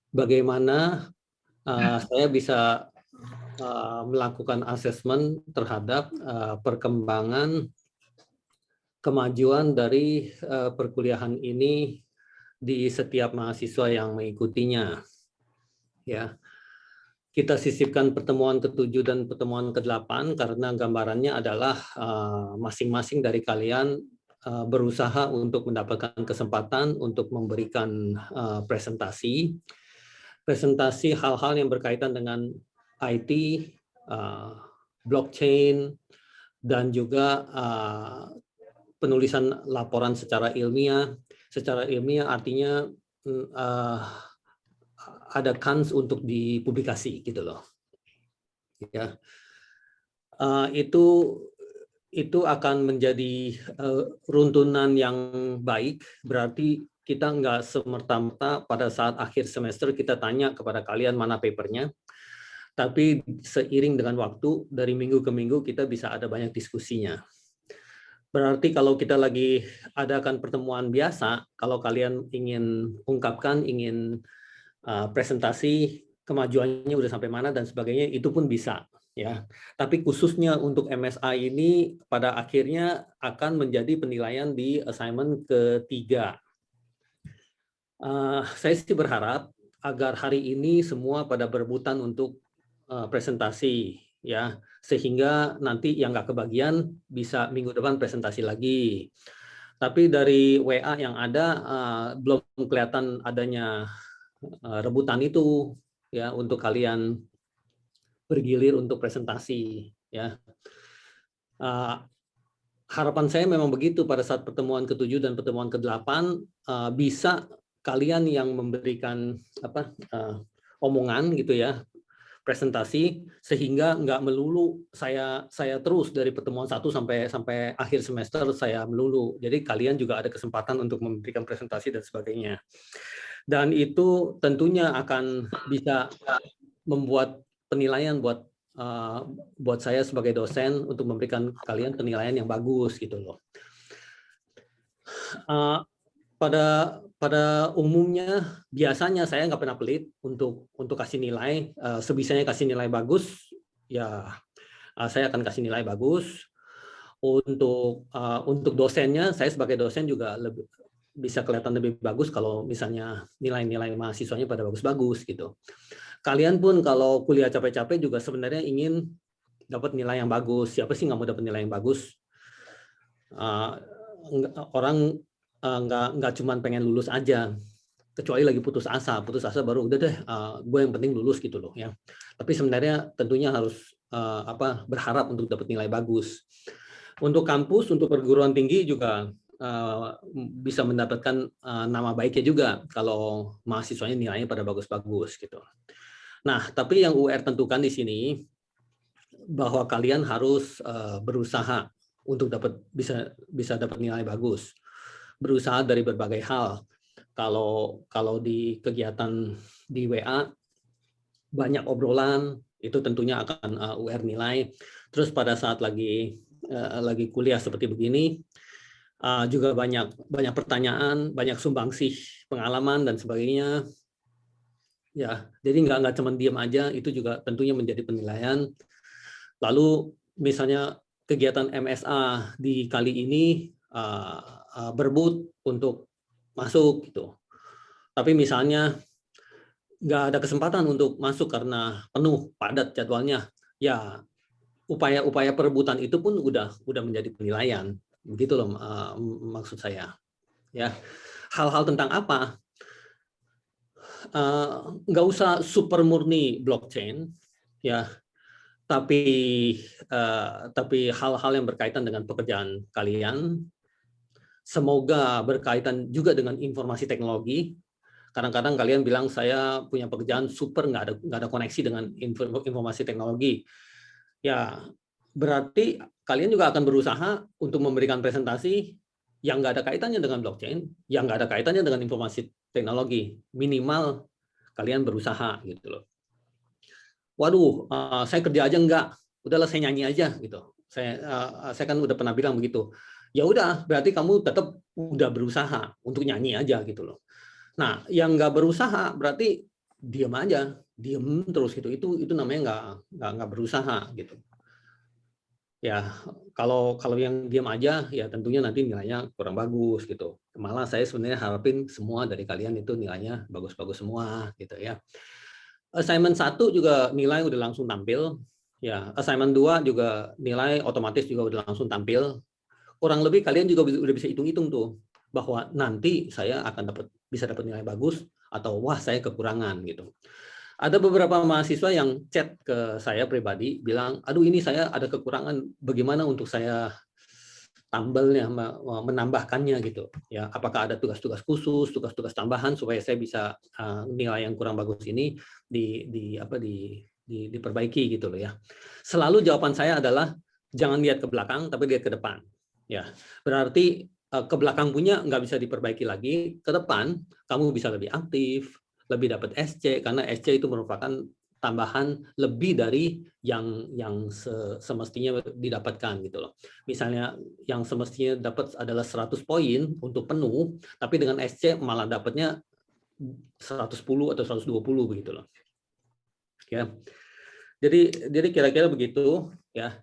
bagaimana saya bisa melakukan asesmen terhadap perkembangan kemajuan dari perkuliahan ini di setiap mahasiswa yang mengikutinya. Ya, kita sisipkan pertemuan ke-7 dan pertemuan ke-8 karena gambarannya adalah masing-masing dari kalian berusaha untuk mendapatkan kesempatan untuk memberikan presentasi hal-hal yang berkaitan dengan IT, blockchain, dan juga penulisan laporan secara ilmiah. Secara ilmiah artinya ada kans untuk dipublikasi gitu loh. Ya, itu akan menjadi runtunan yang baik. Berarti kita nggak semerta-merta pada saat akhir semester kita tanya kepada kalian mana papernya, tapi seiring dengan waktu dari minggu ke minggu kita bisa ada banyak diskusinya. Berarti kalau kita lagi adakan pertemuan biasa, kalau kalian ingin ungkapkan, ingin presentasi kemajuannya udah sampai mana dan sebagainya, itu pun bisa. Ya, tapi khususnya untuk MSA ini pada akhirnya akan menjadi penilaian di assignment ketiga. Saya sih berharap agar hari ini semua pada berebutan untuk presentasi, ya, sehingga nanti yang nggak kebagian bisa minggu depan presentasi lagi. Tapi dari WA yang ada belum kelihatan adanya rebutan itu, ya, untuk kalian bergilir untuk presentasi, ya. Harapan saya memang begitu pada saat pertemuan ke-7 dan pertemuan ke-8 bisa kalian yang memberikan omongan gitu ya, presentasi, sehingga nggak melulu saya terus dari pertemuan 1 sampai akhir semester saya melulu. Jadi kalian juga ada kesempatan untuk memberikan presentasi dan sebagainya. Dan itu tentunya akan bisa membuat penilaian buat saya sebagai dosen untuk memberikan kalian penilaian yang bagus gitu loh. Pada umumnya biasanya saya nggak pernah pelit untuk kasih nilai, sebisanya kasih nilai bagus ya, saya akan kasih nilai bagus. Untuk dosennya, saya sebagai dosen juga bisa kelihatan lebih bagus kalau misalnya nilai-nilai mahasiswanya pada bagus-bagus gitu. Kalian pun kalau kuliah capek-capek juga sebenarnya ingin dapat nilai yang bagus. Siapa sih nggak mau dapat nilai yang bagus? Orang nggak cuma pengen lulus aja, kecuali lagi putus asa baru udah deh, gue yang penting lulus gitu loh ya. Tapi sebenarnya tentunya harus berharap untuk dapat nilai bagus. Untuk kampus, untuk perguruan tinggi juga bisa mendapatkan nama baiknya juga kalau mahasiswanya nilainya pada bagus-bagus gitu. Nah, tapi yang UR tentukan di sini bahwa kalian harus berusaha untuk bisa dapat nilai bagus. Berusaha dari berbagai hal. Kalau di kegiatan di WA banyak obrolan, itu tentunya akan UR nilai. Terus pada saat lagi kuliah seperti begini, juga banyak pertanyaan, banyak sumbangsih pengalaman dan sebagainya. Ya, jadi nggak cuma diam aja, itu juga tentunya menjadi penilaian. Lalu misalnya kegiatan MSA di kali ini berebut untuk masuk gitu. Tapi misalnya nggak ada kesempatan untuk masuk karena penuh padat jadwalnya, ya upaya perebutan itu pun udah menjadi penilaian, begitu loh maksud saya. Ya, hal-hal tentang apa? Nggak usah super murni blockchain, ya, tapi hal-hal yang berkaitan dengan pekerjaan kalian, semoga berkaitan juga dengan informasi teknologi. Kadang-kadang kalian bilang saya punya pekerjaan super nggak ada koneksi dengan informasi teknologi. Ya, berarti kalian juga akan berusaha untuk memberikan presentasi yang nggak ada kaitannya dengan blockchain, yang nggak ada kaitannya dengan informasi teknologi. Minimal kalian berusaha gitu loh. Waduh, saya kerja aja enggak, udahlah saya nyanyi aja gitu. Saya kan udah pernah bilang begitu. Ya udah, berarti kamu tetap udah berusaha untuk nyanyi aja gitu loh. Nah, yang nggak berusaha berarti diam aja, diam terus gitu. Itu namanya nggak berusaha gitu. Ya, kalau yang diam aja ya tentunya nanti nilainya kurang bagus gitu. Malah saya sebenarnya harapin semua dari kalian itu nilainya bagus-bagus semua gitu ya. Assignment 1 juga nilai udah langsung tampil. Ya, assignment 2 juga nilai otomatis juga udah langsung tampil. Kurang lebih kalian juga udah bisa hitung-hitung tuh bahwa nanti saya akan bisa dapat nilai bagus atau wah saya kekurangan gitu. Ada beberapa mahasiswa yang chat ke saya pribadi bilang, aduh ini saya ada kekurangan, bagaimana untuk saya tambelnya, menambahkannya gitu. Ya, apakah ada tugas-tugas khusus, tugas-tugas tambahan supaya saya bisa nilai yang kurang bagus ini diperbaiki gitu loh ya. Selalu jawaban saya adalah jangan lihat ke belakang tapi lihat ke depan. Ya, berarti ke belakang punya nggak bisa diperbaiki lagi, ke depan kamu bisa lebih aktif, lebih dapat SC karena SC itu merupakan tambahan lebih dari yang semestinya didapatkan gitu loh. Misalnya yang semestinya dapat adalah 100 poin untuk penuh, tapi dengan SC malah dapatnya 110 atau 120 begitu loh. Ya. Jadi kira-kira begitu ya.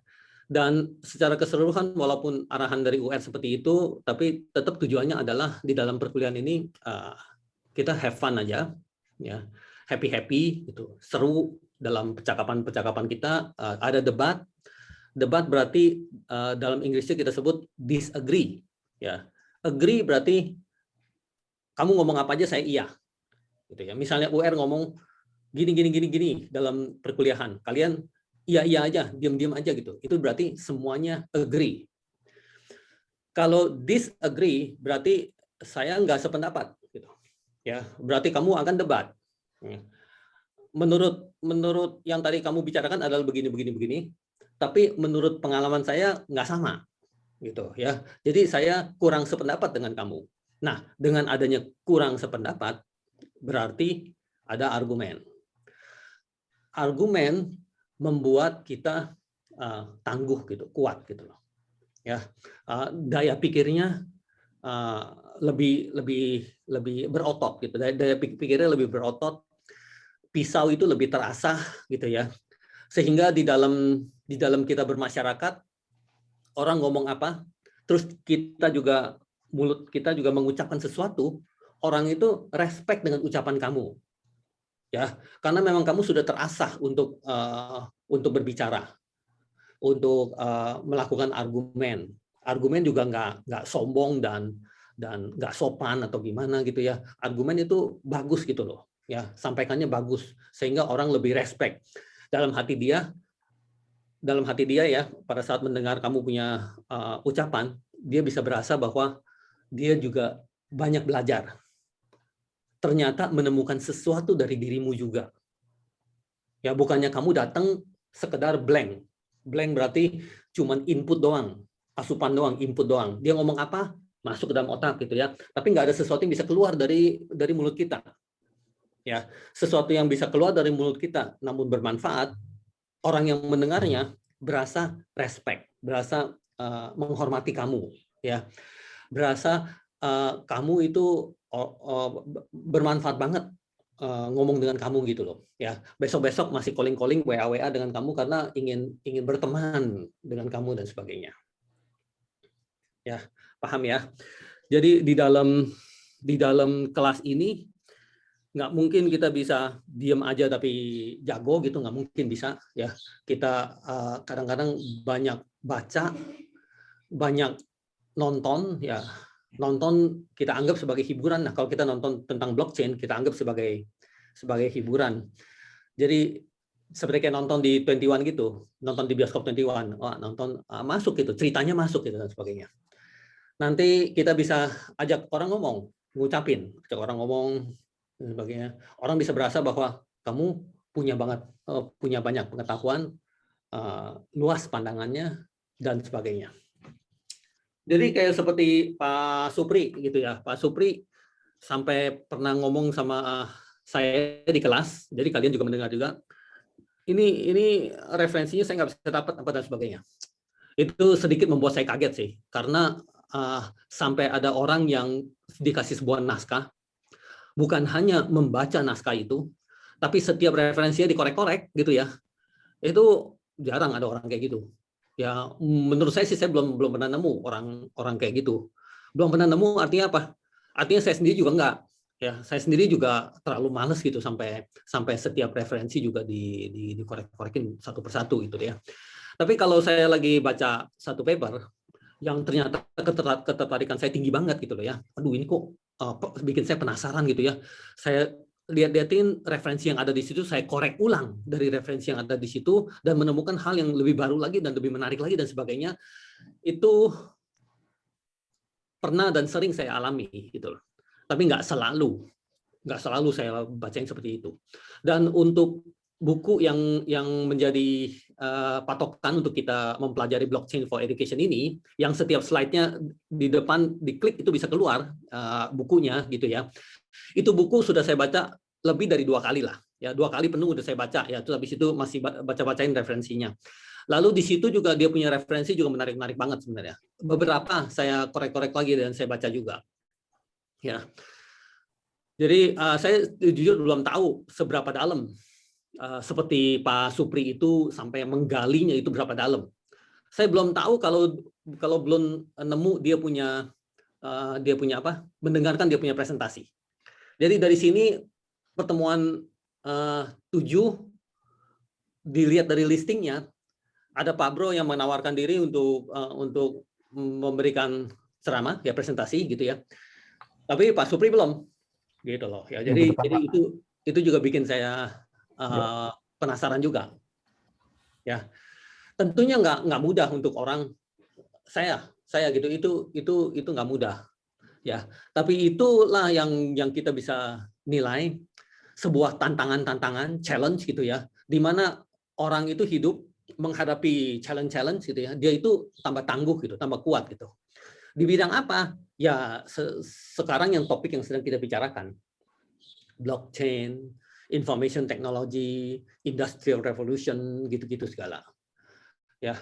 Dan secara keseluruhan walaupun arahan dari UR seperti itu, tapi tetap tujuannya adalah di dalam perkuliahan ini kita have fun aja, ya, happy gitu, seru dalam percakapan kita. Ada debat berarti dalam Inggrisnya kita sebut disagree, ya. Agree berarti kamu ngomong apa aja saya iya, gitu ya. Misalnya UR ngomong gini dalam perkuliahan, kalian iya aja, diam aja gitu. Itu berarti semuanya agree. Kalau disagree berarti saya nggak sependapat gitu. Ya, berarti kamu akan debat. Menurut yang tadi kamu bicarakan adalah begini, tapi menurut pengalaman saya nggak sama gitu ya. Jadi saya kurang sependapat dengan kamu. Nah, dengan adanya kurang sependapat berarti ada argumen. Argumen membuat kita tangguh gitu, kuat gitu loh. Ya, daya pikirnya lebih berotot gitu. Daya pikirnya lebih berotot. Pisau itu lebih terasah gitu ya. Sehingga di dalam kita bermasyarakat, orang ngomong apa, terus mulut kita juga mengucapkan sesuatu, orang itu respect dengan ucapan kamu. Ya, karena memang kamu sudah terasah untuk berbicara, untuk melakukan argumen. Argumen juga nggak sombong dan nggak sopan atau gimana gitu ya. Argumen itu bagus gitu loh, ya, sampaikannya bagus sehingga orang lebih respect. Dalam hati dia ya, pada saat mendengar kamu punya ucapan, dia bisa berasa bahwa dia juga banyak belajar. Ternyata menemukan sesuatu dari dirimu juga. Ya, bukannya kamu datang sekedar blank. Blank berarti cuman input doang, asupan doang, input doang. Dia ngomong apa, masuk ke dalam otak gitu ya. Tapi nggak ada sesuatu yang bisa keluar dari mulut kita. Ya, sesuatu yang bisa keluar dari mulut kita namun bermanfaat, orang yang mendengarnya berasa respect, berasa menghormati kamu, ya. Berasa kamu itu bermanfaat banget ngomong dengan kamu gitu loh, ya. Besok masih calling WA dengan kamu karena ingin berteman dengan kamu dan sebagainya. Ya, paham ya. Jadi di dalam kelas ini nggak mungkin kita bisa diam aja tapi jago gitu, nggak mungkin bisa ya. Kita kadang-kadang banyak baca, banyak nonton ya. Nonton kita anggap sebagai hiburan. Nah, kalau kita nonton tentang blockchain, kita anggap sebagai hiburan. Jadi seperti kayak nonton di 21 gitu, nonton di bioskop 21, nonton masuk gitu, ceritanya masuk gitu dan sebagainya. Nanti kita bisa ajak orang ngomong, ngucapin, ajak orang ngomong dan sebagainya. Orang bisa berasa bahwa kamu punya banyak pengetahuan, luas pandangannya dan sebagainya. Jadi kayak seperti Pak Supri gitu ya. Pak Supri sampai pernah ngomong sama saya di kelas, jadi kalian juga mendengar juga. Ini referensinya saya nggak bisa dapat apa dan sebagainya. Itu sedikit membuat saya kaget sih, karena sampai ada orang yang dikasih sebuah naskah, bukan hanya membaca naskah itu, tapi setiap referensinya dikorek-korek gitu ya, itu jarang ada orang kayak gitu. Ya menurut saya sih saya belum pernah nemu orang kayak gitu. Belum pernah nemu artinya apa? Artinya saya sendiri juga enggak. Ya, saya sendiri juga terlalu males gitu sampai setiap referensi juga dikorek-korekin satu persatu gitu ya. Tapi kalau saya lagi baca satu paper yang ternyata ketertarikan saya tinggi banget gitu loh ya. Aduh ini kok bikin saya penasaran gitu ya. Saya lihat-liatin referensi yang ada di situ, saya korek ulang dari referensi yang ada di situ dan menemukan hal yang lebih baru lagi dan lebih menarik lagi dan sebagainya. Itu pernah dan sering saya alami gitu loh. Tapi nggak selalu saya bacain seperti itu. Dan untuk buku yang menjadi patokan untuk kita mempelajari blockchain for education ini, yang setiap slide-nya di depan diklik itu bisa keluar bukunya gitu ya. Itu buku sudah saya baca lebih dari 2 kali lah. Ya, 2 kali penuh udah saya baca ya. Terus habis itu masih baca-bacain referensinya. Lalu di situ juga dia punya referensi juga menarik-menarik banget sebenarnya. Beberapa saya korek-korek lagi dan saya baca juga. Ya. Jadi saya jujur belum tahu seberapa dalam seperti Pak Supri itu sampai menggalinya itu berapa dalam. Saya belum tahu kalau belum nemu dia punya apa? Mendengarkan dia punya presentasi. Jadi dari sini pertemuan 7 dilihat dari listingnya ada Pak Bro yang menawarkan diri untuk memberikan ceramah ya presentasi gitu ya. Tapi Pak Supri belum gitu loh ya. Jadi itu juga bikin saya penasaran juga ya. Tentunya nggak mudah untuk orang saya gitu itu nggak mudah ya. Tapi itulah yang kita bisa nilai sebuah tantangan challenge gitu ya, di mana orang itu hidup menghadapi challenge gitu ya, dia itu tambah tangguh gitu, tambah kuat gitu. Di bidang apa? Ya sekarang yang topik yang sedang kita bicarakan, blockchain, information technology, industrial revolution, gitu-gitu segala. Ya,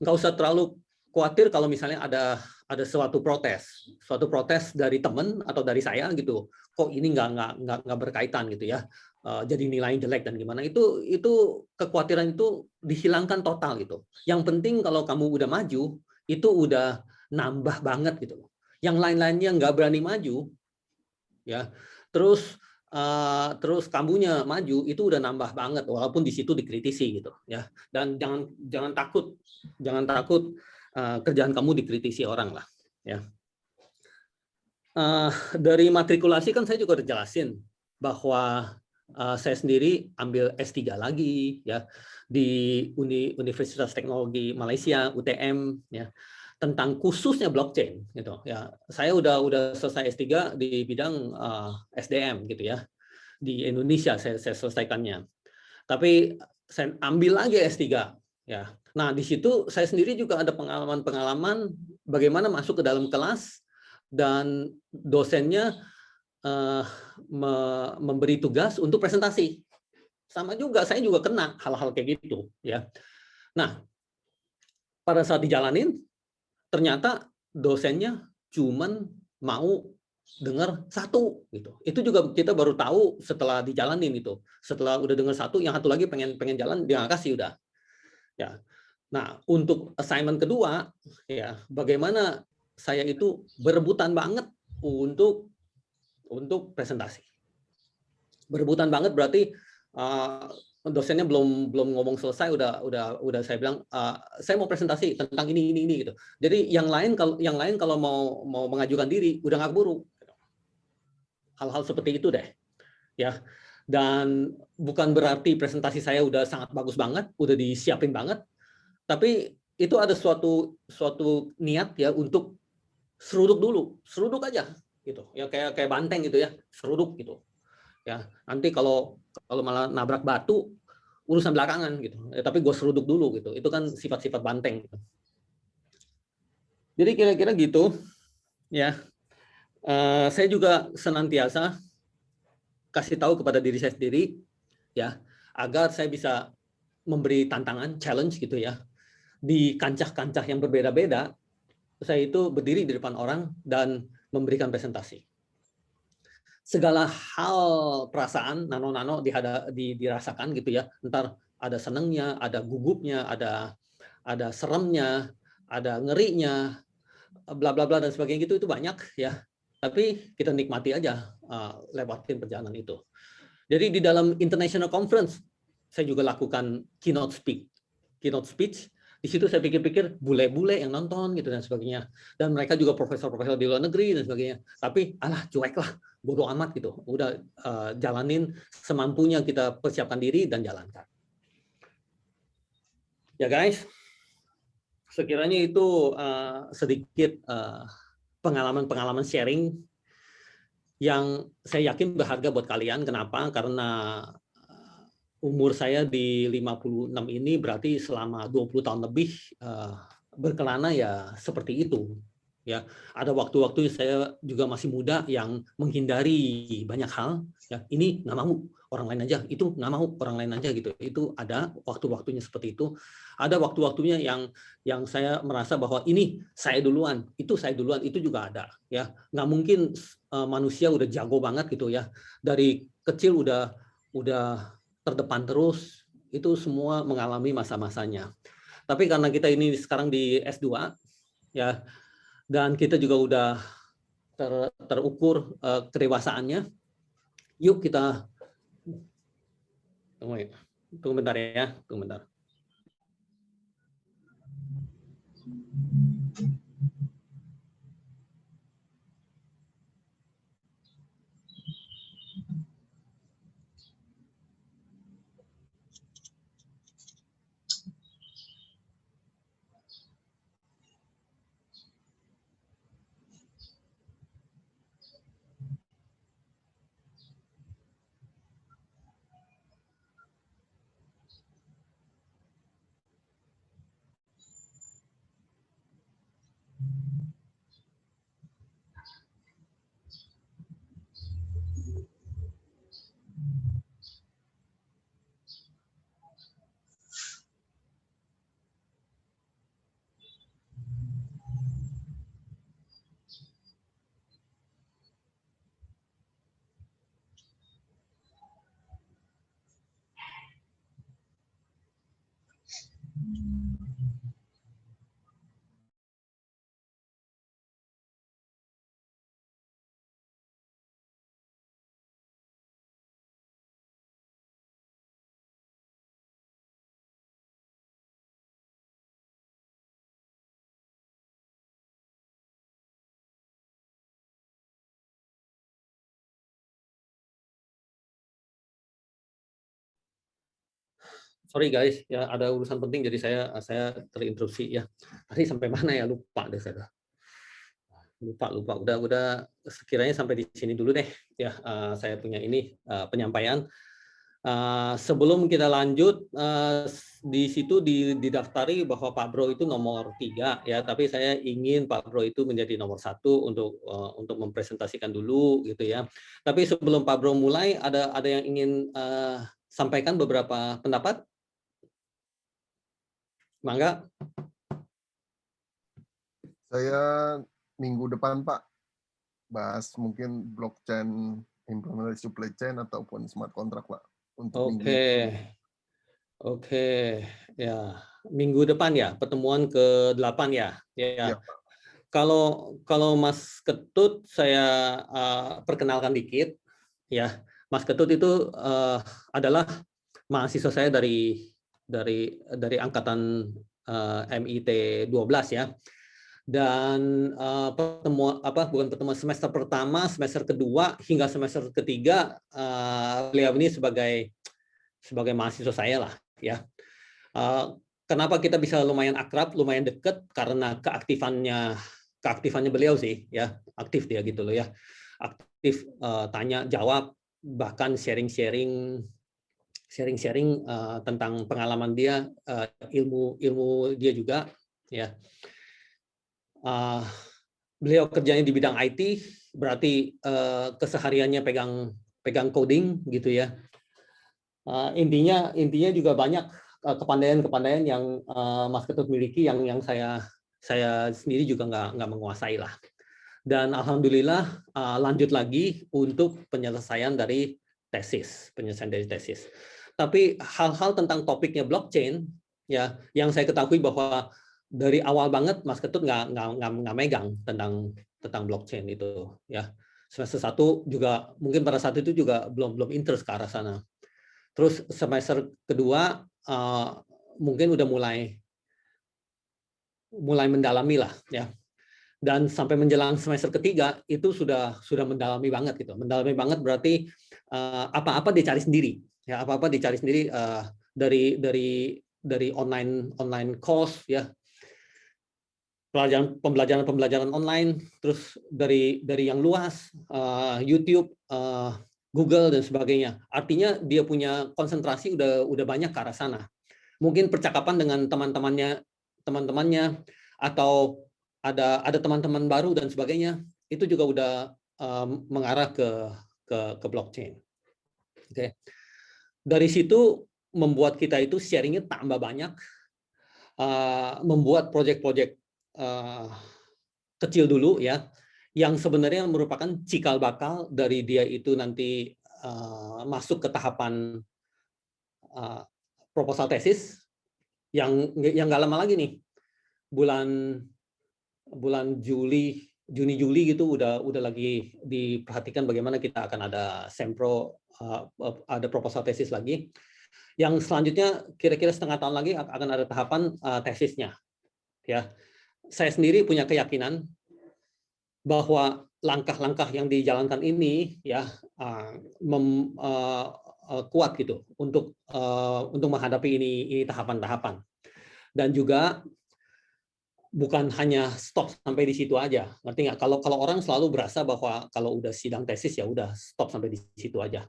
nggak usah terlalu khawatir kalau misalnya ada suatu protes dari teman atau dari saya gitu, kok ini nggak berkaitan gitu ya, jadi nilai jelek dan gimana, itu kekhawatiran itu dihilangkan total gitu. Yang penting kalau kamu udah maju itu udah nambah banget gitu. Yang lain-lainnya nggak berani maju ya, terus kamunya maju itu udah nambah banget walaupun di situ dikritisi gitu ya. Dan jangan takut kerjaan kamu dikritisi orang lah ya. Dari matrikulasi kan saya juga udah jelasin bahwa saya sendiri ambil S3 lagi ya di Universitas Teknologi Malaysia UTM ya, tentang khususnya blockchain gitu ya. Saya udah selesai S3 di bidang SDM gitu ya. Di Indonesia saya selesaikannya. Tapi saya ambil lagi S3 ya. Nah, di situ saya sendiri juga ada pengalaman bagaimana masuk ke dalam kelas dan dosennya memberi tugas untuk presentasi. Sama juga saya juga kena hal-hal kayak gitu ya. Nah, pada saat dijalanin ternyata dosennya cuman mau dengar satu gitu. Itu juga kita baru tahu setelah dijalanin itu. Setelah udah dengar satu, yang satu lagi pengen jalan dia nggak kasih udah. Ya. Nah, untuk assignment kedua ya, bagaimana saya itu berebutan banget untuk presentasi. Berebutan banget berarti dosennya belum ngomong selesai udah saya bilang saya mau presentasi tentang ini gitu. Jadi yang lain kalau mau mengajukan diri udah nggak keburu. Hal-hal seperti itu deh ya. Dan bukan berarti presentasi saya udah sangat bagus banget, udah disiapin banget, tapi itu ada suatu niat ya untuk seruduk aja gitu ya, kayak banteng gitu ya, seruduk gitu ya. Nanti kalau malah nabrak batu urusan belakangan gitu ya, tapi gue seruduk dulu gitu. Itu kan sifat-sifat banteng gitu. Jadi kira-kira gitu ya. Saya juga senantiasa kasih tahu kepada diri saya sendiri ya, agar saya bisa memberi tantangan, challenge gitu ya, di kancah-kancah yang berbeda-beda. Saya itu berdiri di depan orang dan memberikan presentasi. segala hal perasaan nano-nano dirasakan gitu ya. Ntar ada senengnya, ada gugupnya, ada seremnya, ada ngerinya, bla bla bla dan sebagainya gitu, itu banyak ya. Tapi kita nikmati aja lewatin perjalanan itu. Jadi di dalam international conference saya juga lakukan keynote speech. Di situ saya pikir-pikir bule-bule yang nonton gitu dan sebagainya. Dan mereka juga profesor-profesor di luar negeri dan sebagainya. Tapi alah cuek lah, bodoh amat gitu. Udah jalanin semampunya, kita persiapkan diri dan jalankan. Ya guys, sekiranya itu sedikit pengalaman-pengalaman sharing yang saya yakin berharga buat kalian. Kenapa? Karena umur saya di 56 ini berarti selama 20 tahun lebih berkelana ya seperti itu. Ya, ada waktu-waktu saya juga masih muda yang menghindari banyak hal. Ya, ini nggak mau orang lain aja, itu nggak mau orang lain aja gitu. Itu ada waktu-waktunya seperti itu. Ada waktu-waktunya yang saya merasa bahwa ini saya duluan, itu saya duluan, itu juga ada. Ya, nggak mungkin manusia udah jago banget gitu ya. Dari kecil udah terdepan terus, itu semua mengalami masa-masanya. Tapi karena kita ini sekarang di S2 ya, dan kita juga udah terukur kedewasaannya, yuk kita tunggu bentar ya, tunggu bentar. Sorry guys, ya ada urusan penting jadi saya terinterupsi ya. Tadi sampai mana ya, lupa deh saya. Lupa. Udah sekiranya sampai di sini dulu deh ya, saya punya ini penyampaian. Sebelum kita lanjut, di situ didaftari bahwa Pak Bro itu nomor 3 ya, tapi saya ingin Pak Bro itu menjadi nomor 1 untuk mempresentasikan dulu gitu ya. Tapi sebelum Pak Bro mulai, ada yang ingin sampaikan beberapa pendapat? Mangga. Saya minggu depan Pak bahas mungkin blockchain, implementasi supply chain ataupun smart contract Pak. Oke, ya minggu depan ya, pertemuan ke-8 ya. Ya. Pak. Kalau Mas Ketut saya perkenalkan dikit ya. Mas Ketut itu adalah mahasiswa saya dari angkatan MIT 12 ya. Dan bukan pertemuan semester pertama, semester kedua hingga semester ketiga beliau ini sebagai mahasiswa saya lah ya. Kenapa kita bisa lumayan akrab, lumayan dekat, karena keaktifannya beliau sih ya, aktif dia gitu loh ya, aktif tanya jawab, bahkan sharing tentang pengalaman dia, ilmu dia juga ya. Beliau kerjanya di bidang IT, berarti kesehariannya pegang coding gitu ya. Intinya juga banyak kepandaian yang Mas Ketut miliki yang saya sendiri juga nggak menguasai lah. Dan alhamdulillah lanjut lagi untuk penyelesaian dari tesis. Tapi hal-hal tentang topiknya blockchain, ya, yang saya ketahui bahwa dari awal banget Mas Ketut nggak megang tentang blockchain itu, ya. Semester 1 juga mungkin pada saat itu juga belum interest ke arah sana. Terus semester kedua mungkin udah mulai mendalami lah, ya. Dan sampai menjelang semester ketiga itu sudah mendalami banget gitu. Mendalami banget berarti apa-apa dicari sendiri, ya, apa-apa dicari sendiri dari online course, ya, pembelajaran online, terus dari yang luas, YouTube, Google dan sebagainya. Artinya dia punya konsentrasi udah banyak ke arah sana. Mungkin percakapan dengan teman-temannya atau ada teman-teman baru dan sebagainya, itu juga udah mengarah ke blockchain. Oke. Dari situ membuat kita itu sharingnya tambah banyak, membuat proyek-proyek kecil dulu, ya, yang sebenarnya merupakan cikal bakal dari dia itu nanti masuk ke tahapan proposal tesis yang nggak lama lagi nih, bulan Juni Juli gitu udah lagi diperhatikan bagaimana kita akan ada sempro, ada proposal tesis lagi. Yang selanjutnya kira-kira setengah tahun lagi akan ada tahapan tesisnya, ya. Saya sendiri punya keyakinan bahwa langkah-langkah yang dijalankan ini, ya, kuat gitu untuk menghadapi ini tahapan-tahapan. Dan juga bukan hanya stop sampai di situ aja, ngerti nggak? Kalau orang selalu berasa bahwa kalau udah sidang tesis ya udah stop sampai di situ aja.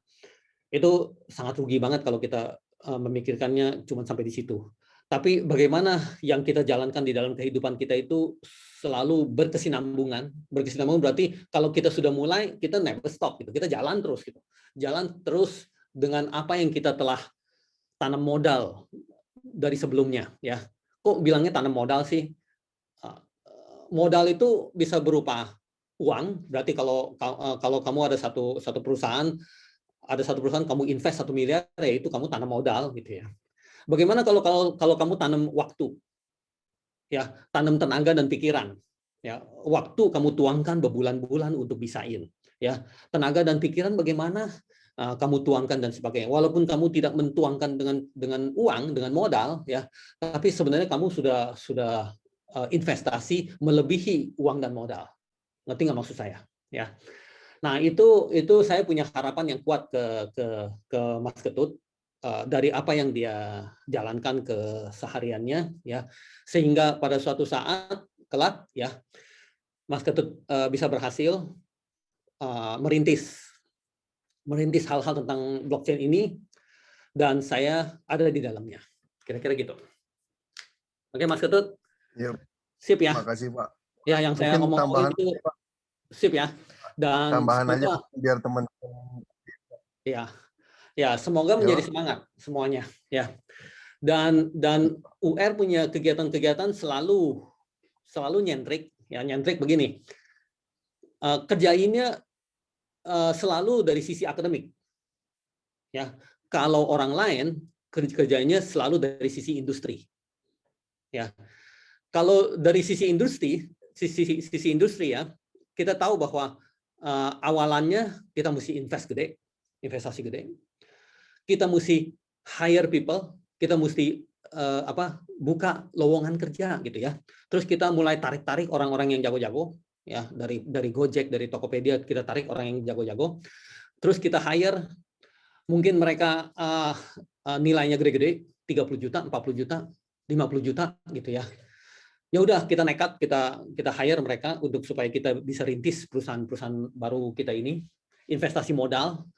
Itu sangat rugi banget kalau kita memikirkannya cuma sampai di situ. Tapi bagaimana yang kita jalankan di dalam kehidupan kita itu selalu berkesinambungan. Berkesinambungan berarti kalau kita sudah mulai, kita never stop gitu. Kita jalan terus gitu. Jalan terus dengan apa yang kita telah tanam modal dari sebelumnya, ya. Kok bilangnya tanam modal sih? Modal itu bisa berupa uang, berarti kalau kamu ada satu perusahaan, kamu invest 1 miliar, ya itu kamu tanam modal gitu ya. Bagaimana kalau kamu tanam waktu, ya, tanam tenaga dan pikiran, ya. Waktu kamu tuangkan berbulan-bulan untuk bisain, ya. Tenaga dan pikiran bagaimana kamu tuangkan dan sebagainya. Walaupun kamu tidak mentuangkan dengan uang, dengan modal, ya, tapi sebenarnya kamu sudah investasi melebihi uang dan modal. Ngerti nggak maksud saya? Ya. Nah, itu saya punya harapan yang kuat ke Mas Ketut dari apa yang dia jalankan kesehariannya, ya, sehingga pada suatu saat kelak, ya, Mas Ketut bisa berhasil merintis hal-hal tentang blockchain ini dan saya ada di dalamnya. Kira-kira gitu. Oke, Mas Ketut. Yep. Sip ya. Makasih, Pak. Ya, yang saya ngomong itu sip ya. Dan tambahan semoga, aja biar teman-teman. Ya, semoga menjadi semangat semuanya, ya. Dan UR punya kegiatan-kegiatan selalu nyentrik, ya, nyentrik begini. Kerjainnya selalu dari sisi akademik. Ya. Kalau orang lain kerjanya selalu dari sisi industri. Ya. Kalau dari sisi industri ya, kita tahu bahwa awalannya kita mesti investasi gede. Kita mesti hire people, kita mesti buka lowongan kerja gitu ya. Terus kita mulai tarik orang-orang yang jago-jago, ya, dari Gojek, dari Tokopedia, kita tarik orang yang jago-jago. Terus kita hire, mungkin mereka nilainya gede-gede, 30 juta, 40 juta, 50 juta gitu ya. Ya udah, kita nekat, kita hire mereka untuk supaya kita bisa rintis perusahaan baru kita ini, investasi modal,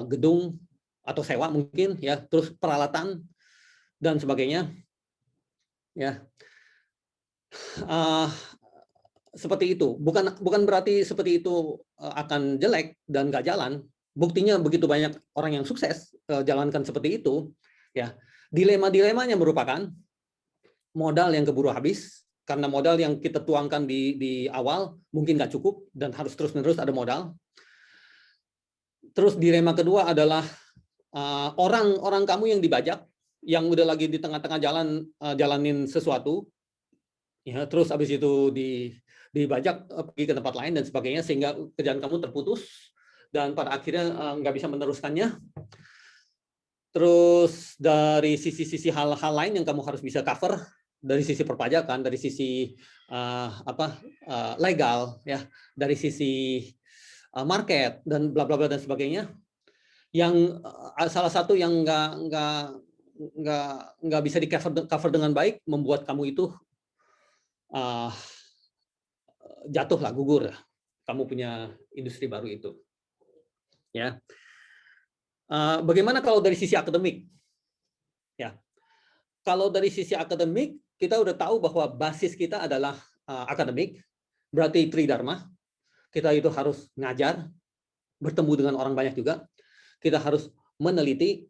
gedung atau sewa mungkin, ya, terus peralatan dan sebagainya, ya. Seperti itu. Bukan berarti seperti itu akan jelek dan nggak jalan. Buktinya begitu banyak orang yang sukses jalankan seperti itu, ya. Dilema-dilemanya merupakan modal yang keburu habis, karena modal yang kita tuangkan di awal mungkin nggak cukup dan harus terus-menerus ada modal. Terus dilema kedua adalah orang kamu yang dibajak, yang udah lagi di tengah-tengah jalan jalanin sesuatu, ya, terus habis itu dibajak pergi ke tempat lain dan sebagainya, sehingga kerjaan kamu terputus dan pada akhirnya nggak bisa meneruskannya. Terus dari sisi-sisi hal-hal lain yang kamu harus bisa cover, dari sisi perpajakan, dari sisi legal, ya, dari sisi market dan bla bla bla dan sebagainya, yang salah satu yang nggak bisa di cover dengan baik membuat kamu itu jatuh lah, gugur lah. Kamu punya industri baru itu, ya. Bagaimana kalau dari sisi akademik? Ya, kalau dari sisi akademik kita udah tahu bahwa basis kita adalah akademik, berarti tridharma. Kita itu harus ngajar, bertemu dengan orang banyak juga. Kita harus meneliti,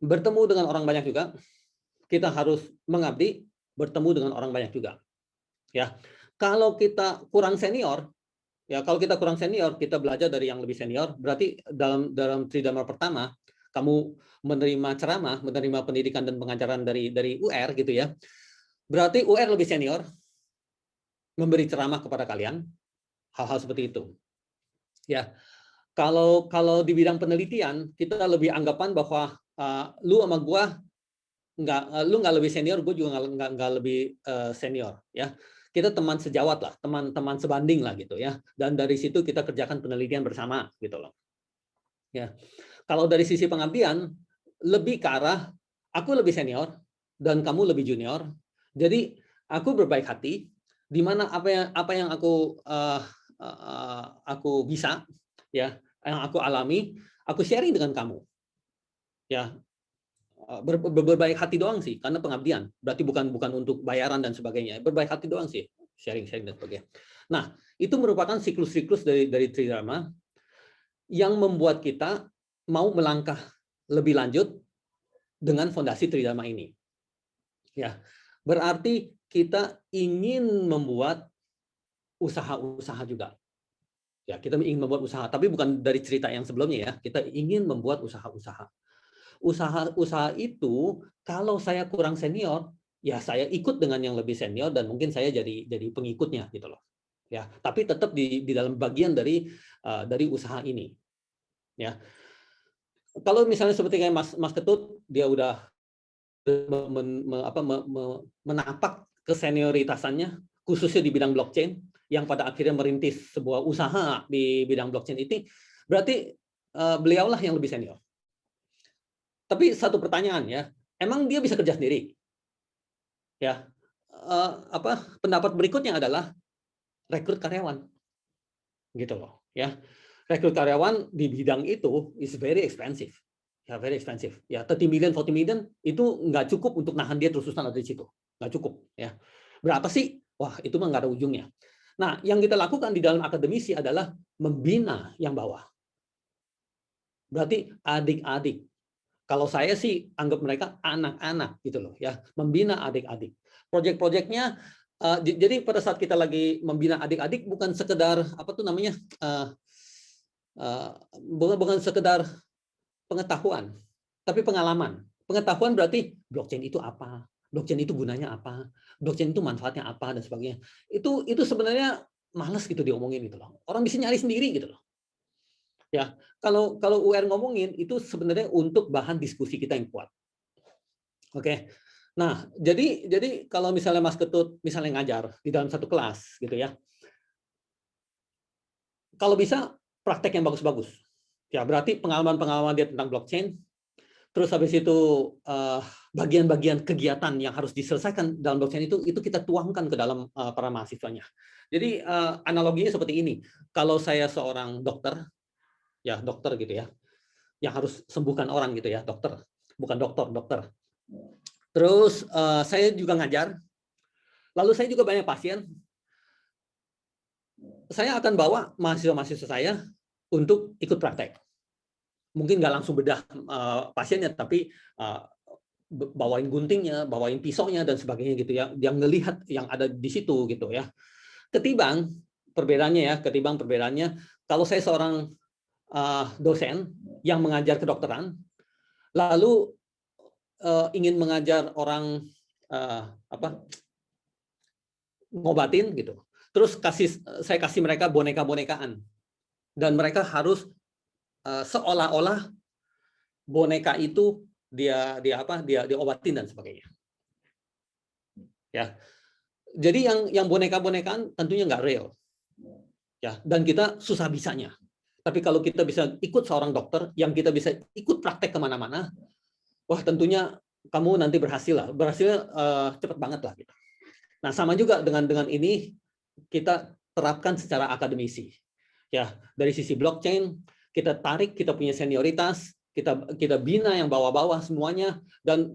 bertemu dengan orang banyak juga. Kita harus mengabdi, bertemu dengan orang banyak juga. Ya, kalau kita kurang senior, kita belajar dari yang lebih senior. Berarti dalam tridharma pertama, kamu menerima ceramah, menerima pendidikan dan pengajaran dari UR gitu ya. Berarti UR lebih senior, memberi ceramah kepada kalian, hal-hal seperti itu. Ya, kalau di bidang penelitian kita lebih anggapan bahwa lu sama gua lu nggak lebih senior, gue juga nggak lebih senior, ya. Kita teman sejawat lah, teman-teman sebanding lah gitu ya. Dan dari situ kita kerjakan penelitian bersama gitu loh. Ya. Kalau dari sisi pengabdian lebih ke arah aku lebih senior dan kamu lebih junior. Jadi aku berbaik hati di mana apa yang aku bisa, ya, yang aku alami, aku sharing dengan kamu. Ya, berbaik hati doang sih, karena pengabdian. Berarti bukan untuk bayaran dan sebagainya. Berbaik hati doang sih, sharing dan sebagainya. Nah, itu merupakan siklus-siklus dari tridharma yang membuat kita mau melangkah lebih lanjut dengan fondasi tridharma ini. Ya, berarti kita ingin membuat usaha-usaha juga. Ya, kita ingin membuat usaha, tapi bukan dari cerita yang sebelumnya ya. Kita ingin membuat usaha-usaha. Usaha itu kalau saya kurang senior, ya saya ikut dengan yang lebih senior dan mungkin saya jadi pengikutnya gitu loh. Ya, tapi tetap di dalam bagian dari usaha ini. Ya. Kalau misalnya seperti kayak Mas Ketut, dia udah menapak kesenioritasannya khususnya di bidang blockchain yang pada akhirnya merintis sebuah usaha di bidang blockchain itu, berarti beliaulah yang lebih senior. Tapi satu pertanyaan ya, emang dia bisa kerja sendiri? Ya, pendapat berikutnya adalah rekrut karyawan, gitu loh. Ya, rekrut karyawan di bidang itu is very expensive, ya very expensive. Ya, 30 million, 40 million itu nggak cukup untuk nahan dia terus-terusan ada di situ, nggak cukup. Ya, berapa sih? Wah, itu mah nggak ada ujungnya. Nah, yang kita lakukan di dalam akademisi adalah membina yang bawah. Berarti adik-adik. Kalau saya sih anggap mereka anak-anak gitu loh ya, membina adik-adik. Proyek-proyeknya jadi pada saat kita lagi membina adik-adik bukan sekedar bukan sekedar pengetahuan, tapi pengalaman. Pengetahuan berarti blockchain itu apa? Blockchain itu gunanya apa? Blockchain itu manfaatnya apa dan sebagainya. Itu sebenarnya malas gitu diomongin gitu loh. Orang bisa nyari sendiri gitu loh. Ya, kalau UR ngomongin itu sebenarnya untuk bahan diskusi kita yang kuat. Oke. Nah, jadi kalau misalnya Mas Ketut misalnya ngajar di dalam satu kelas gitu ya. Kalau bisa praktek yang bagus-bagus. Ya, berarti pengalaman-pengalaman dia tentang blockchain. Terus habis itu bagian-bagian kegiatan yang harus diselesaikan dalam blockchain itu kita tuangkan ke dalam para mahasiswanya. Jadi analoginya seperti ini. Kalau saya seorang dokter, ya dokter gitu ya, yang harus sembuhkan orang gitu ya, dokter, bukan dokter. Terus saya juga ngajar, lalu saya juga banyak pasien. Saya akan bawa mahasiswa-mahasiswa saya untuk ikut praktek. Mungkin nggak langsung bedah pasiennya, tapi bawain guntingnya, bawain pisaunya dan sebagainya gitu ya, yang ngelihat yang ada di situ gitu ya. Ketimbang perbedaannya kalau saya seorang dosen yang mengajar kedokteran, lalu ingin mengajar orang ngobatin gitu, terus saya kasih mereka boneka-bonekaan dan mereka harus seolah-olah boneka itu dia diobatin dan sebagainya. Ya, jadi yang boneka-bonekaan tentunya nggak real, ya, dan kita susah bisanya. Tapi kalau kita bisa ikut seorang dokter, yang kita bisa ikut praktek kemana-mana, wah tentunya kamu nanti berhasilnya cepat banget lah gitu. Nah sama juga dengan ini kita terapkan secara akademisi, ya, dari sisi blockchain kita tarik, kita punya senioritas, kita bina yang bawah-bawah semuanya, dan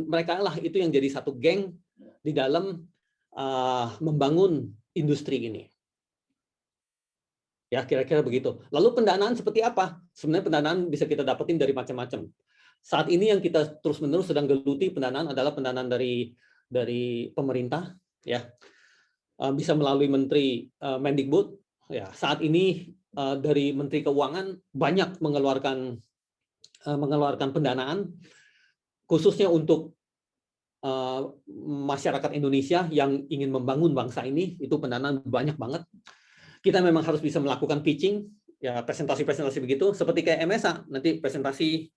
mereka lah itu yang jadi satu geng di dalam membangun industri ini. Ya, kira-kira begitu. Lalu pendanaan seperti apa? Sebenarnya pendanaan bisa kita dapetin dari macam-macam. Saat ini yang kita terus-menerus sedang geluti pendanaan adalah pendanaan dari pemerintah, ya. Bisa melalui Menteri Mendikbud. Ya, saat ini dari Menteri Keuangan banyak mengeluarkan pendanaan khususnya untuk masyarakat Indonesia yang ingin membangun bangsa ini, itu pendanaan banyak banget. Kita memang harus bisa melakukan pitching, ya, presentasi-presentasi begitu, seperti kayak MSA, nanti presentasi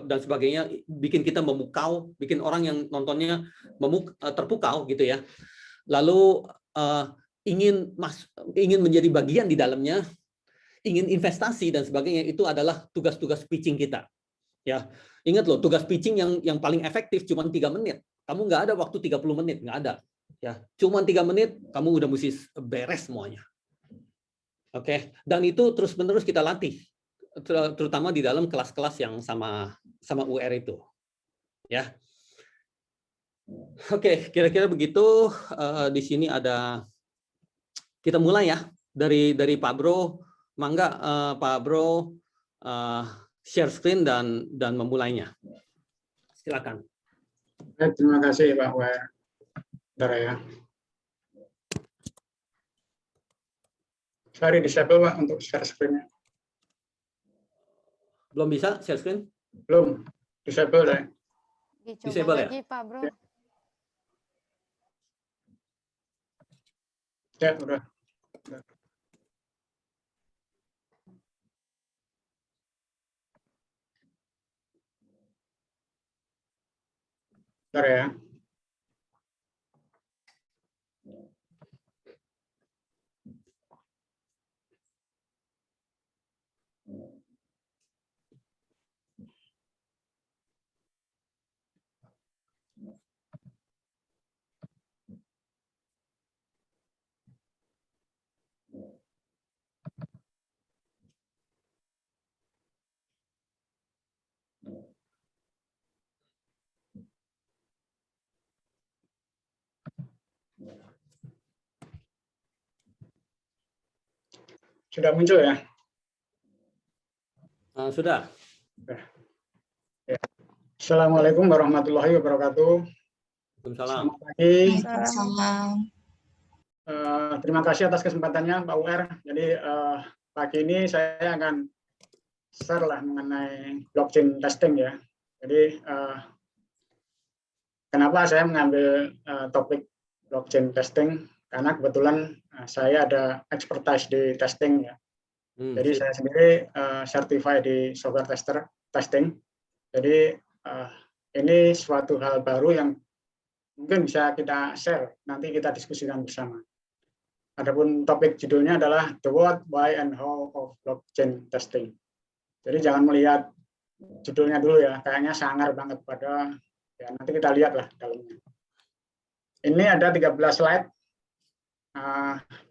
dan sebagainya, bikin kita memukau, bikin orang yang nontonnya terpukau gitu ya. Lalu ingin menjadi bagian di dalamnya, ingin investasi dan sebagainya, itu adalah tugas-tugas pitching kita. Ya, ingat loh, tugas pitching yang paling efektif cuma 3 menit. Kamu nggak ada waktu 30 menit, nggak ada. Ya, cuma 3 menit kamu udah mesti beres semuanya. Oke, dan itu terus-menerus kita latih, terutama di dalam kelas-kelas yang sama UR itu. Ya. Oke, kira-kira begitu. Di sini ada, kita mulai ya dari Pak Bro. Mangga Pak Bro share screen dan memulainya. Silakan. Terima kasih Pak WR. Bentar ya. Sorry, disable Pak untuk share screen-nya. Belum bisa share screen? Belum. Disable deh. Dicoba Disable lagi ya? Pak Bro. Ya, udah. Bentar ya. Sudah muncul ya? Sudah. Ya. Assalamualaikum warahmatullahi wabarakatuh. Waalaikumsalam. Selamat pagi. Waalaikumsalam. Terima kasih atas kesempatannya Pak UR. Jadi pagi ini saya akan share lah mengenai blockchain testing ya. Jadi kenapa saya mengambil topik blockchain testing? Karena kebetulan saya ada expertise di testing ya. Jadi saya sendiri certified di software testing. Jadi ini suatu hal baru yang mungkin bisa kita share, nanti kita diskusikan bersama. Adapun topik judulnya adalah The What, Why, and How of Blockchain Testing. Jadi jangan melihat judulnya dulu ya, kayaknya sangar banget pada, ya nanti kita lihatlah dalamnya. Ini ada 13 slide.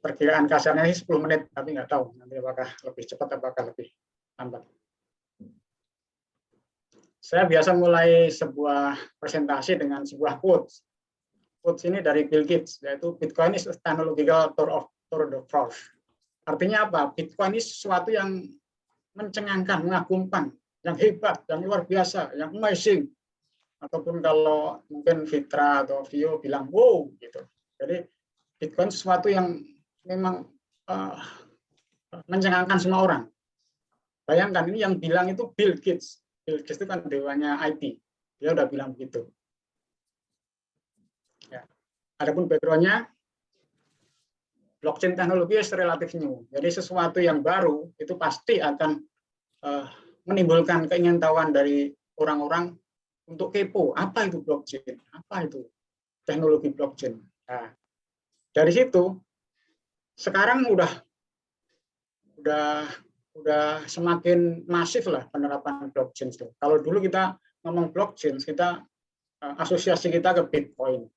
Perkiraan kasarnya sih 10 menit, tapi nggak tahu nanti apakah lebih cepat apakah lebih lambat. Saya biasa mulai sebuah presentasi dengan sebuah quotes. Quotes ini dari Bill Gates, yaitu Bitcoin is a technological tour de force. Artinya apa? Bitcoin ini sesuatu yang mencengangkan, mengagumkan, yang hebat, yang luar biasa, yang amazing. ataupun kalau mungkin Fitra atau Vio bilang wow gitu. Jadi Bitcoin sesuatu yang memang mencengangkan semua orang. Bayangkan ini yang bilang itu Bill Gates. Bill Gates itu kan dewanya IT. Dia udah bilang begitu. Ya. Adapun background-nya, blockchain teknologi is relatif new. Jadi sesuatu yang baru itu pasti akan menimbulkan keingintahuan dari orang-orang untuk kepo. Apa itu blockchain? Apa itu teknologi blockchain? Nah, dari situ sekarang udah semakin masif lah penerapan blockchain itu. Kalau dulu kita ngomong blockchain, kita asosiasi kita ke Bitcoin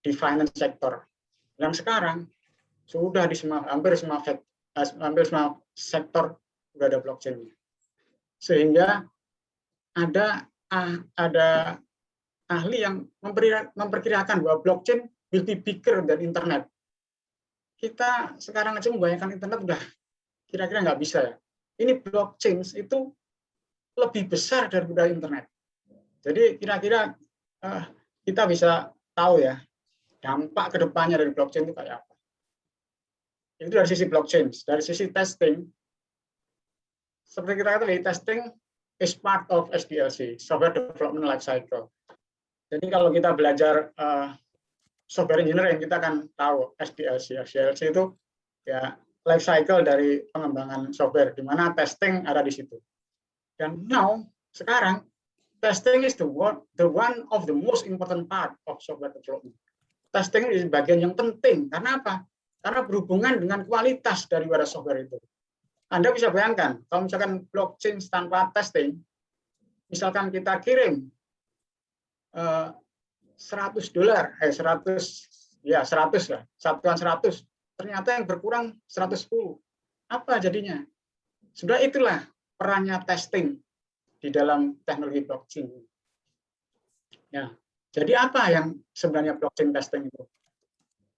di finance sector. Yang sekarang sudah di hampir semua sektor sudah ada blockchain. Sehingga ada ahli yang memperkirakan bahwa blockchain will be bigger than internet. Kita sekarang aja membayangkan internet udah kira-kira nggak bisa ya. Ini blockchain itu lebih besar daripada internet. Jadi kira-kira kita bisa tahu ya dampak kedepannya dari blockchain itu kayak apa. Itu dari sisi blockchain. Dari sisi testing, seperti kita katakan, testing is part of SDLC, Software Development Life Cycle. Jadi kalau kita belajar software engineering, kita akan tahu SDLC. SDLC itu ya life cycle dari pengembangan software, di mana testing ada di situ. Dan sekarang testing is the one of the most important part of software development. Testing is bagian yang penting. Karena apa? Karena berhubungan dengan kualitas daripada software itu. Anda bisa bayangkan, kalau misalkan blockchain tanpa testing, misalkan kita kirim $100, 100 lah, satuan 100, ternyata yang berkurang 110. Apa jadinya? Sudah itulah perannya testing di dalam teknologi blockchain. Ya, jadi apa yang sebenarnya blockchain testing itu?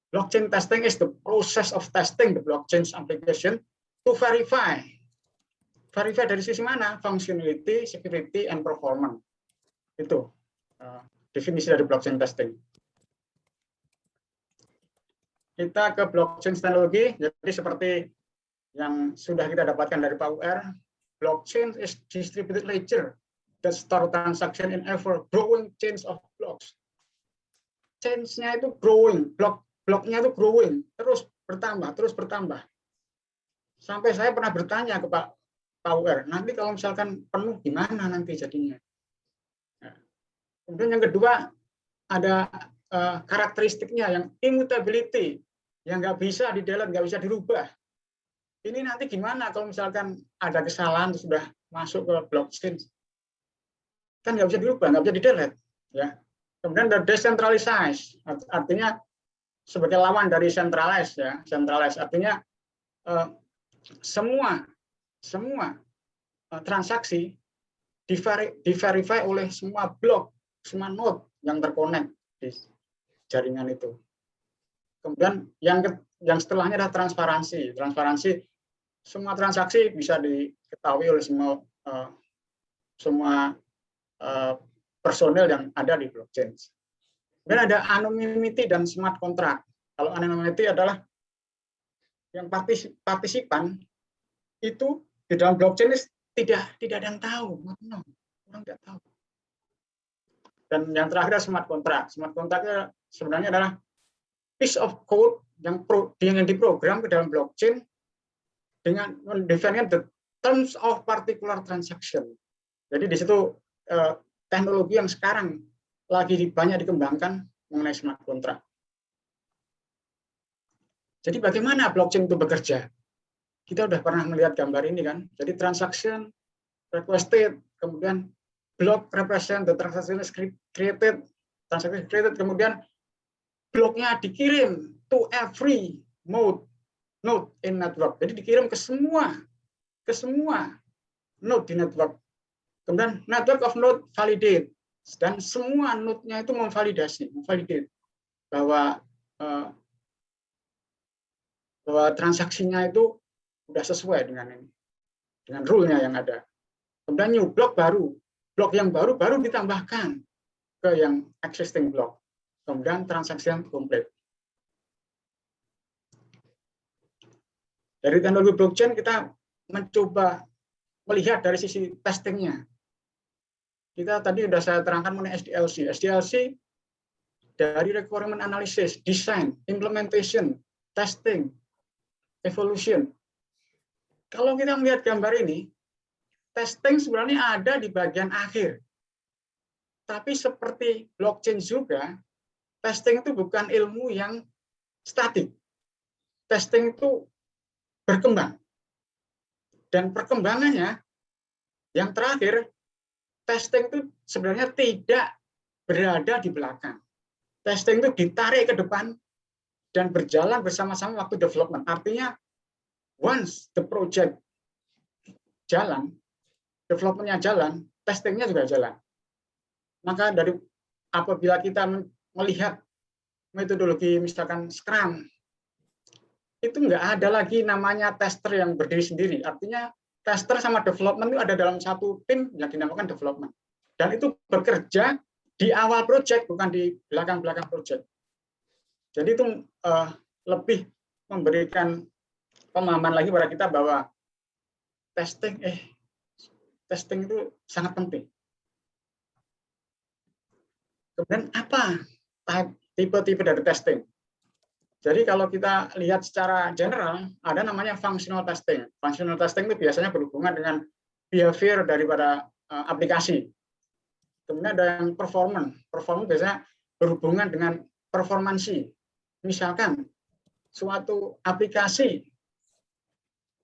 Blockchain testing is the process of testing the blockchain's application to verify. Verify dari sisi mana? Functionality, security, and performance. Itu definisi dari blockchain testing. Kita ke blockchain teknologi, jadi seperti yang sudah kita dapatkan dari Pak UR, blockchain is distributed ledger that store transaction in ever growing chains of blocks. Chains-nya itu growing, bloknya itu growing, terus bertambah. Sampai saya pernah bertanya ke Pak UR, nanti kalau misalkan penuh gimana nanti jadinya? Nah, kemudian yang kedua ada karakteristiknya yang immutability, yang nggak bisa di-delete, nggak bisa dirubah. Ini nanti gimana kalau misalkan ada kesalahan sudah masuk ke blockchain, kan nggak bisa dirubah, nggak bisa di-delete, ya. Kemudian ada decentralized, artinya sebagai lawan dari centralized, ya. Centralized artinya semua transaksi di-verify oleh semua blok, semua node yang terkonek di jaringan itu. Kemudian yang setelahnya adalah transparansi. Transparansi, semua transaksi bisa diketahui oleh semua personel yang ada di blockchain. Kemudian ada anonymity dan smart contract. Kalau anonymity adalah yang partisipan itu di dalam blockchain tidak ada yang tahu, orang tidak tahu. Dan yang terakhir smart contract. Smart contract sebenarnya adalah piece of code yang diprogram ke dalam blockchain dengan mendefinisikan the terms of particular transaction. Jadi di situ teknologi yang sekarang lagi banyak dikembangkan mengenai smart contract. Jadi bagaimana blockchain itu bekerja? Kita udah pernah melihat gambar ini kan. Jadi transaction requested, kemudian block represent the transaction is created, transaction created, kemudian bloknya dikirim to every node in network. Jadi dikirim ke semua node di network. Kemudian network of node validate, dan semua node-nya itu memvalidate bahwa transaksinya itu sudah sesuai dengan rule-nya yang ada. Kemudian new block baru, blok yang baru ditambahkan. ke yang existing block. Kemudian transaction complete. Dari teknologi blockchain kita mencoba melihat dari sisi testingnya. Kita tadi sudah saya terangkan mengenai SDLC. SDLC dari requirement analysis, design, implementation, testing, evolution. Kalau kita melihat gambar ini, testing sebenarnya ada di bagian akhir. Tapi seperti blockchain juga, testing itu bukan ilmu yang statik. Testing itu berkembang. Dan perkembangannya, yang terakhir, testing itu sebenarnya tidak berada di belakang. Testing itu ditarik ke depan dan berjalan bersama-sama waktu development. Artinya, once the project jalan, development-nya jalan, testingnya juga jalan. Maka dari apabila kita melihat metodologi misalkan Scrum, itu nggak ada lagi namanya tester yang berdiri sendiri. Artinya tester sama development itu ada dalam satu tim yang dinamakan development. Dan itu bekerja di awal project, bukan di belakang-belakang project. Jadi itu lebih memberikan pemahaman lagi pada kita bahwa testing itu sangat penting. Kemudian apa tipe-tipe dari testing? Jadi kalau kita lihat secara general, ada namanya functional testing. Functional testing itu biasanya berhubungan dengan behavior daripada aplikasi. Kemudian ada yang performance. Performance biasanya berhubungan dengan performansi. Misalkan suatu aplikasi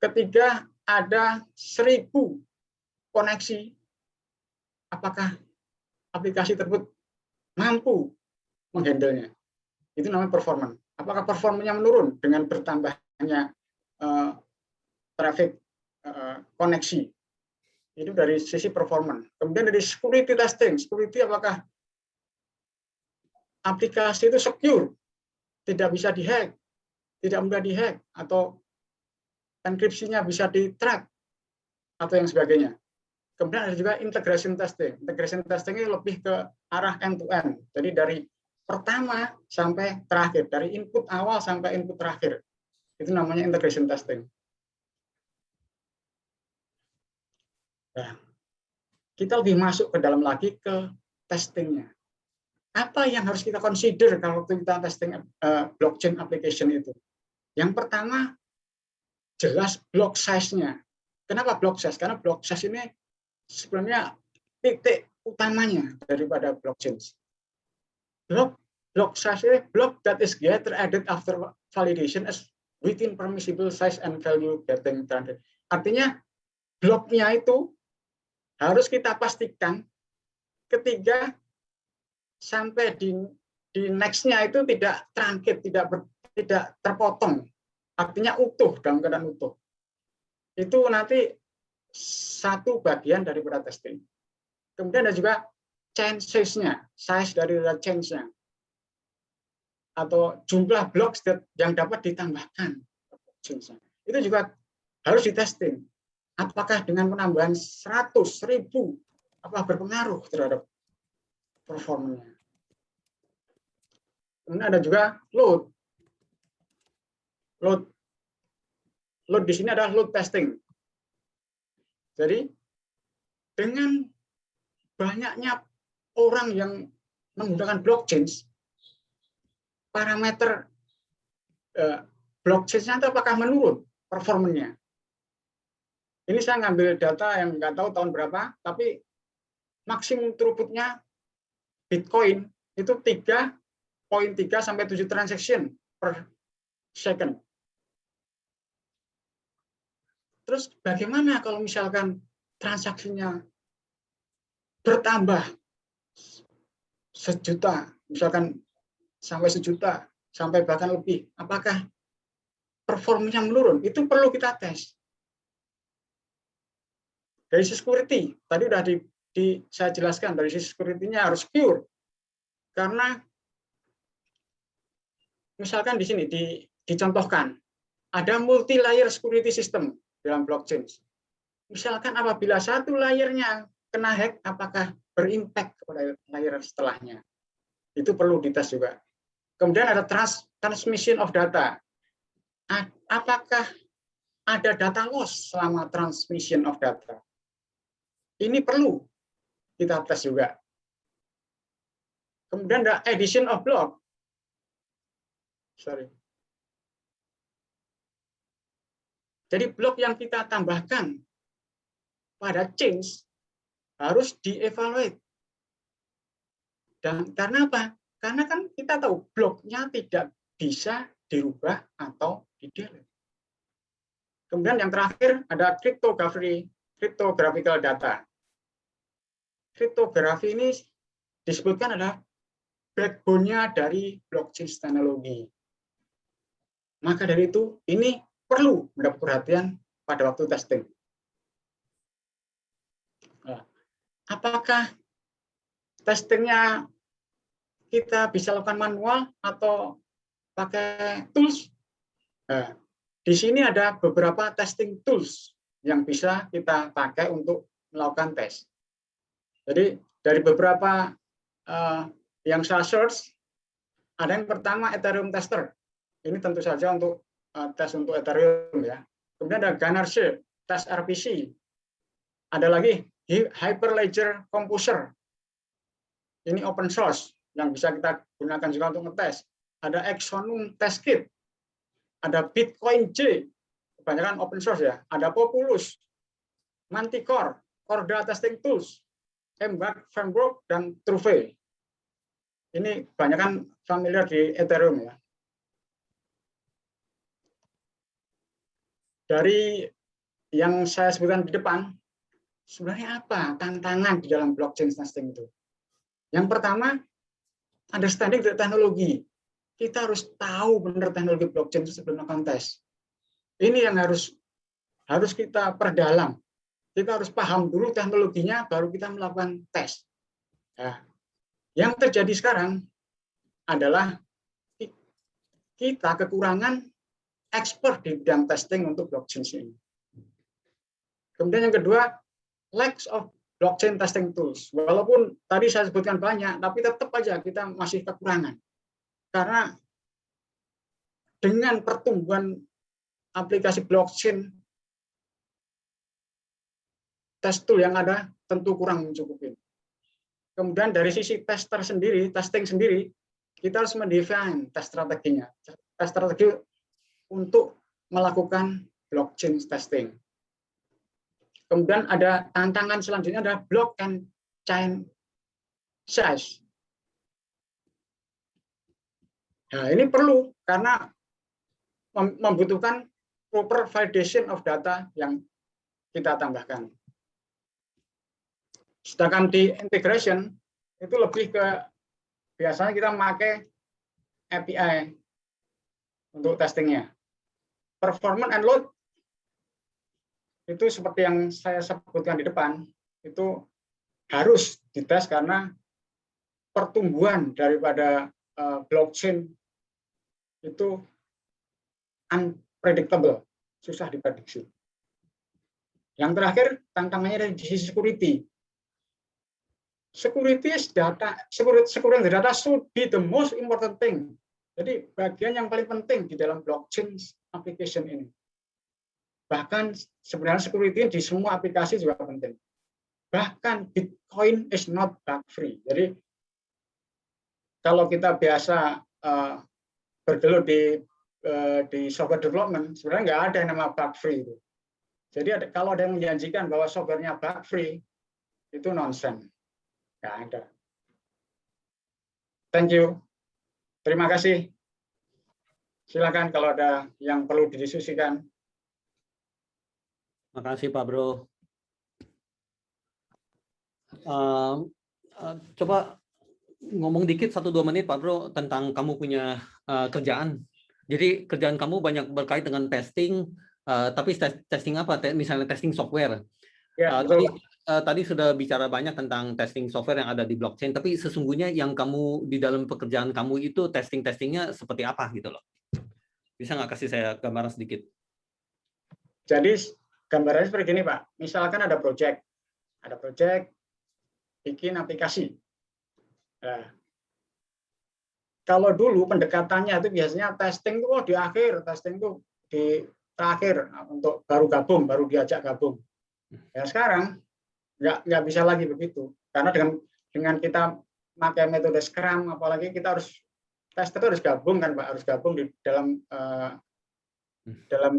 ketika ada 1000 koneksi, apakah aplikasi tersebut mampu menghandle-nya? Itu namanya performance. Apakah performanya menurun dengan bertambahnya traffic koneksi? Itu dari sisi performance. Kemudian dari security testing. Security, apakah aplikasi itu secure, tidak bisa dihack, tidak mudah dihack, atau enkripsinya bisa di-track, atau yang sebagainya. Kemudian ada juga integration testing. Integration testing ini lebih ke arah end-to-end. Jadi dari pertama sampai terakhir, dari input awal sampai input terakhir. Itu namanya integration testing. Nah, kita lebih masuk ke dalam lagi ke testingnya. Apa yang harus kita consider kalau kita testing blockchain application itu? Yang pertama, jelas block size-nya. Kenapa block size? Karena block size ini sebenarnya titik utamanya daripada blockchain. Block size ini block that is gathered added after validation as within permissible size and value getting transferred. Artinya bloknya itu harus kita pastikan ketika sampai di next-nya itu tidak truncated, tidak terpotong. Artinya utuh, dalam keadaan utuh. Itu nanti satu bagian daripada testing. Kemudian ada juga chain size-nya, size dari chain-nya. Atau jumlah blocks yang dapat ditambahkan. Itu juga harus ditesting. Apakah dengan penambahan 100, 1000, apa berpengaruh terhadap performanya. Kemudian ada juga load. Load di sini adalah load testing. Jadi dengan banyaknya orang yang menggunakan blockchain, parameter blockchain-nya itu apakah menurun performanya? Ini saya ngambil data yang nggak tahu tahun berapa, tapi maksimum throughput-nya Bitcoin itu 3.3 sampai 7 transaction per second. Terus bagaimana kalau misalkan transaksinya bertambah 1 juta, misalkan sampai 1 juta, sampai bahkan lebih, apakah performanya menurun? Itu perlu kita tes. Dari sisi security, tadi sudah saya jelaskan, dari sisi security-nya harus secure. Karena misalkan di sini dicontohkan, ada multi-layer security system dalam blockchain. Misalkan apabila satu layernya kena hack, apakah berimpact kepada layer setelahnya? Itu perlu dites juga. Kemudian ada transmission of data. Apakah ada data loss selama transmission of data? Ini perlu kita tes juga. Kemudian ada addition of block. Jadi blok yang kita tambahkan pada change harus dievaluate. Dan karena apa? Karena kan kita tahu bloknya tidak bisa dirubah atau di-delete. Kemudian yang terakhir ada cryptographical data. Kriptografi ini disebutkan adalah backbone-nya dari blockchain teknologi. Maka dari itu, ini perlu mendapat perhatian pada waktu testing. Apakah testingnya kita bisa lakukan manual atau pakai tools? Nah, di sini ada beberapa testing tools yang bisa kita pakai untuk melakukan tes. Jadi dari beberapa yang saya search, ada yang pertama Ethereum Tester. Ini tentu saja untuk tes untuk Ethereum ya. Kemudian ada Gunnership, tes RPC. Ada lagi Hyperledger Composer. Ini open source yang bisa kita gunakan juga untuk ngetes. Ada Exonum Test Kit. Ada Bitcoin J, kebanyakan open source ya. Ada Populus, Manticore, Corda Testing Tools, Embark Framework, dan Truve. Ini kebanyakan familiar di Ethereum ya. Dari yang saya sebutkan di depan, sebenarnya apa tantangan di dalam blockchain testing itu? Yang pertama, understanding the teknologi. Kita harus tahu benar teknologi blockchain itu sebelum melakukan tes. Ini yang harus kita perdalam. Kita harus paham dulu teknologinya, baru kita melakukan tes. Nah, yang terjadi sekarang adalah kita kekurangan expert di bidang testing untuk blockchain ini. Kemudian yang kedua, lack of blockchain testing tools. Walaupun tadi saya sebutkan banyak, tapi tetap aja kita masih kekurangan. Karena dengan pertumbuhan aplikasi blockchain, test tool yang ada tentu kurang mencukupi. Kemudian dari sisi tester sendiri, testing sendiri, kita harus mendefine test strateginya. Test strategi untuk melakukan blockchain testing. Kemudian ada tantangan selanjutnya adalah block and chain size. Nah, ini perlu karena membutuhkan proper validation of data yang kita tambahkan. Sedangkan di integration itu lebih ke biasanya kita memakai API untuk testingnya. Performance and load itu seperti yang saya sebutkan di depan, itu harus dites karena pertumbuhan daripada blockchain itu unpredictable, susah diprediksi. Yang terakhir, tantangannya dari sisi security. Security data should be the most important thing. Jadi bagian yang paling penting di dalam blockchain application ini. Bahkan sebenarnya security di semua aplikasi juga penting. Bahkan Bitcoin is not bug free. Jadi kalau kita biasa bergelut di software development, sebenarnya nggak ada yang nama bug free itu. Jadi kalau ada yang menjanjikan bahwa softwarenya bug free, itu nonsense. Nggak ada. Thank you. Terima kasih. Silakan kalau ada yang perlu didiskusikan. Terima kasih Pak Bro. Coba ngomong dikit 1-2 menit Pak Bro tentang kamu punya kerjaan. Jadi kerjaan kamu banyak berkait dengan testing, tapi testing apa? Misalnya testing software. Ya, tadi sudah bicara banyak tentang testing software yang ada di blockchain, tapi sesungguhnya yang kamu di dalam pekerjaan kamu itu testingnya seperti apa gitu loh? Bisa nggak kasih saya gambaran sedikit? Jadi gambarannya seperti ini Pak. Misalkan ada project bikin aplikasi. Nah, kalau dulu pendekatannya itu biasanya testing tuh di akhir, testing tuh di terakhir untuk baru gabung, baru diajak gabung. Ya sekarang nggak bisa lagi begitu, karena dengan kita pakai metode Scrum, apalagi kita harus tester harus gabung kan Pak, harus gabung di dalam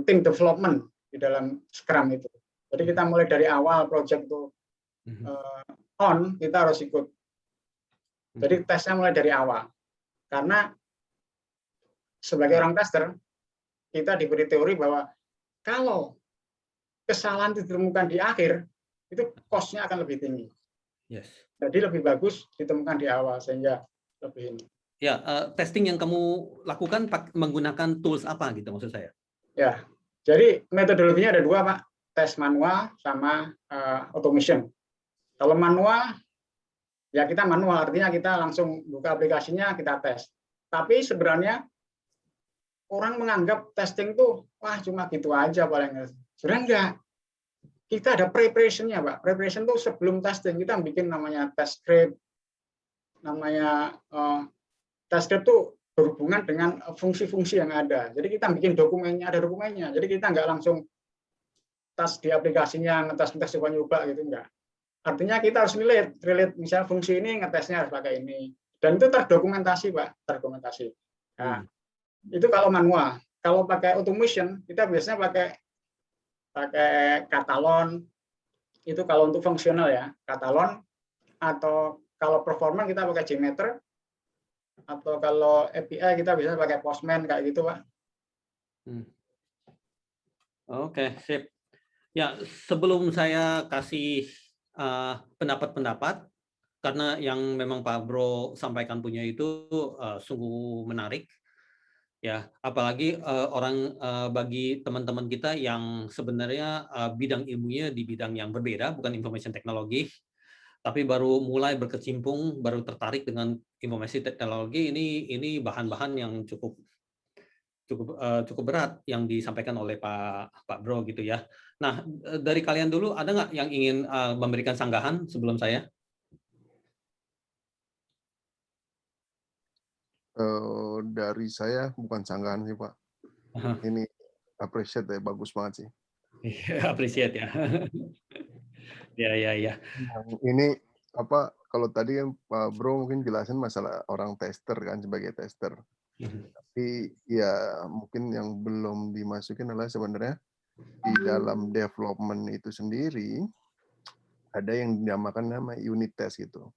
tim development di dalam Scrum itu. Jadi kita mulai dari awal project itu kita harus ikut. Jadi tesnya mulai dari awal. Karena sebagai orang tester, kita diberi teori bahwa kalau kesalahan ditemukan di akhir, itu cost-nya akan lebih tinggi. Yes. Jadi lebih bagus ditemukan di awal, sehingga lebih ini. Ya, testing yang kamu lakukan menggunakan tools apa gitu maksud saya? Ya, jadi metodologinya ada dua Pak, tes manual sama automation. Kalau manual, ya kita manual, artinya kita langsung buka aplikasinya, kita tes. Tapi sebenarnya orang menganggap testing tuh, wah cuma gitu aja paling. Sebenarnya enggak. Kita ada preparation-nya, Pak. Preparation tuh sebelum testing, kita bikin namanya test script. Namanya test script tuh berhubungan dengan fungsi-fungsi yang ada. Jadi kita bikin dokumennya, ada dokumennya. Jadi kita nggak langsung tes di aplikasinya, ngetes coba nyoba gitu, enggak. Artinya kita harus relate, misalnya fungsi ini ngetesnya harus pakai ini. Dan itu terdokumentasi, Pak, terdokumentasi. Nah, itu kalau manual. Kalau pakai automation, kita biasanya pakai katalon. Itu kalau untuk fungsional ya, katalon. Atau kalau performance kita pakai JMeter. Atau kalau API kita bisa pakai Postman kayak gitu, Pak. Oke, sip. Ya, sebelum saya kasih pendapat-pendapat, karena yang memang Pak Bro sampaikan punya itu sungguh menarik, ya. Apalagi bagi teman-teman kita yang sebenarnya bidang ilmunya di bidang yang berbeda, bukan information teknologi, tapi baru mulai berkecimpung, baru tertarik dengan informasi teknologi. Ini bahan-bahan yang cukup berat yang disampaikan oleh Pak Bro gitu ya. Nah, dari kalian dulu ada nggak yang ingin memberikan sanggahan sebelum saya? Dari saya bukan sanggahan sih Pak. Ini appreciate ya, bagus banget sih. Appreciate ya. Ya. Ini apa? Kalau tadi kan Pak Bro mungkin jelasin masalah orang tester kan sebagai tester. Tapi ya mungkin yang belum dimasukin adalah sebenarnya di dalam development itu sendiri ada yang dinamakan nama unit test gitu.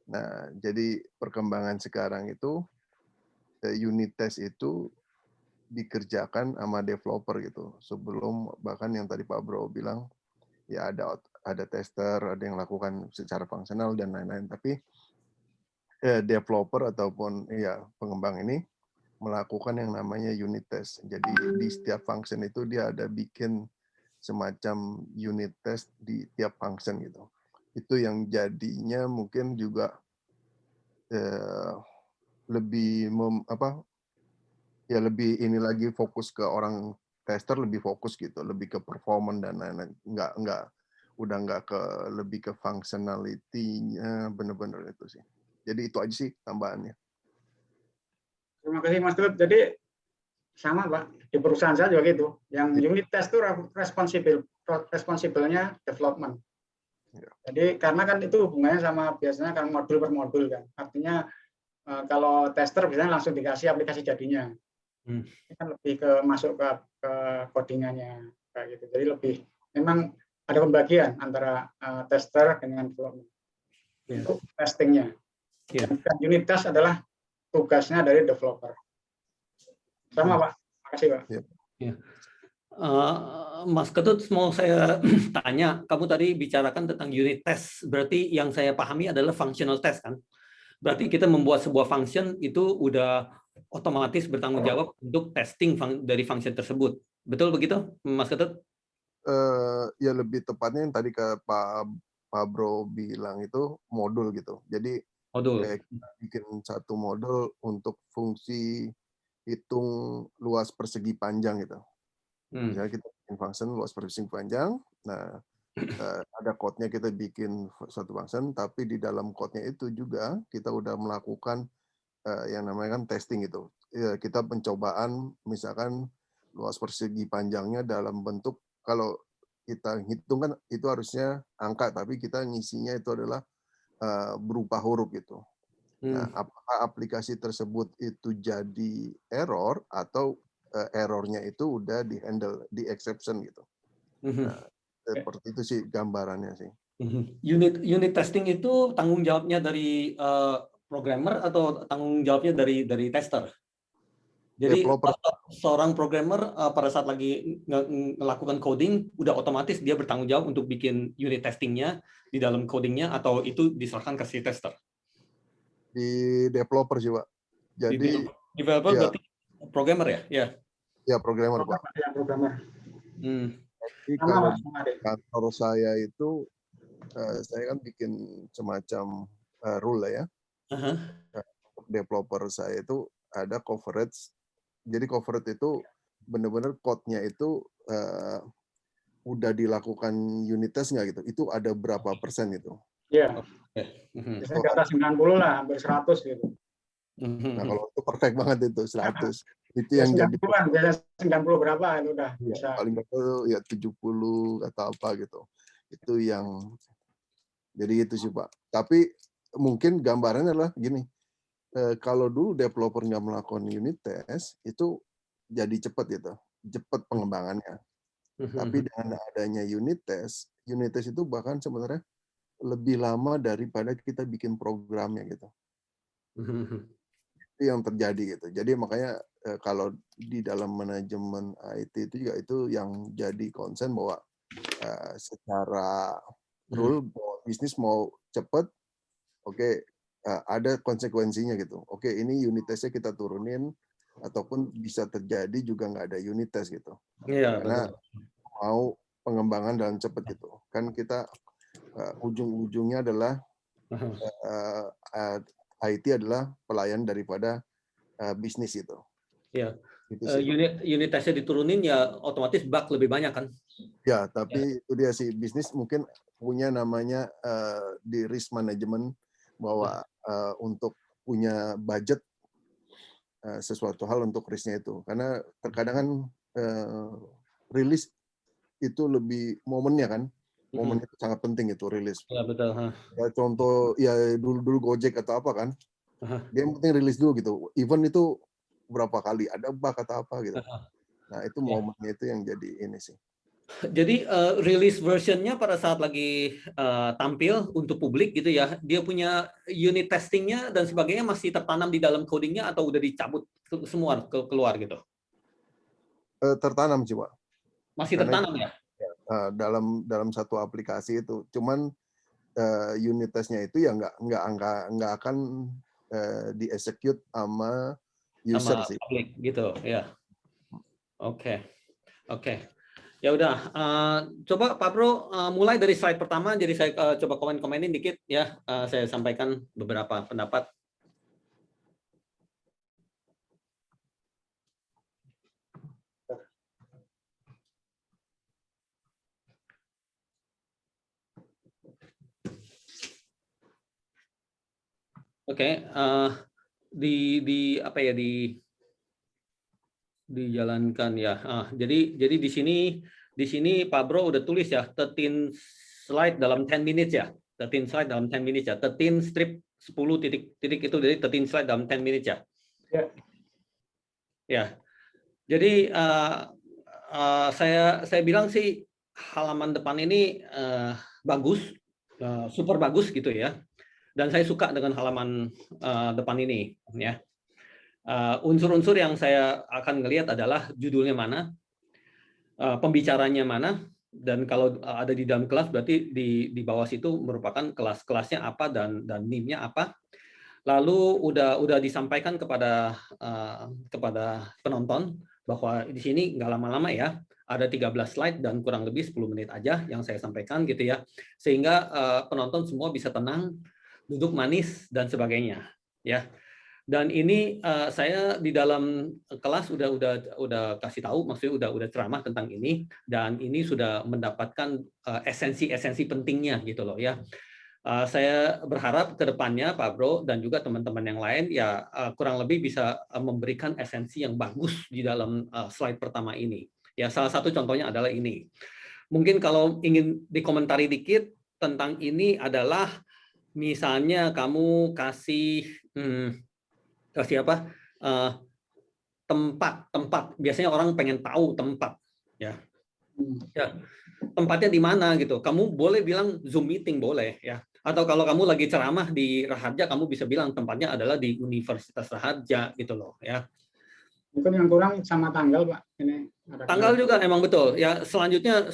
Nah, jadi perkembangan sekarang itu unit test itu dikerjakan sama developer gitu. Sebelum bahkan yang tadi Pak Bro bilang ya ada tester, ada yang lakukan secara fungsional dan lain-lain. Tapi developer ataupun ya pengembang ini melakukan yang namanya unit test. Jadi di setiap function itu dia ada bikin semacam unit test di tiap function gitu. Itu yang jadinya mungkin juga lebih lebih ini lagi fokus ke orang tester, lebih fokus gitu, lebih ke performance dan lain-lain. Udah nggak lebih ke functionality-nya, bener-bener itu sih. Jadi itu aja sih tambahannya. Terima kasih Mas Tut. Jadi sama Pak, di perusahaan saya juga gitu. Yang unit test itu responsibelnya development. Jadi karena kan itu hubungannya sama biasanya kan modul per modul kan. Artinya kalau tester biasanya langsung dikasih aplikasi jadinya. Ini kan lebih ke masuk ke codingannya kayak gitu. Jadi lebih memang ada pembagian antara tester dengan development untuk testingnya. Dan unit test adalah tugasnya dari developer. Sama Pak, makasih Pak. Mas Ketut, mau saya tanya, kamu tadi bicarakan tentang unit test. Berarti yang saya pahami adalah functional test kan? Berarti kita membuat sebuah function itu udah otomatis bertanggung jawab untuk testing dari function tersebut. Betul begitu, Mas Ketut? Ya lebih tepatnya yang tadi ke Pak Bro bilang itu modul gitu. Jadi kayak kita bikin satu modul untuk fungsi hitung luas persegi panjang gitu. Misalnya kita bikin function luas persegi panjang. Nah, ada code-nya kita bikin suatu function, tapi di dalam code-nya itu juga kita udah melakukan yang namanya kan testing itu. Kita pencobaan misalkan luas persegi panjangnya dalam bentuk, kalau kita hitung kan itu harusnya angka, tapi kita ngisinya itu adalah berupa huruf gitu. Nah, apakah aplikasi tersebut itu jadi error atau errornya itu udah di-handle, di exception gitu. Nah, seperti itu sih gambarannya sih. Unit testing itu tanggung jawabnya dari programmer atau tanggung jawabnya dari tester? Jadi Developer. seorang programmer pada saat lagi melakukan coding, udah otomatis dia bertanggung jawab untuk bikin unit testingnya di dalam codingnya, atau itu diserahkan ke si tester? Di developer sih, Pak. Jadi developer ya, berarti programmer ya? Ya. Ya, programmer, Pak. Ya, programmer. Jadi kalau kantor saya itu saya kan bikin semacam rule ya. Untuk developer saya itu ada coverage. Jadi coverage itu benar-benar code-nya itu udah dilakukan unit test nggak gitu? Itu ada berapa persen itu? Iya. Biasanya di atas 90 lah, hampir 100 gitu. Nah, kalau itu perfect banget itu 100. Itu Ya, yang jadi 90-an, biasanya 90 berapa itu udah bisa. Paling betul ya 70 atau apa gitu. Itu yang jadi itu sih, Pak. Tapi mungkin gambarannya adalah gini. Kalau dulu developer nggak melakukan unit test, itu jadi cepat gitu. Cepat pengembangannya. Tapi dengan adanya unit test itu bahkan sebenarnya lebih lama daripada kita bikin programnya gitu. Itu yang terjadi gitu. Jadi makanya kalau di dalam manajemen IT itu juga itu yang jadi concern bahwa secara rule bisnis mau cepat, oke, ada konsekuensinya gitu. Oke, ini unit testnya kita turunin, ataupun bisa terjadi juga nggak ada unit test gitu. Iya, karena betul. Mau pengembangan dalam cepat gitu. Kan kita ujung-ujungnya adalah IT adalah pelayan daripada bisnis itu. Ya. Gitu unit tesnya diturunin ya otomatis bug lebih banyak kan? Ya, tapi itu dia sih, bisnis mungkin punya namanya di risk management, bahwa untuk punya budget sesuatu hal untuk risknya itu. Karena terkadang kan rilis itu lebih momennya kan, momen itu sangat penting itu rilis. Ya, betul. Ya, contoh ya dulu Gojek atau apa kan, dia yang penting rilis dulu gitu. Event itu berapa kali ada bug atau apa gitu. Nah, itu momennya itu yang jadi ini sih. Jadi release versionnya pada saat lagi tampil untuk publik gitu ya, dia punya unit testingnya dan sebagainya masih tertanam di dalam codingnya atau udah dicabut semua keluar gitu? Tertanam sih, Pak. Masih tertanam ya? Dalam satu aplikasi itu, cuman unit testnya itu ya nggak akan di-execute sama user sih. Publik gitu ya. Oke. Ya udah, coba Pak Bro mulai dari slide pertama. Jadi saya coba komenin dikit ya. Saya sampaikan beberapa pendapat. Oke, dijalankan ya. Jadi di sini Pak Bro udah tulis ya 13 slide dalam 10 minutes ya. 13 slide dalam 10 minutes ya. 13 strip 10 titik itu, jadi 13 slide dalam 10 minutes ya. Ya. Jadi saya bilang sih halaman depan ini bagus, super bagus gitu ya. Dan saya suka dengan halaman depan ini ya. Unsur-unsur yang saya akan ngelihat adalah judulnya mana, pembicaranya mana, dan kalau ada di dalam kelas berarti di bawah situ merupakan kelas-kelasnya apa dan NIM-nya apa. Lalu udah disampaikan kepada penonton bahwa di sini nggak lama-lama ya, ada 13 slide dan kurang lebih 10 menit aja yang saya sampaikan gitu ya, sehingga penonton semua bisa tenang, duduk manis dan sebagainya ya. Dan ini saya di dalam kelas udah kasih tahu, maksudnya udah ceramah tentang ini, dan ini sudah mendapatkan esensi-esensi pentingnya gitu loh ya. Saya berharap ke depannya Pak Bro dan juga teman-teman yang lain ya kurang lebih bisa memberikan esensi yang bagus di dalam slide pertama ini. Ya, salah satu contohnya adalah ini. Mungkin kalau ingin dikomentari dikit tentang ini adalah misalnya kamu kasih apa? Tempat. Biasanya orang pengen tahu tempat ya. Ya, tempatnya di mana gitu. Kamu boleh bilang Zoom meeting boleh ya. Atau kalau kamu lagi ceramah di Raharja, kamu bisa bilang tempatnya adalah di Universitas Raharja gitu loh ya. Mungkin yang kurang sama tanggal, Pak. Ini ada tanggal juga emang betul. Ya, selanjutnya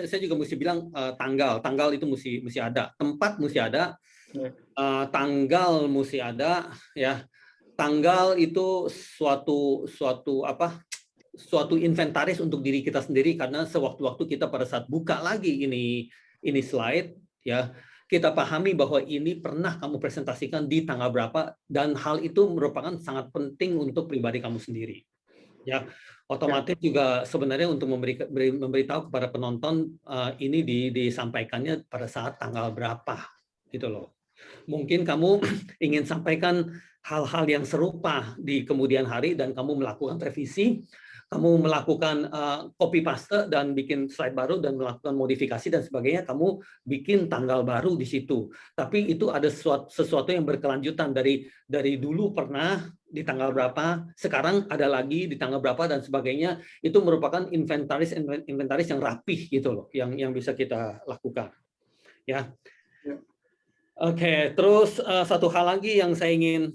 saya juga mesti bilang tanggal. Tanggal itu mesti ada. Tempat mesti ada. Tanggal mesti ada ya. Tanggal itu suatu inventaris untuk diri kita sendiri, karena sewaktu-waktu kita pada saat buka lagi ini slide ya, kita pahami bahwa ini pernah kamu presentasikan di tanggal berapa, dan hal itu merupakan sangat penting untuk pribadi kamu sendiri. Ya, otomatis juga sebenarnya untuk memberitahu kepada penonton ini disampaikannya pada saat tanggal berapa gitu loh. Mungkin kamu ingin sampaikan hal-hal yang serupa di kemudian hari dan kamu melakukan revisi, kamu melakukan copy paste dan bikin slide baru dan melakukan modifikasi dan sebagainya, kamu bikin tanggal baru di situ. Tapi itu ada sesuatu yang berkelanjutan dari dulu pernah di tanggal berapa, sekarang ada lagi di tanggal berapa dan sebagainya. Itu merupakan inventaris yang rapih gitu loh, yang bisa kita lakukan. Ya. Oke, terus satu hal lagi yang saya ingin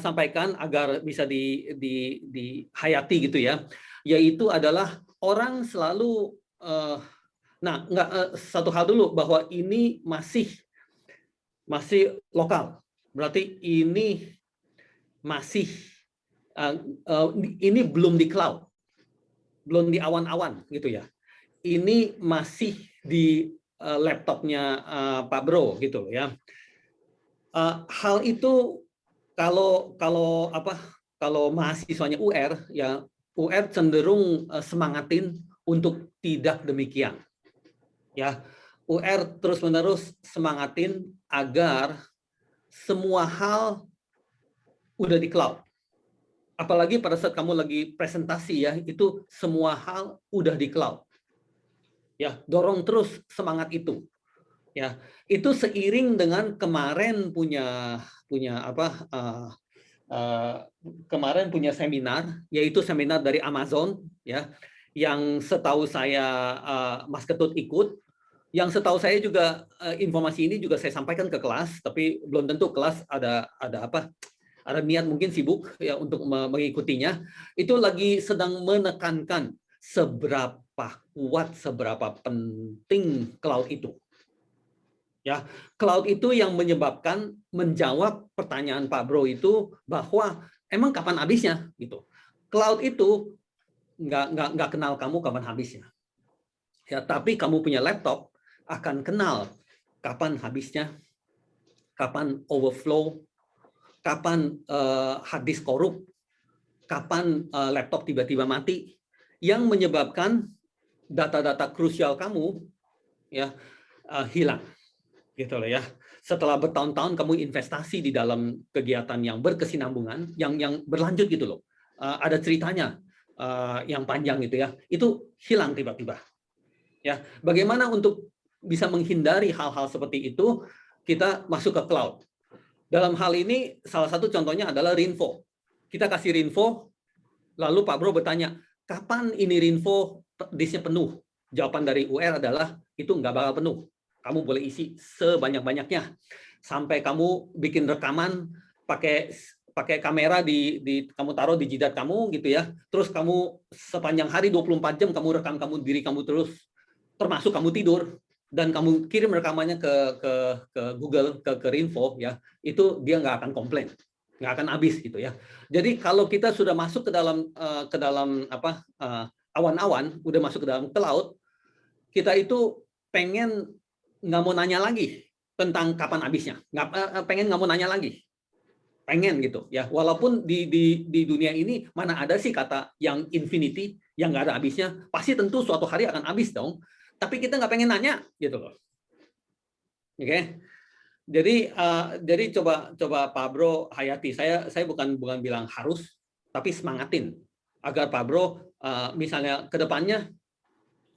sampaikan agar bisa dihayati gitu ya, yaitu adalah orang selalu satu hal dulu, bahwa ini masih lokal, berarti ini masih ini belum di cloud, belum di awan-awan gitu ya, ini masih di laptopnya Pak Bro gitu ya. Hal itu kalau mahasiswanya UR ya, UR cenderung semangatin untuk tidak demikian. Ya, UR terus-menerus semangatin agar semua hal udah di cloud. Apalagi pada saat kamu lagi presentasi ya, itu semua hal udah di cloud. Ya, dorong terus semangat itu. Ya, itu seiring dengan kemarin punya kemarin punya seminar, yaitu seminar dari Amazon ya, yang setahu saya Mas Ketut ikut, yang setahu saya juga informasi ini juga saya sampaikan ke kelas, tapi belum tentu kelas ada niat, mungkin sibuk ya untuk mengikutinya. Itu lagi sedang menekankan seberapa kuat, seberapa penting cloud itu. Ya, cloud itu yang menyebabkan menjawab pertanyaan Pak Bro itu, bahwa emang kapan habisnya gitu. Cloud itu nggak kenal kamu kapan habisnya. Ya, tapi kamu punya laptop akan kenal kapan habisnya, kapan overflow, kapan hard disk korup, kapan laptop tiba-tiba mati, yang menyebabkan data-data krusial kamu ya hilang. Gitu loh ya. Setelah bertahun-tahun kamu investasi di dalam kegiatan yang berkesinambungan, yang berlanjut gitu loh. Ada ceritanya yang panjang gitu ya. Itu hilang tiba-tiba. Ya, bagaimana untuk bisa menghindari hal-hal seperti itu? Kita masuk ke cloud. Dalam hal ini salah satu contohnya adalah Rinvo. Kita kasih Rinvo, lalu Pak Bro bertanya, kapan ini Rinvo disknya penuh? Jawaban dari UR adalah itu nggak bakal penuh. Kamu boleh isi sebanyak-banyaknya sampai kamu bikin rekaman pakai kamera kamu taruh di jidat kamu gitu ya. Terus kamu sepanjang hari 24 jam kamu rekam diri kamu terus, termasuk kamu tidur, dan kamu kirim rekamannya ke Google, ke Rinvo ya. Itu dia nggak akan komplain, nggak akan habis gitu ya. Jadi kalau kita sudah masuk ke dalam awan-awan, udah masuk ke dalam cloud, kita itu nggak mau nanya lagi tentang kapan habisnya, nggak mau nanya lagi, pengen gitu ya. Walaupun di dunia ini mana ada sih kata yang infinity yang nggak ada habisnya. Pasti tentu suatu hari akan habis dong. Tapi kita nggak pengen nanya gitu loh. Oke. Jadi coba Pak Bro hayati. Saya bukan bilang harus, tapi semangatin agar Pak Bro misalnya ke depannya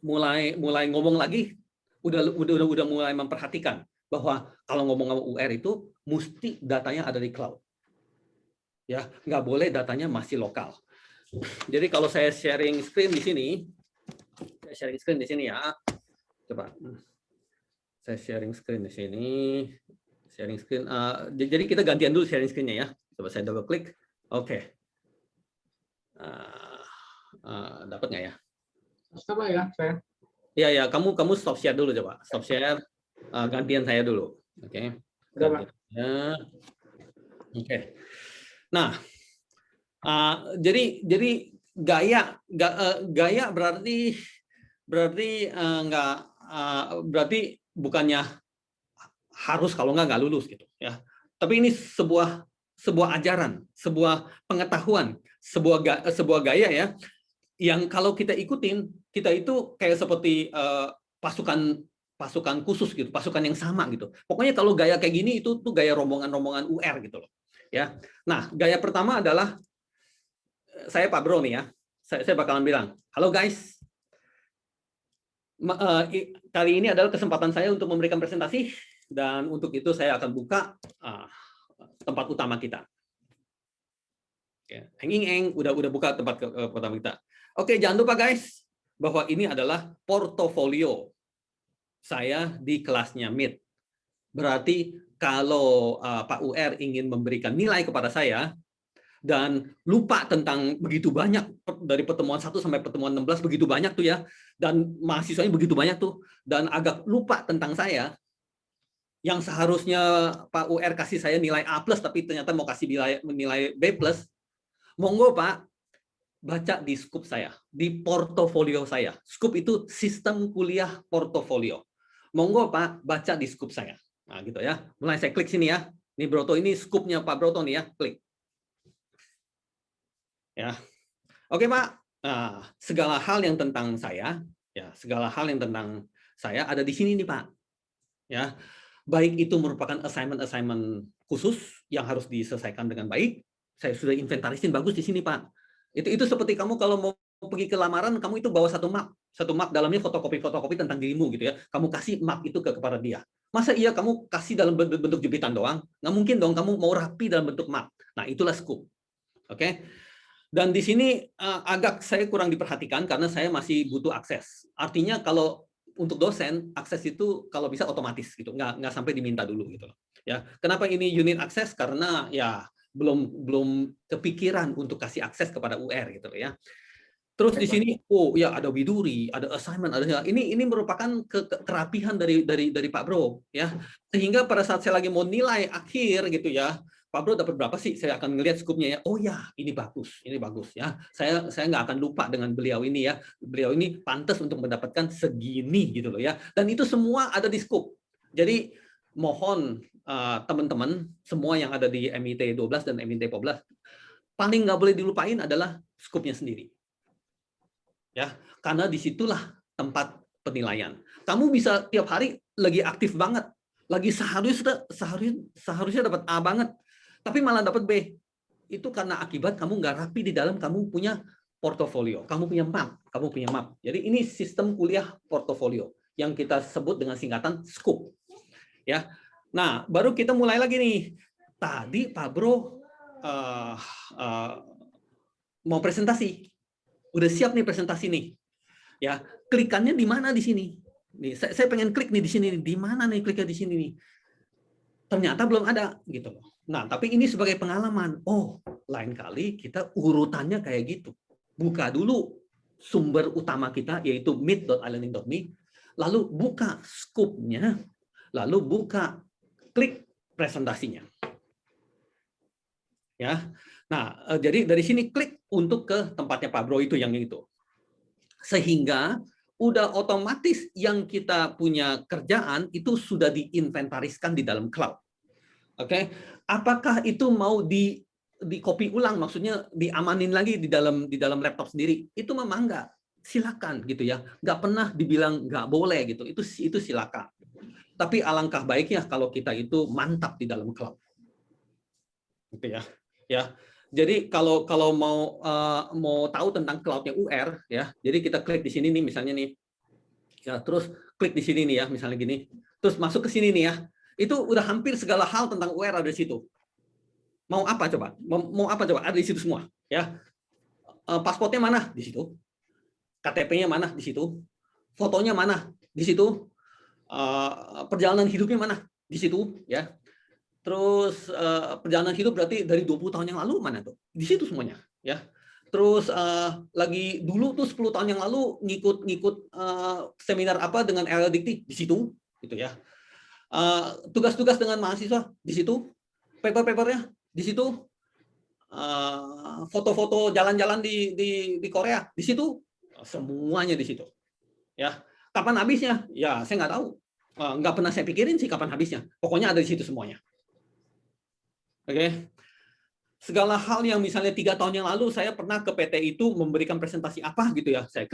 mulai ngomong lagi udah mulai memperhatikan bahwa kalau ngomong UR itu mesti datanya ada di cloud. Ya, nggak boleh datanya masih lokal. Jadi kalau saya sharing screen di sini, ya. Coba. Saya sharing screen di sini. Sharing screen. Jadi kita gantian dulu sharing screen-nya ya. Coba saya double klik. Oke. Dapat nggak ya? Coba ya saya. Ya, kamu stop share dulu coba. Stop share. Gantian saya dulu. Oke. Oke. Nah, jadi gaya berarti berarti bukannya harus, kalau nggak lulus gitu ya. Tapi ini sebuah ajaran, sebuah pengetahuan, sebuah gaya ya, yang kalau kita ikutin, kita itu kayak seperti pasukan khusus gitu, pasukan yang sama gitu. Pokoknya kalau gaya kayak gini itu tuh gaya rombongan UR gitu loh. Ya. Nah, gaya pertama adalah saya Pak Bro nih ya. Saya bakalan bilang, "Halo guys. Kali ini adalah kesempatan saya untuk memberikan presentasi, dan untuk itu saya akan buka tempat utama kita." Ya, udah buka tempat utama kita. Oke, jangan lupa guys bahwa ini adalah portofolio saya di kelasnya MIT. Berarti kalau Pak UR ingin memberikan nilai kepada saya dan lupa tentang begitu banyak, dari pertemuan 1 sampai pertemuan 16 begitu banyak tuh ya, dan mahasiswanya begitu banyak tuh, dan agak lupa tentang saya, yang seharusnya Pak UR kasih saya nilai A+, tapi ternyata mau kasih nilai B+, monggo Pak, baca di Scoop saya, di portofolio saya. Scoop itu sistem kuliah portofolio. Monggo Pak, baca di Scoop saya. Nah gitu ya, mulai saya klik sini ya. Ini Broto, ini Scoop-nya Pak Broto nih ya, klik. Ya, oke Pak. Nah, segala hal yang tentang saya, ya segala hal yang tentang saya ada di sini nih Pak. Ya, baik itu merupakan assignment khusus yang harus diselesaikan dengan baik. Saya sudah inventarisin bagus di sini Pak. Itu seperti kamu kalau mau pergi ke lamaran, kamu itu bawa satu map dalamnya fotokopi tentang dirimu gitu ya. Kamu kasih map itu kepada dia. Masa iya kamu kasih dalam bentuk jepitan doang? Nggak mungkin dong, kamu mau rapi dalam bentuk map. Nah, itulah Scoop. Oke. Dan di sini agak saya kurang diperhatikan karena saya masih butuh akses. Artinya kalau untuk dosen, akses itu kalau bisa otomatis gitu, nggak sampai diminta dulu gitu. Ya, kenapa ini unit akses? Karena ya belum kepikiran untuk kasih akses kepada UR gitu ya. Terus di sini, oh ya ada Widuri, ada assignment, ada ini merupakan kerapihan dari Pak Bro ya. Sehingga pada saat saya lagi mau nilai akhir gitu ya, Pak Bro dapat berapa sih? Saya akan ngelihat skupnya ya. Oh ya, ini bagus ya. Saya nggak akan lupa dengan beliau ini ya. Beliau ini pantas untuk mendapatkan segini gitu loh ya. Dan itu semua ada di skup. Jadi mohon teman-teman semua yang ada di MIT 12 dan MIT 14, paling nggak boleh dilupain adalah skupnya sendiri. Ya, karena disitulah tempat penilaian. Kamu bisa tiap hari lagi aktif banget, lagi seharusnya dapat A banget, tapi malah dapat B. Itu karena akibat kamu nggak rapi di dalam kamu punya portofolio, kamu punya map. Jadi ini sistem kuliah portofolio yang kita sebut dengan singkatan Scoop. Ya, nah baru kita mulai lagi nih. Tadi Pak Bro mau presentasi, udah siap nih presentasi nih. Ya, klikannya di mana di sini? Nih, saya pengen klik nih di sini. Di mana nih kliknya di sini nih? Ternyata belum ada gitu loh. Nah, tapi ini sebagai pengalaman. Oh, lain kali kita urutannya kayak gitu. Buka dulu sumber utama kita yaitu meet.ilearning.me, lalu buka scoop-nya, lalu buka klik presentasinya. Ya. Nah, jadi dari sini klik untuk ke tempatnya Pak Bro itu yang itu. Sehingga udah otomatis yang kita punya kerjaan itu sudah diinventariskan di dalam cloud. Oke, apakah itu mau di copy ulang, maksudnya diamanin lagi di dalam laptop sendiri? Itu memang enggak. Silakan gitu ya. Nggak pernah dibilang nggak boleh gitu. Itu silakan. Tapi alangkah baiknya kalau kita itu mantap di dalam cloud. Gitu ya. Ya. Jadi kalau mau tahu tentang cloud-nya UR ya, jadi kita klik di sini nih misalnya nih. Ya, terus klik di sini nih ya, misalnya gini. Terus masuk ke sini nih ya. Itu udah hampir segala hal tentang UR ada di situ. Mau apa coba? Mau apa coba? Ada di situ semua, ya. Paspornya mana? Di situ. KTP-nya mana? Di situ. Fotonya mana? Di situ. Perjalanan hidupnya mana? Di situ, ya. Terus perjalanan hidup berarti dari 20 tahun yang lalu mana tuh? Di situ semuanya, ya. Terus lagi dulu tuh 10 tahun yang lalu ngikut seminar apa dengan LL Dikti di situ, gitu ya. Tugas-tugas dengan mahasiswa di situ, paper-papernya di situ, foto-foto jalan-jalan di Korea di situ, semuanya di situ, ya. Kapan habisnya? Ya saya nggak tahu, nggak pernah saya pikirin sih kapan habisnya. Pokoknya ada di situ semuanya. Oke. Segala hal yang misalnya 3 tahun yang lalu saya pernah ke PT itu memberikan presentasi apa gitu ya, saya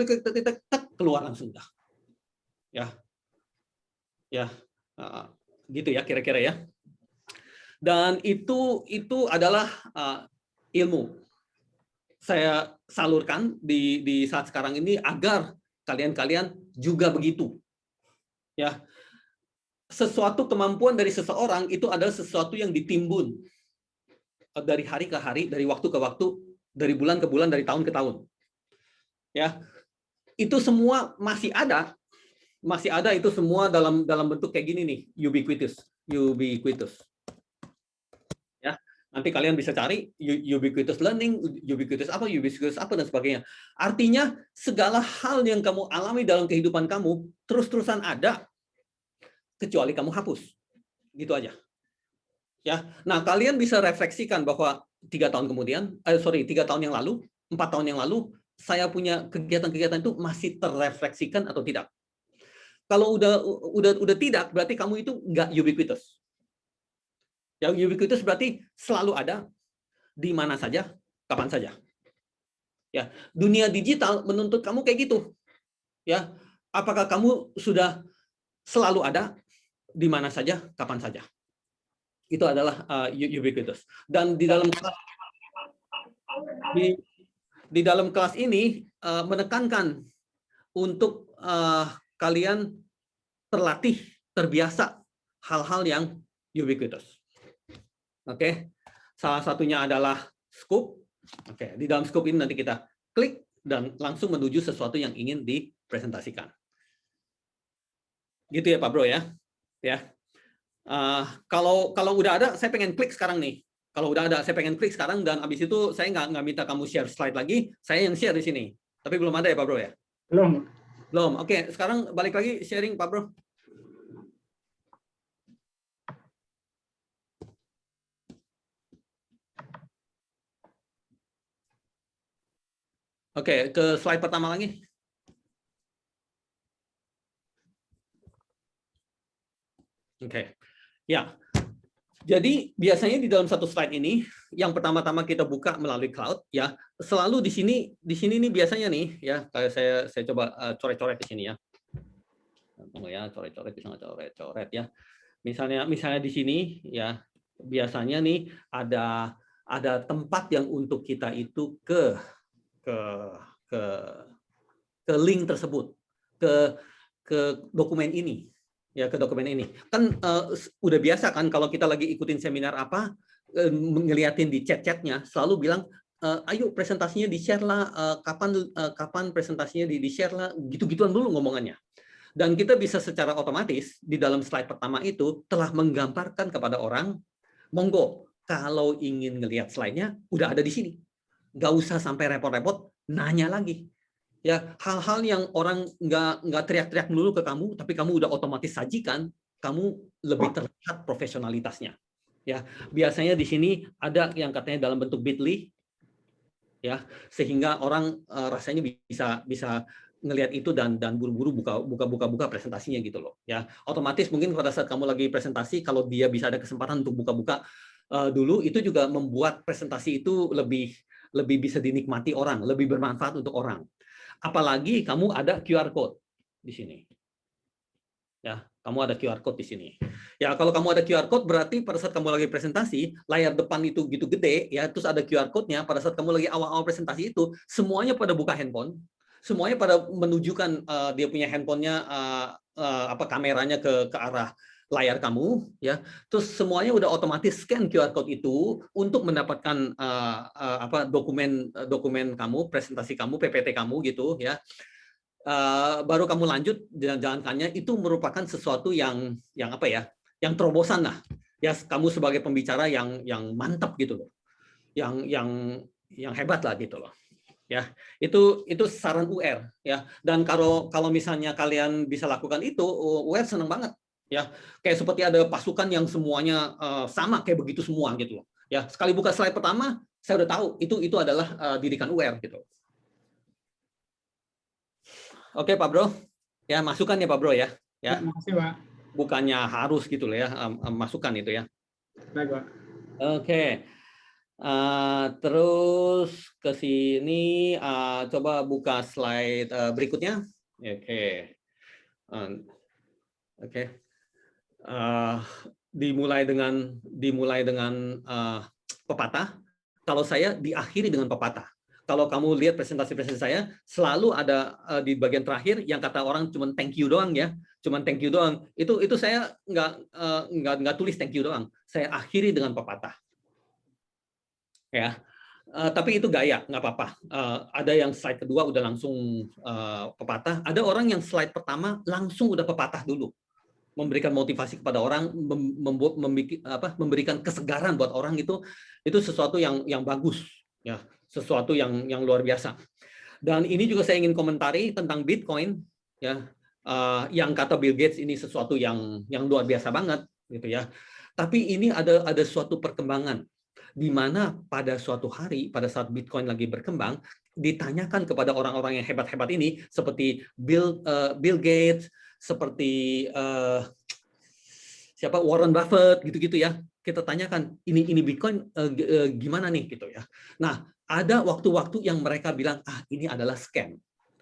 keluar langsung dah, ya, gitu ya kira-kira ya. Dan itu adalah ilmu saya salurkan di saat sekarang ini agar kalian juga begitu, ya. Sesuatu kemampuan dari seseorang itu adalah sesuatu yang ditimbun dari hari ke hari, dari waktu ke waktu, dari bulan ke bulan, dari tahun ke tahun. Ya. Itu semua masih ada itu semua dalam bentuk kayak gini nih, ubiquitous. Ya. Nanti kalian bisa cari ubiquitous learning, ubiquitous apa dan sebagainya. Artinya segala hal yang kamu alami dalam kehidupan kamu terus-terusan ada kecuali kamu hapus. Gitu aja. Ya, nah kalian bisa refleksikan bahwa 3 tahun kemudian, 3 tahun yang lalu, 4 tahun yang lalu, saya punya kegiatan-kegiatan itu masih terrefleksikan atau tidak. Kalau udah tidak, berarti kamu itu nggak ubiquitous. Yang ubiquitous berarti selalu ada, di mana saja, kapan saja. Ya, dunia digital menuntut kamu kayak gitu. Ya, apakah kamu sudah selalu ada, di mana saja, kapan saja. Itu adalah ubiquitous. Dan di dalam kelas ini menekankan untuk kalian terlatih, terbiasa hal-hal yang ubiquitous. Oke. Salah satunya adalah scoop. Oke, di dalam scoop ini nanti kita klik dan langsung menuju sesuatu yang ingin dipresentasikan. Gitu ya Pak Bro ya. Ya. Kalau udah ada, saya pengen klik sekarang nih. Kalau udah ada, saya pengen klik sekarang dan abis itu saya nggak minta kamu share slide lagi, saya yang share di sini. Tapi belum ada ya Pak Bro ya? Belum. Oke, sekarang balik lagi sharing Pak Bro. Oke, ke slide pertama lagi. Oke. Ya. Jadi biasanya di dalam satu slide ini yang pertama-tama kita buka melalui cloud ya, selalu di sini nih biasanya nih ya, kayak saya coba coret-coret di sini ya. Tunggu ya, coret-coret bisa nggak coret-coret ya. Misalnya di sini ya, biasanya nih ada tempat yang untuk kita itu ke link tersebut, ke dokumen ini. Ya, ke dokumen ini kan udah biasa kan kalau kita lagi ikutin seminar apa ngeliatin di chat-chatnya selalu bilang ayo presentasinya di share lah, kapan presentasinya di share lah, gitu-gituan dulu ngomongannya. Dan kita bisa secara otomatis di dalam slide pertama itu telah menggambarkan kepada orang, monggo kalau ingin ngelihat slide-nya udah ada di sini, nggak usah sampai repot-repot nanya lagi. Ya, hal-hal yang orang nggak teriak-teriak dulu ke kamu, tapi kamu udah otomatis sajikan, kamu lebih terlihat profesionalitasnya. Ya, biasanya di sini ada yang katanya dalam bentuk Bitly, ya, sehingga orang rasanya bisa ngelihat itu dan buru-buru buka presentasinya gitu loh. Ya, otomatis mungkin pada saat kamu lagi presentasi, kalau dia bisa ada kesempatan untuk buka-buka dulu, itu juga membuat presentasi itu lebih bisa dinikmati orang, lebih bermanfaat untuk orang. Apalagi kamu ada QR code di sini. Ya, kamu ada QR code di sini. Ya, kalau kamu ada QR code berarti pada saat kamu lagi presentasi, layar depan itu gitu gede ya, terus ada QR code-nya, pada saat kamu lagi awal-awal presentasi itu, semuanya pada buka handphone, semuanya pada menunjukkan dia punya handphonenya kameranya ke arah layar kamu ya. Terus semuanya udah otomatis scan QR code itu untuk mendapatkan dokumen kamu, presentasi kamu, PPT kamu gitu ya. Baru kamu lanjut jalankannya, itu merupakan sesuatu yang apa ya, yang terobosan lah ya, kamu sebagai pembicara yang mantap gitu loh, yang hebat lah gitu loh ya. Itu saran UR ya. Dan kalau misalnya kalian bisa lakukan itu, UR seneng banget ya, kayak seperti ada pasukan yang semuanya sama kayak begitu semua gitu loh ya. Sekali buka slide pertama saya udah tahu itu adalah didikan UR gitu. Oke Pak Bro, ya masukan ya Pak Bro ya. Ya. Terima kasih Pak. Bukannya harus gitu loh ya, masukan itu ya. Baik Pak. Oke. Terus ke sini, coba buka slide berikutnya. Oke. Oke. Dimulai dengan pepatah. Kalau saya diakhiri dengan pepatah. Kalau kamu lihat presentasi saya, selalu ada di bagian terakhir yang kata orang cuma thank you doang ya, cuma thank you doang. Itu saya nggak tulis thank you doang. Saya akhiri dengan pepatah. Ya, tapi itu gaya, nggak apa-apa. Ada yang slide kedua udah langsung pepatah. Ada orang yang slide pertama langsung udah pepatah dulu, memberikan motivasi kepada orang, memberikan kesegaran buat orang, itu sesuatu yang bagus ya, sesuatu yang luar biasa. Dan ini juga saya ingin komentari tentang Bitcoin ya, yang kata Bill Gates ini sesuatu yang luar biasa banget gitu ya. Tapi ini ada suatu perkembangan di mana pada suatu hari, pada saat Bitcoin lagi berkembang, ditanyakan kepada orang-orang yang hebat-hebat ini seperti Bill Gates, seperti siapa, Warren Buffett gitu-gitu ya. Kita tanyakan ini Bitcoin gimana nih gitu ya. Nah, ada waktu-waktu yang mereka bilang ini adalah scam.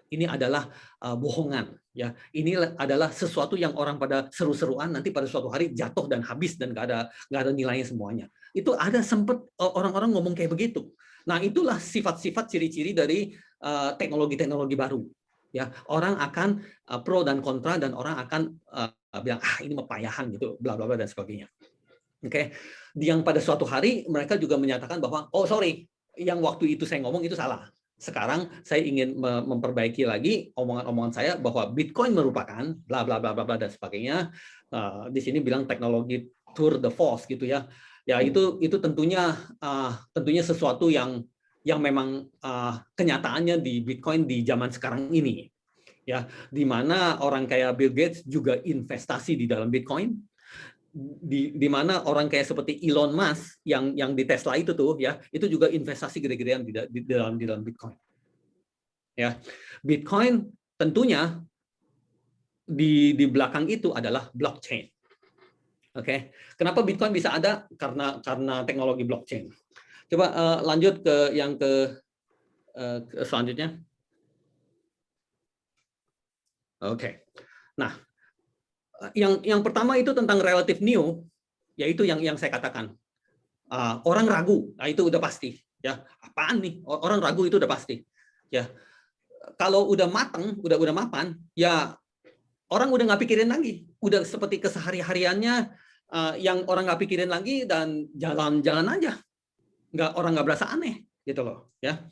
Ini adalah bohongan ya. Ini adalah sesuatu yang orang pada seru-seruan, nanti pada suatu hari jatuh dan habis dan nggak ada nilainya semuanya. Itu ada sempat orang-orang ngomong kayak begitu. Nah, itulah sifat-sifat ciri-ciri dari teknologi-teknologi baru. Ya, orang akan pro dan kontra, dan orang akan bilang ini mepayahan gitu, bla bla bla dan sebagainya. Oke. Yang pada suatu hari mereka juga menyatakan bahwa sorry, yang waktu itu saya ngomong itu salah. Sekarang saya ingin memperbaiki lagi omongan-omongan saya bahwa Bitcoin merupakan bla bla bla bla dan sebagainya. Di sini bilang teknologi tour de force gitu ya. Ya, itu tentunya sesuatu yang memang kenyataannya di Bitcoin di zaman sekarang ini. Ya, di mana orang kayak Bill Gates juga investasi di dalam Bitcoin. Di mana orang kayak seperti Elon Musk yang di Tesla itu tuh ya, itu juga investasi gede-gedean di dalam Bitcoin. Ya, Bitcoin tentunya di belakang itu adalah blockchain. Oke, kenapa Bitcoin bisa ada? Karena teknologi blockchain. Coba lanjut ke yang ke selanjutnya. Oke, nah yang pertama itu tentang relative new, yaitu yang saya katakan. Orang ragu, nah itu udah pasti ya. Apaan nih? Orang ragu itu udah pasti ya. Kalau udah matang, udah mapan, ya orang udah nggak pikirin lagi. Udah seperti kesehari-hariannya yang orang nggak pikirin lagi dan jalan-jalan aja. Orang nggak berasa aneh gitu loh ya.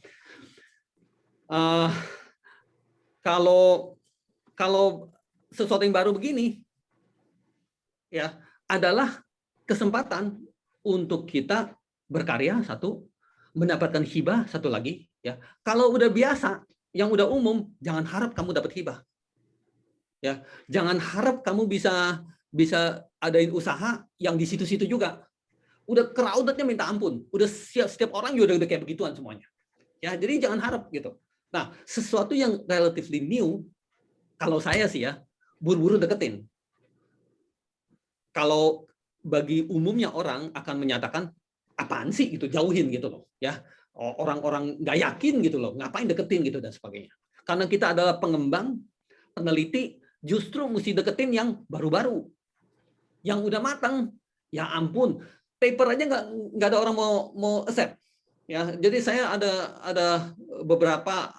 Kalau sesuatu yang baru begini ya, adalah kesempatan untuk kita berkarya satu, mendapatkan hibah satu lagi ya. Kalau udah biasa, yang udah umum, jangan harap kamu dapat hibah. Ya, jangan harap kamu bisa adain usaha yang di situ-situ juga. Udah crowded-nya minta ampun. Udah setiap orang juga udah kayak begituan semuanya. Ya, jadi jangan harap gitu. Nah, sesuatu yang relatively new, kalau saya sih ya, buru-buru deketin. Kalau bagi umumnya orang akan menyatakan, apaan sih gitu, jauhin gitu loh. Ya, orang-orang nggak yakin gitu loh, ngapain deketin gitu dan sebagainya. Karena kita adalah pengembang, peneliti, justru mesti deketin yang baru-baru. Yang udah matang, ya ampun, paper aja nggak ada orang mau accept. Ya, jadi saya ada beberapa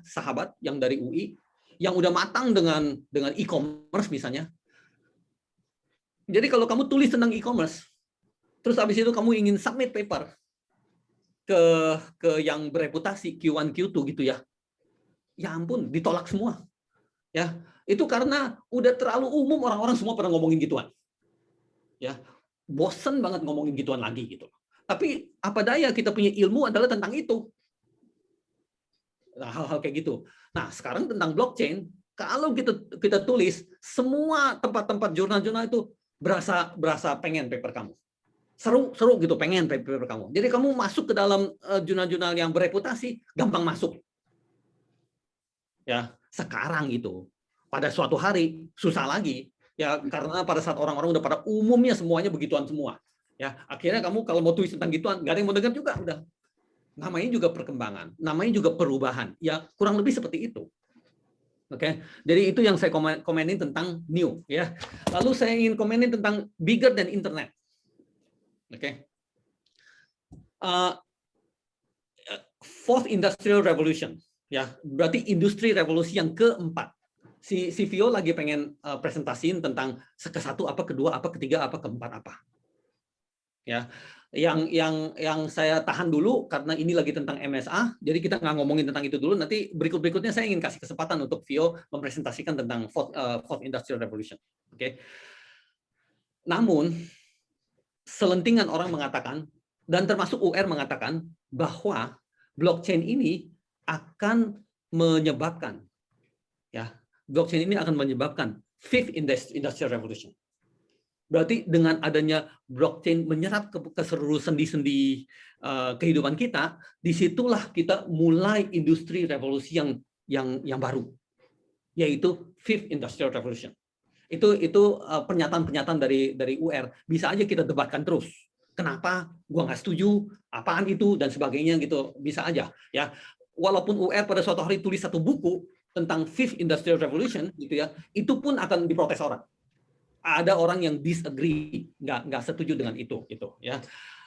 sahabat yang dari UI yang udah matang dengan e-commerce misalnya. Jadi kalau kamu tulis tentang e-commerce, terus habis itu kamu ingin submit paper ke yang bereputasi Q1 Q2 gitu ya. Ya ampun, ditolak semua. Ya, itu karena udah terlalu umum, orang-orang semua pada ngomongin gituan. Ya, bosen banget ngomongin gituan lagi gitu. Tapi apa daya, kita punya ilmu adalah tentang itu. Nah, hal-hal kayak gitu. Nah, sekarang tentang blockchain, kalau kita tulis, semua tempat-tempat jurnal-jurnal itu berasa pengen paper kamu. Seru gitu, pengen paper kamu. Jadi kamu masuk ke dalam jurnal-jurnal yang bereputasi, gampang masuk. Ya, sekarang itu. Pada suatu hari susah lagi. Ya, karena pada saat orang-orang udah pada umumnya semuanya begituan semua. Ya, akhirnya kamu kalau mau tulis tentang gituan, nggak ada yang mau dengar juga udah. Namanya juga perkembangan, namanya juga perubahan. Ya, kurang lebih seperti itu. Oke, jadi itu yang saya komenin tentang new. Ya, lalu saya ingin komenin tentang bigger than internet. Oke, fourth industrial revolution. Ya, berarti industri revolusi yang keempat. Si Vio lagi pengen presentasiin tentang ke-1 apa, kedua apa, ketiga apa, keempat apa. Ya, yang saya tahan dulu karena ini lagi tentang MSA, jadi kita nggak ngomongin tentang itu dulu. Nanti berikutnya saya ingin kasih kesempatan untuk Vio mempresentasikan tentang fourth industrial revolution. Oke. Namun selentingan orang mengatakan, dan termasuk UR mengatakan, bahwa blockchain ini akan menyebabkan, ya, blockchain ini akan menyebabkan fifth industrial revolution. Berarti dengan adanya blockchain menyerap ke seluruh sendi-sendi kehidupan kita, disitulah kita mulai industri revolusi yang baru, yaitu fifth industrial revolution. Itu pernyataan-pernyataan dari UR. Bisa aja kita debatkan terus. Kenapa? Gua nggak setuju. Apaan itu dan sebagainya gitu. Bisa aja. Ya, walaupun UR pada suatu hari tulis satu buku tentang fifth industrial revolution, gitu ya, itu pun akan diprotes orang. Ada orang yang disagree, nggak setuju dengan itu ya.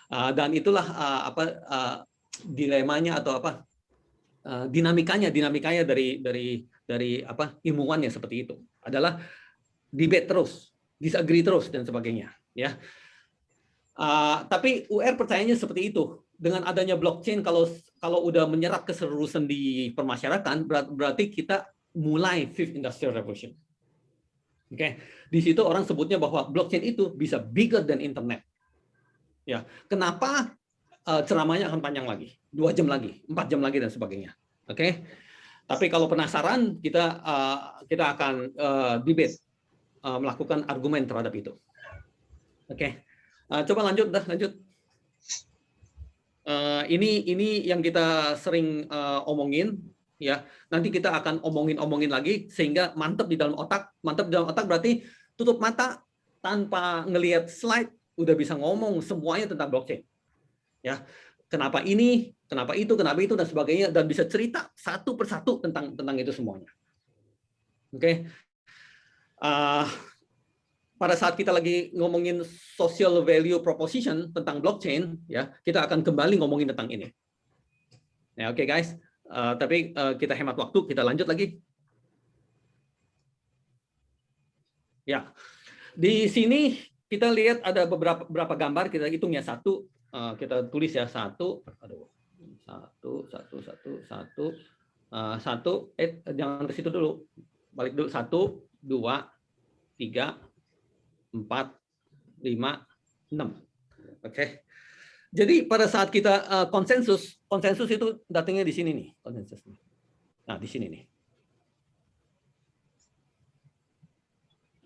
Dan itulah dilemanya atau dinamikanya dari ilmuwan yang seperti itu adalah debate terus, disagree terus dan sebagainya ya. Tapi UR percayanya seperti itu. Dengan adanya blockchain, kalau udah menyerap ke seluruh sendi permasyarakatan, berarti kita mulai fifth industrial revolution. Oke, di situ orang sebutnya bahwa blockchain itu bisa bigger than internet. Ya, kenapa ceramahnya akan panjang lagi, 2 jam lagi, 4 jam lagi dan sebagainya. Oke, tapi kalau penasaran kita akan debate, melakukan argumen terhadap itu. Oke, coba lanjut. Ini yang kita sering omongin. Ya, nanti kita akan omongin lagi sehingga mantep di dalam otak. Mantep di dalam otak berarti tutup mata tanpa ngelihat slide udah bisa ngomong semuanya tentang blockchain. Ya, kenapa ini, kenapa itu dan sebagainya, dan bisa cerita satu persatu tentang itu semuanya. Oke. Pada saat kita lagi ngomongin social value proposition tentang blockchain, ya, kita akan kembali ngomongin tentang ini. Ya, oke guys. Tapi kita hemat waktu, kita lanjut lagi. Ya, di sini kita lihat ada beberapa gambar, kita hitung ya, satu, kita tulis ya, satu, jangan ke situ dulu, balik dulu, 1, 2, 3, 4, 5, 6. Oke. Jadi pada saat kita konsensus itu datangnya di sini nih, konsensus. Nah, di sini nih.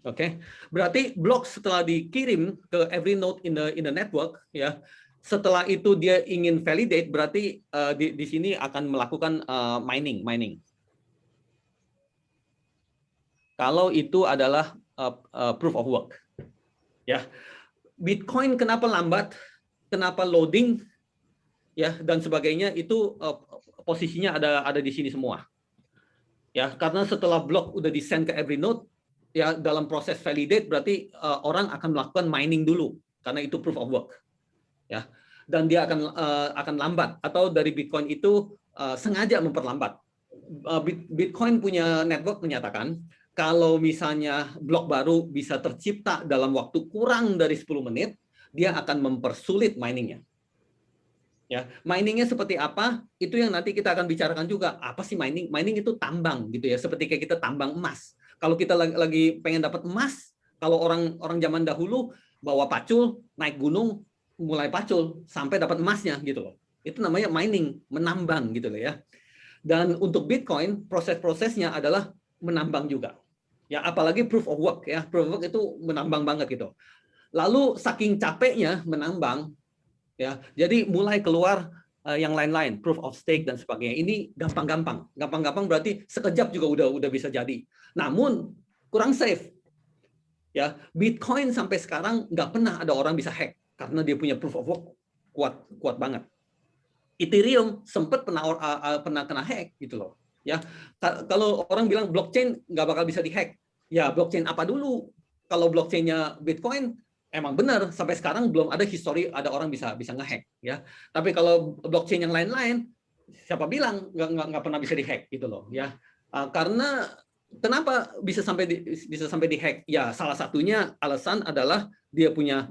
Oke. Berarti blok setelah dikirim ke every node in the network, ya, Setelah itu dia ingin validate, berarti di sini akan melakukan mining. Kalau itu adalah proof of work, ya. Bitcoin kenapa lambat, kenapa loading, ya, dan sebagainya, itu posisinya ada di sini semua, ya. Karena setelah blok udah di send ke every node, ya, dalam proses validate berarti orang akan melakukan mining dulu, karena itu proof of work, ya. Dan dia akan lambat, atau dari Bitcoin itu sengaja memperlambat. Bitcoin punya network menyatakan kalau misalnya blok baru bisa tercipta dalam waktu kurang dari 10 menit, dia akan mempersulit miningnya. Ya, miningnya seperti apa? Itu yang nanti kita akan bicarakan juga. Apa sih mining? Mining itu tambang gitu ya, seperti kayak kita tambang emas. Kalau kita lagi pengen dapat emas, kalau orang zaman dahulu bawa pacul, naik gunung, mulai pacul sampai dapat emasnya gitu loh. Itu namanya mining, menambang gitu loh ya. Dan untuk Bitcoin, proses-prosesnya adalah menambang juga. Ya, apalagi proof of work ya. Proof of work itu menambang banget gitu. Lalu saking capeknya menambang, ya, jadi mulai keluar yang lain-lain, proof of stake dan sebagainya. Ini gampang-gampang. Gampang-gampang berarti sekejap juga udah bisa jadi. Namun kurang safe. Ya, Bitcoin sampai sekarang nggak pernah ada orang bisa hack karena dia punya proof of work kuat banget. Ethereum sempat pernah kena hack gitu loh. Ya, kalau orang bilang blockchain nggak bakal bisa dihack, ya blockchain apa dulu? Kalau blockchainnya Bitcoin emang benar sampai sekarang belum ada history ada orang bisa ngehack ya. Tapi kalau blockchain yang lain-lain, siapa bilang nggak pernah bisa dihack gitu loh ya. Karena kenapa bisa sampai dihack? Ya salah satunya alasan adalah dia punya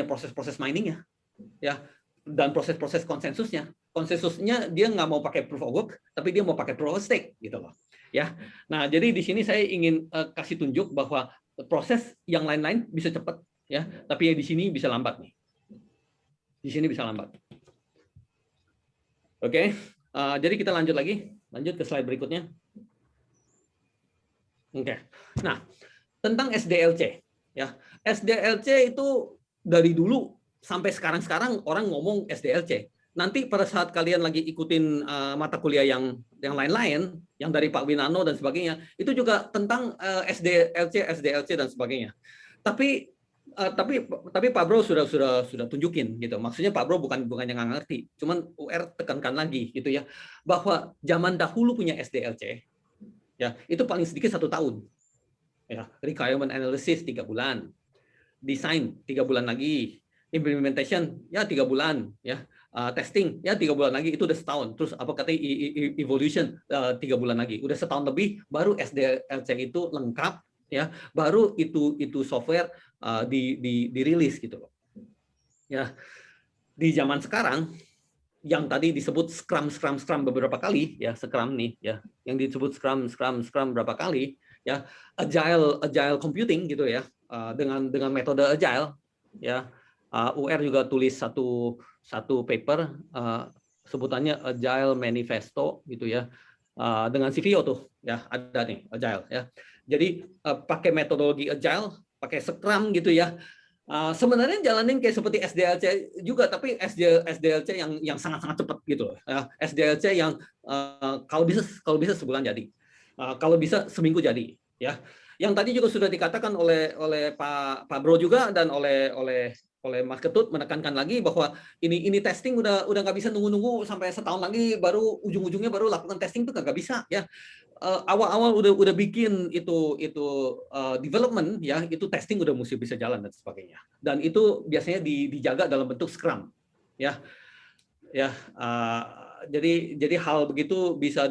proses-proses miningnya ya, dan proses-proses konsensusnya dia nggak mau pakai proof of work, tapi dia mau pakai proof of stake gitu loh ya. Nah jadi di sini saya ingin kasih tunjuk bahwa proses yang lain-lain bisa cepat ya, tapi di sini bisa lambat nih, di sini bisa lambat. Oke, jadi kita lanjut ke slide berikutnya. Oke, nah tentang SDLC ya, SDLC itu dari dulu sampai sekarang orang ngomong SDLC. Nanti pada saat kalian lagi ikutin mata kuliah yang lain-lain, yang dari Pak Winano dan sebagainya, itu juga tentang SDLC dan sebagainya. Tapi Pak Bro sudah tunjukin gitu. Maksudnya Pak Bro bukan yang nggak ngerti, cuman UR tekankan lagi gitu ya, bahwa zaman dahulu punya SDLC, ya itu paling sedikit 1 tahun. Ya, requirement analysis 3 bulan, design 3 bulan lagi, implementation ya 3 bulan ya, testing ya 3 bulan lagi, itu udah setahun. Terus apa kata evolution 3 bulan lagi, udah setahun lebih baru SDLC itu lengkap ya, baru itu software dirilis gitu loh ya. Di zaman sekarang yang tadi disebut Scrum beberapa kali ya, Scrum nih ya, yang disebut Scrum berapa kali ya, agile computing gitu ya, dengan metode agile ya. UR juga tulis satu paper sebutannya Agile Manifesto gitu ya, dengan CVO tuh ya, ada nih agile ya. Jadi pakai metodologi agile, pakai Scrum gitu ya. Sebenarnya jalanin kayak seperti SDLC juga, tapi SDLC yang sangat-sangat cepat gitu ya. SDLC yang kalau bisa sebulan jadi, kalau bisa seminggu jadi ya. Yang tadi juga sudah dikatakan oleh Pak Bro juga, dan oleh Mas Ketut menekankan lagi bahwa ini testing udah nggak bisa nunggu sampai setahun lagi baru ujung-ujungnya baru lakukan testing, tuh nggak bisa ya. Awal-awal udah bikin itu development ya, itu testing udah mesti bisa jalan dan sebagainya. Dan itu biasanya dijaga dalam bentuk Scrum ya. Jadi hal begitu bisa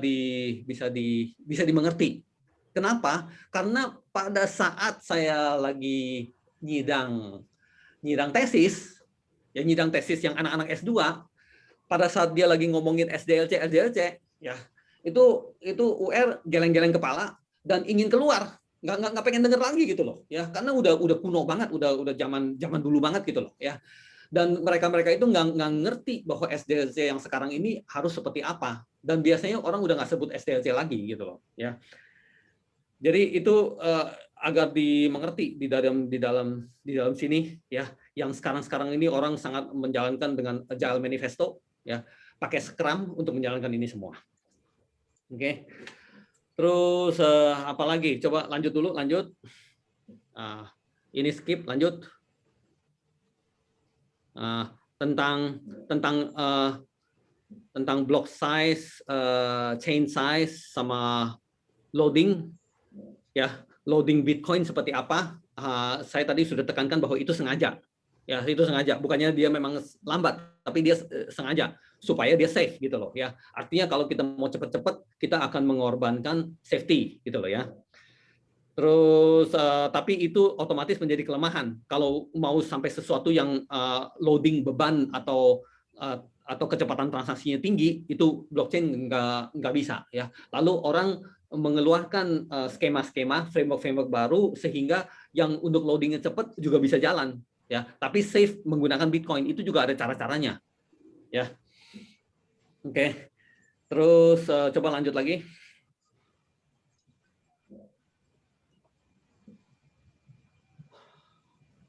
dimengerti. Kenapa? Karena pada saat saya lagi nyidang tesis yang anak-anak S2, pada saat dia lagi ngomongin SDLC ya, itu UR geleng-geleng kepala dan ingin keluar, nggak pengen denger lagi gitu loh ya, karena udah kuno banget, udah zaman dulu banget gitu loh ya. Dan mereka itu nggak ngerti bahwa SDLC yang sekarang ini harus seperti apa, dan biasanya orang udah nggak sebut SDLC lagi gitu loh ya. Jadi itu agar dimengerti di dalam sini ya, yang sekarang ini orang sangat menjalankan dengan Agile Manifesto, ya, pakai Scrum untuk menjalankan ini semua. Oke. Terus apa lagi? Coba lanjut dulu, lanjut. Ini skip, lanjut. Tentang block size, chain size, sama loading, ya, loading Bitcoin seperti apa? Saya tadi sudah tekankan bahwa itu sengaja, ya, itu sengaja. Bukannya dia memang lambat, tapi dia sengaja supaya dia safe gitu loh, ya. Artinya kalau kita mau cepat-cepat, kita akan mengorbankan safety gitu loh, ya. Terus, tapi itu otomatis menjadi kelemahan kalau mau sampai sesuatu yang loading beban atau kecepatan transaksinya tinggi, itu blockchain nggak bisa, ya. Lalu orang mengeluarkan skema-skema, framework baru sehingga yang untuk loadingnya cepat juga bisa jalan, ya. Tapi safe menggunakan Bitcoin itu juga ada cara-caranya, ya. Oke. Terus coba lanjut lagi.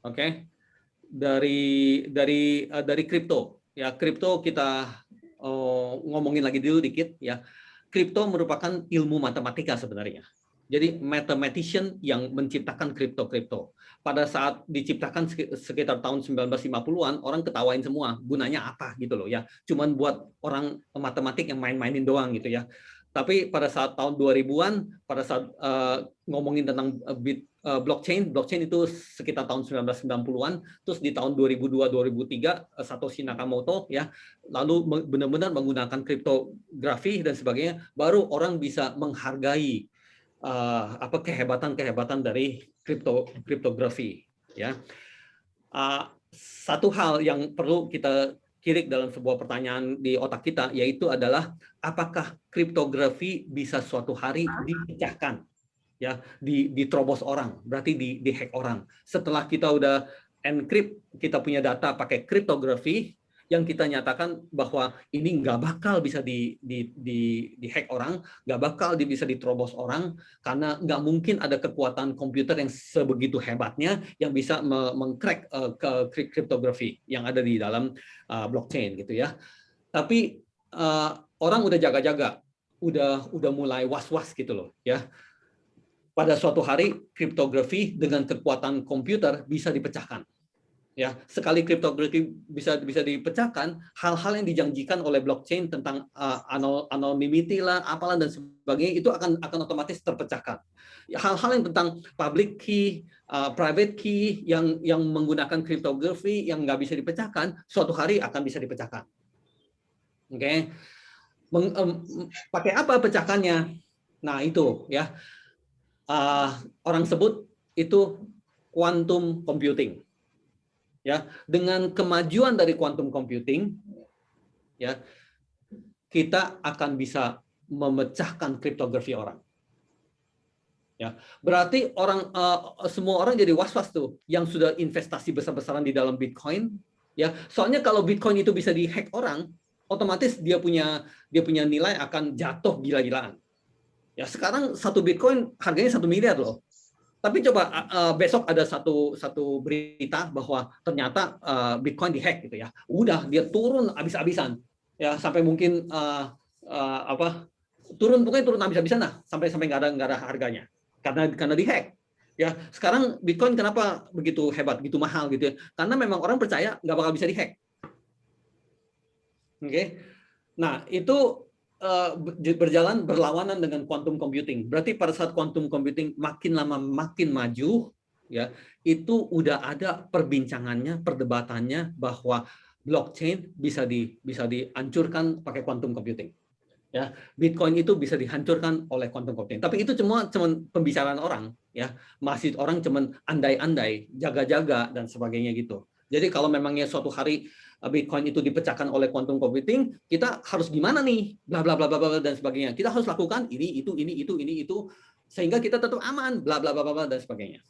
Oke. Dari kripto, ya, kripto kita ngomongin lagi dulu dikit, ya. Kripto merupakan ilmu matematika sebenarnya. Jadi mathematician yang menciptakan kripto. Pada saat diciptakan sekitar tahun 1950-an, orang ketawain semua, gunanya apa gitu loh, ya. Cuman buat orang matematik yang main-mainin doang gitu, ya. Tapi pada saat tahun 2000-an, pada saat ngomongin tentang blockchain itu sekitar tahun 1990-an, terus di tahun 2002-2003 Satoshi Nakamoto, ya, lalu benar-benar menggunakan kriptografi dan sebagainya, baru orang bisa menghargai kehebatan dari kriptografi, ya. Satu hal yang perlu kita kirik dalam sebuah pertanyaan di otak kita, yaitu adalah apakah kriptografi bisa suatu hari dipecahkan, ya, diterobos orang, berarti dihack orang. Setelah kita udah encrypt, kita punya data pakai kriptografi, yang kita nyatakan bahwa ini nggak bakal bisa dihack orang, nggak bakal bisa diterobos orang, karena nggak mungkin ada kekuatan komputer yang sebegitu hebatnya yang bisa mengcrack kriptografi yang ada di dalam blockchain gitu, ya. Tapi orang udah jaga-jaga, udah mulai was-was gitu loh, ya. Pada suatu hari kriptografi dengan kekuatan komputer bisa dipecahkan. Ya, sekali kriptografi bisa dipecahkan, hal-hal yang dijanjikan oleh blockchain tentang anonymity lah, apalah dan sebagainya, itu akan otomatis terpecahkan. Hal-hal yang tentang public key, private key yang menggunakan kriptografi yang nggak bisa dipecahkan, suatu hari akan bisa dipecahkan. Oke. Pakai apa pecahkannya? Nah, itu, ya. Orang sebut itu quantum computing. Ya, dengan kemajuan dari quantum computing, ya, kita akan bisa memecahkan kriptografi orang. Ya, berarti semua orang jadi was-was tuh yang sudah investasi besar-besaran di dalam Bitcoin, ya. Soalnya kalau Bitcoin itu bisa dihack orang, otomatis dia punya nilai akan jatuh gila-gilaan. Ya, sekarang satu Bitcoin harganya 1 miliar loh. Tapi coba besok ada satu berita bahwa ternyata Bitcoin dihack gitu, ya. Udah dia turun habis-habisan, ya, sampai mungkin turun habis-habisan lah, sampai nggak ada harganya karena dihack. Ya, sekarang Bitcoin kenapa begitu hebat, begitu mahal gitu, ya? Karena memang orang percaya nggak bakal bisa dihack. Oke. Nah, itu berlawanan dengan quantum computing. Berarti pada saat quantum computing makin lama makin maju, ya, itu udah ada perbincangannya, perdebatannya bahwa blockchain bisa dihancurkan pakai quantum computing. Ya, Bitcoin itu bisa dihancurkan oleh quantum computing. Tapi itu cuma pembicaraan orang, ya. Masih orang cuma andai-andai, jaga-jaga dan sebagainya gitu. Jadi kalau memangnya suatu hari Bitcoin itu dipecahkan oleh quantum computing, kita harus gimana nih, bla bla bla bla dan sebagainya. Kita harus lakukan ini itu sehingga kita tetap aman, bla bla bla bla dan sebagainya.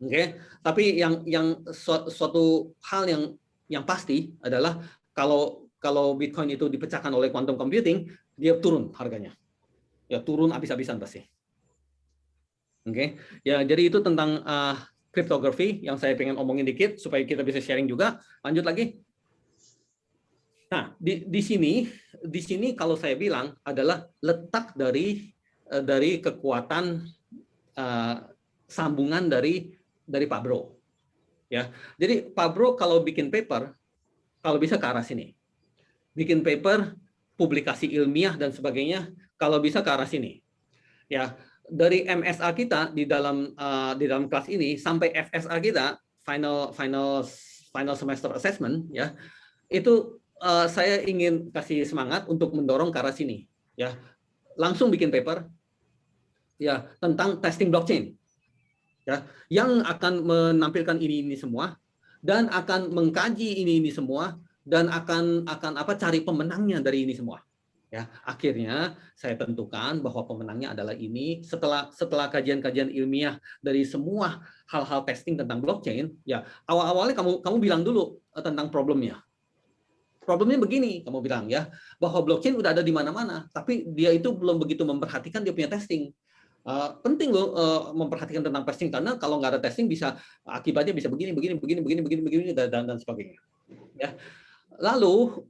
Oke, tapi yang suatu hal yang pasti adalah kalau Bitcoin itu dipecahkan oleh quantum computing, dia turun harganya. Ya, turun habis-habisan pasti. Oke. Ya, jadi itu tentang cryptography yang saya pengen omongin dikit supaya kita bisa sharing juga. Lanjut lagi. Nah, di sini kalau saya bilang adalah letak dari kekuatan sambungan dari Pak Bro. Ya, jadi Pak Bro kalau bikin paper, kalau bisa ke arah sini, bikin paper, publikasi ilmiah dan sebagainya, kalau bisa ke arah sini. Ya, dari MSA kita di dalam kelas ini sampai FSA kita, final semester assessment, ya, itu saya ingin kasih semangat untuk mendorong ke arah sini. Ya, langsung bikin paper, ya, tentang testing blockchain. Ya, yang akan menampilkan ini semua dan akan mengkaji ini semua dan akan cari pemenangnya dari ini semua. Ya, akhirnya saya tentukan bahwa pemenangnya adalah ini setelah kajian-kajian ilmiah dari semua hal-hal testing tentang blockchain. Ya, awalnya kamu bilang dulu tentang problemnya. Problemnya begini, kamu bilang ya, bahwa blockchain udah ada di mana-mana, tapi dia itu belum begitu memperhatikan dia punya testing. Penting loh memperhatikan tentang testing, karena kalau nggak ada testing bisa akibatnya bisa begini dan sebagainya. Ya. Lalu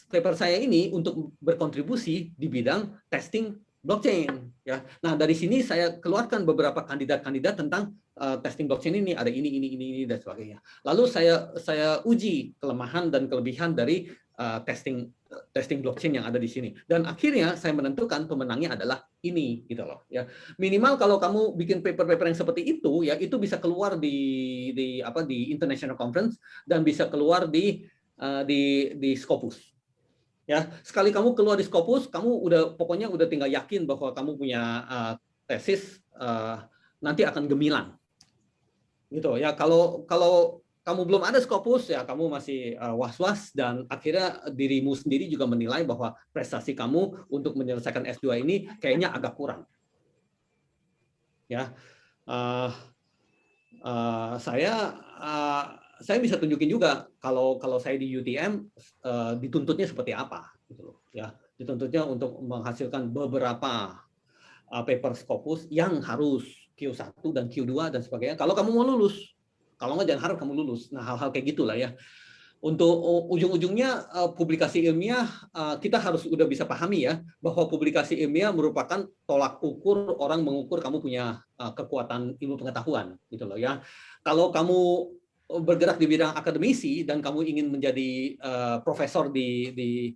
paper saya ini untuk berkontribusi di bidang testing blockchain. Ya. Nah, dari sini saya keluarkan beberapa kandidat-kandidat tentang testing blockchain ini, ada ini dan sebagainya. Lalu saya uji kelemahan dan kelebihan dari testing blockchain yang ada di sini. Dan akhirnya saya menentukan pemenangnya adalah ini, gitu loh. Ya, minimal kalau kamu bikin paper-paper yang seperti itu, ya itu bisa keluar di international conference dan bisa keluar di Scopus. Ya, sekali kamu keluar di Scopus, kamu pokoknya udah tinggal yakin bahwa kamu punya tesis nanti akan gemilang. Gitu ya. Kalau kamu belum ada Scopus, ya kamu masih was-was dan akhirnya dirimu sendiri juga menilai bahwa prestasi kamu untuk menyelesaikan S2 ini kayaknya agak kurang. Ya, saya bisa tunjukin juga kalau saya di UTM dituntutnya seperti apa, gitu loh. Ya, dituntutnya untuk menghasilkan beberapa paper Scopus yang harus Q1 dan Q2 dan sebagainya. Kalau kamu mau lulus, kalau nggak jangan harap kamu lulus. Nah, hal-hal kayak gitulah ya. Untuk ujung-ujungnya publikasi ilmiah kita harus udah bisa pahami ya bahwa publikasi ilmiah merupakan tolak ukur orang mengukur kamu punya kekuatan ilmu pengetahuan, gitu loh ya. Kalau kamu bergerak di bidang akademisi dan kamu ingin menjadi profesor di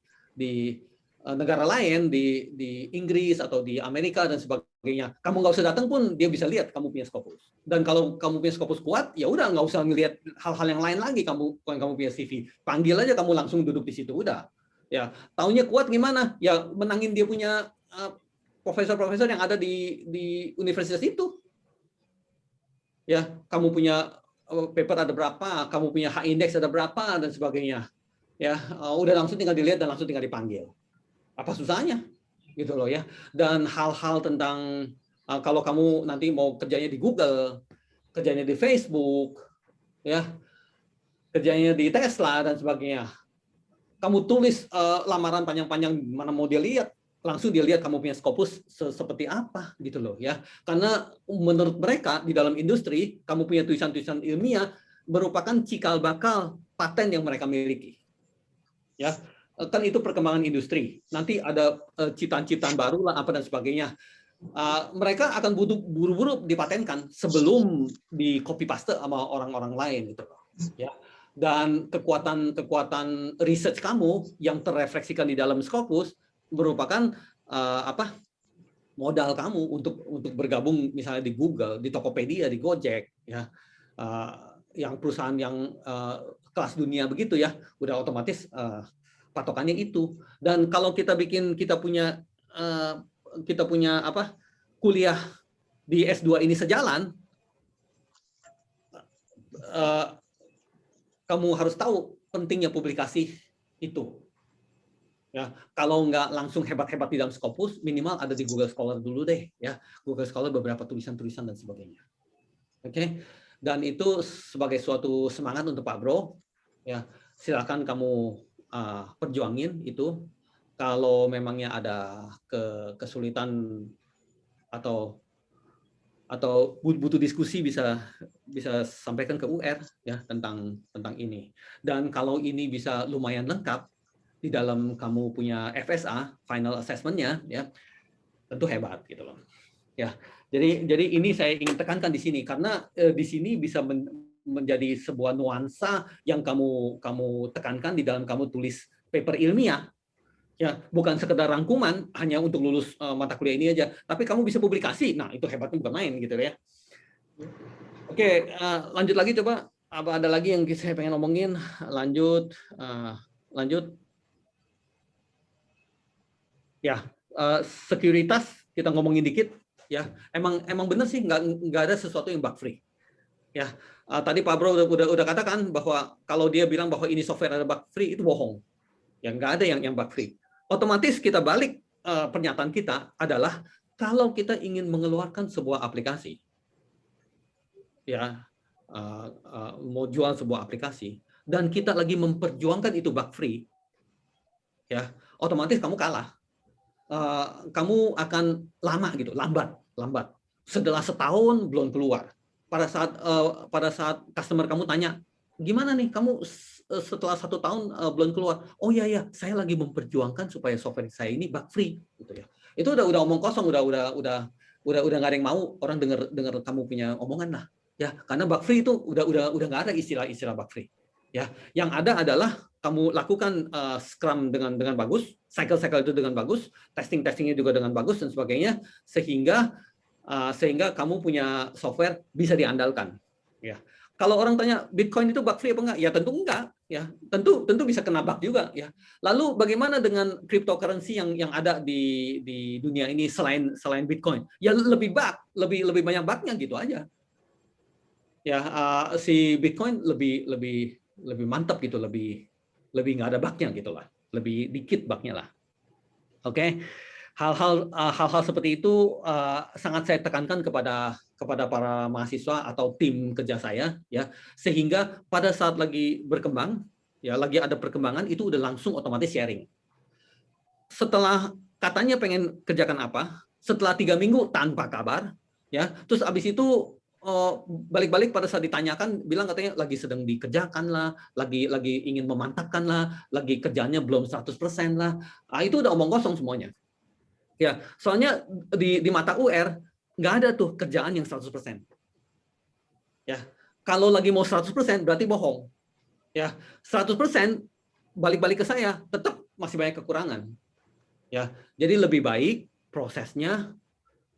negara lain, di Inggris atau di Amerika dan sebagainya, kamu nggak usah datang pun dia bisa lihat kamu punya Scopus. Dan kalau kamu punya Scopus kuat, ya udah nggak usah ngelihat hal-hal yang lain lagi. Kamu punya CV, panggil aja, kamu langsung duduk di situ udah. Ya, taunya kuat gimana? Ya menangin dia punya profesor-profesor yang ada di universitas itu. Ya, kamu punya paper ada berapa, kamu punya H-index ada berapa dan sebagainya. Ya, udah langsung tinggal dilihat dan langsung tinggal dipanggil. Apa susahnya, gitu loh ya. Dan hal-hal tentang kalau kamu nanti mau kerjanya di Google, kerjanya di Facebook, ya, kerjanya di Tesla dan sebagainya, kamu tulis lamaran panjang-panjang mana mau dia lihat, langsung dia lihat kamu punya Scopus seperti apa, gitu loh ya. Karena menurut mereka di dalam industri, kamu punya tulisan-tulisan ilmiah merupakan cikal bakal paten yang mereka miliki, ya. Kan itu perkembangan industri. Nanti ada ciptaan-ciptaan baru lah apa dan sebagainya. Mereka akan butuh buru-buru dipatenkan sebelum di copy paste sama orang-orang lain, gitu. Ya. Dan kekuatan research kamu yang terrefleksikan di dalam Scopus merupakan modal kamu untuk bergabung misalnya di Google, di Tokopedia, di Gojek, ya. Yang perusahaan yang kelas dunia begitu ya, udah otomatis patokannya itu. Dan kalau kita punya kuliah di S2 ini sejalan, kamu harus tahu pentingnya publikasi itu. Ya, kalau nggak langsung hebat-hebat di dalam Scopus, minimal ada di Google Scholar dulu deh, ya. Google Scholar beberapa tulisan-tulisan dan sebagainya. Oke. Dan itu sebagai suatu semangat untuk Pak Bro, ya. Silakan kamu perjuangin itu. Kalau memangnya ada kesulitan atau atau butuh diskusi bisa sampaikan ke UR ya tentang ini. Dan kalau ini bisa lumayan lengkap di dalam kamu punya FSA final assessment-nya ya, tentu hebat gitu loh. Ya. Jadi ini saya ingin tekankan di sini karena di sini bisa menjadi sebuah nuansa yang kamu tekankan di dalam kamu tulis paper ilmiah. Ya, bukan sekedar rangkuman hanya untuk lulus mata kuliah ini aja, tapi kamu bisa publikasi. Nah, itu hebatnya bukan main gitu ya. Oke, lanjut lagi coba. Apa ada lagi yang saya pengen ngomongin? Lanjut. Ya, sekuritas kita ngomongin dikit. Ya, emang bener sih nggak ada sesuatu yang bug free. Ya, tadi Pak Bro udah katakan bahwa kalau dia bilang bahwa ini software ada bug free itu bohong. Ya, nggak ada yang bug free. Otomatis kita balik pernyataan kita adalah kalau kita ingin mengeluarkan sebuah aplikasi, ya mau jual sebuah aplikasi dan kita lagi memperjuangkan itu bug free, ya otomatis kamu kalah. Kamu akan lama gitu, lambat. Setelah setahun belum keluar. Pada saat customer kamu tanya, gimana nih kamu setelah 1 tahun belum keluar? Oh ya, saya lagi memperjuangkan supaya software saya ini bug free, gitu ya. Itu udah omong kosong, udah nggak ada yang mau orang dengar kamu punya omongan lah, ya. Karena bug free itu udah nggak ada istilah bug free, ya. Yang ada adalah kamu lakukan Scrum dengan bagus, cycle itu dengan bagus, testingnya juga dengan bagus dan sebagainya, sehingga kamu punya software bisa diandalkan, ya. Kalau orang tanya Bitcoin itu bug free apa enggak? Ya tentu enggak, ya. Tentu bisa kena bug juga, ya. Lalu bagaimana dengan cryptocurrency yang ada di dunia ini selain Bitcoin? Ya lebih banyak bugnya gitu aja. Ya, si Bitcoin lebih mantap gitu, lebih nggak ada bugnya gitu lah, lebih dikit bugnya lah. Oke. Hal-hal seperti itu sangat saya tekankan kepada para mahasiswa atau tim kerja saya, ya, sehingga pada saat lagi berkembang, ya, lagi ada perkembangan itu udah langsung otomatis sharing. Setelah katanya pengen kerjakan apa, setelah 3 minggu tanpa kabar, ya, terus abis itu balik-balik pada saat ditanyakan bilang katanya lagi sedang dikerjakan lah, lagi ingin memantapkan lah, lagi kerjanya belum 100% lah. Itu udah omong kosong semuanya. Ya, soalnya di mata UR nggak ada tuh kerjaan yang 100%. Ya, kalau lagi mau 100% berarti bohong. Ya, 100% balik-balik ke saya tetap masih banyak kekurangan. Ya, jadi lebih baik prosesnya,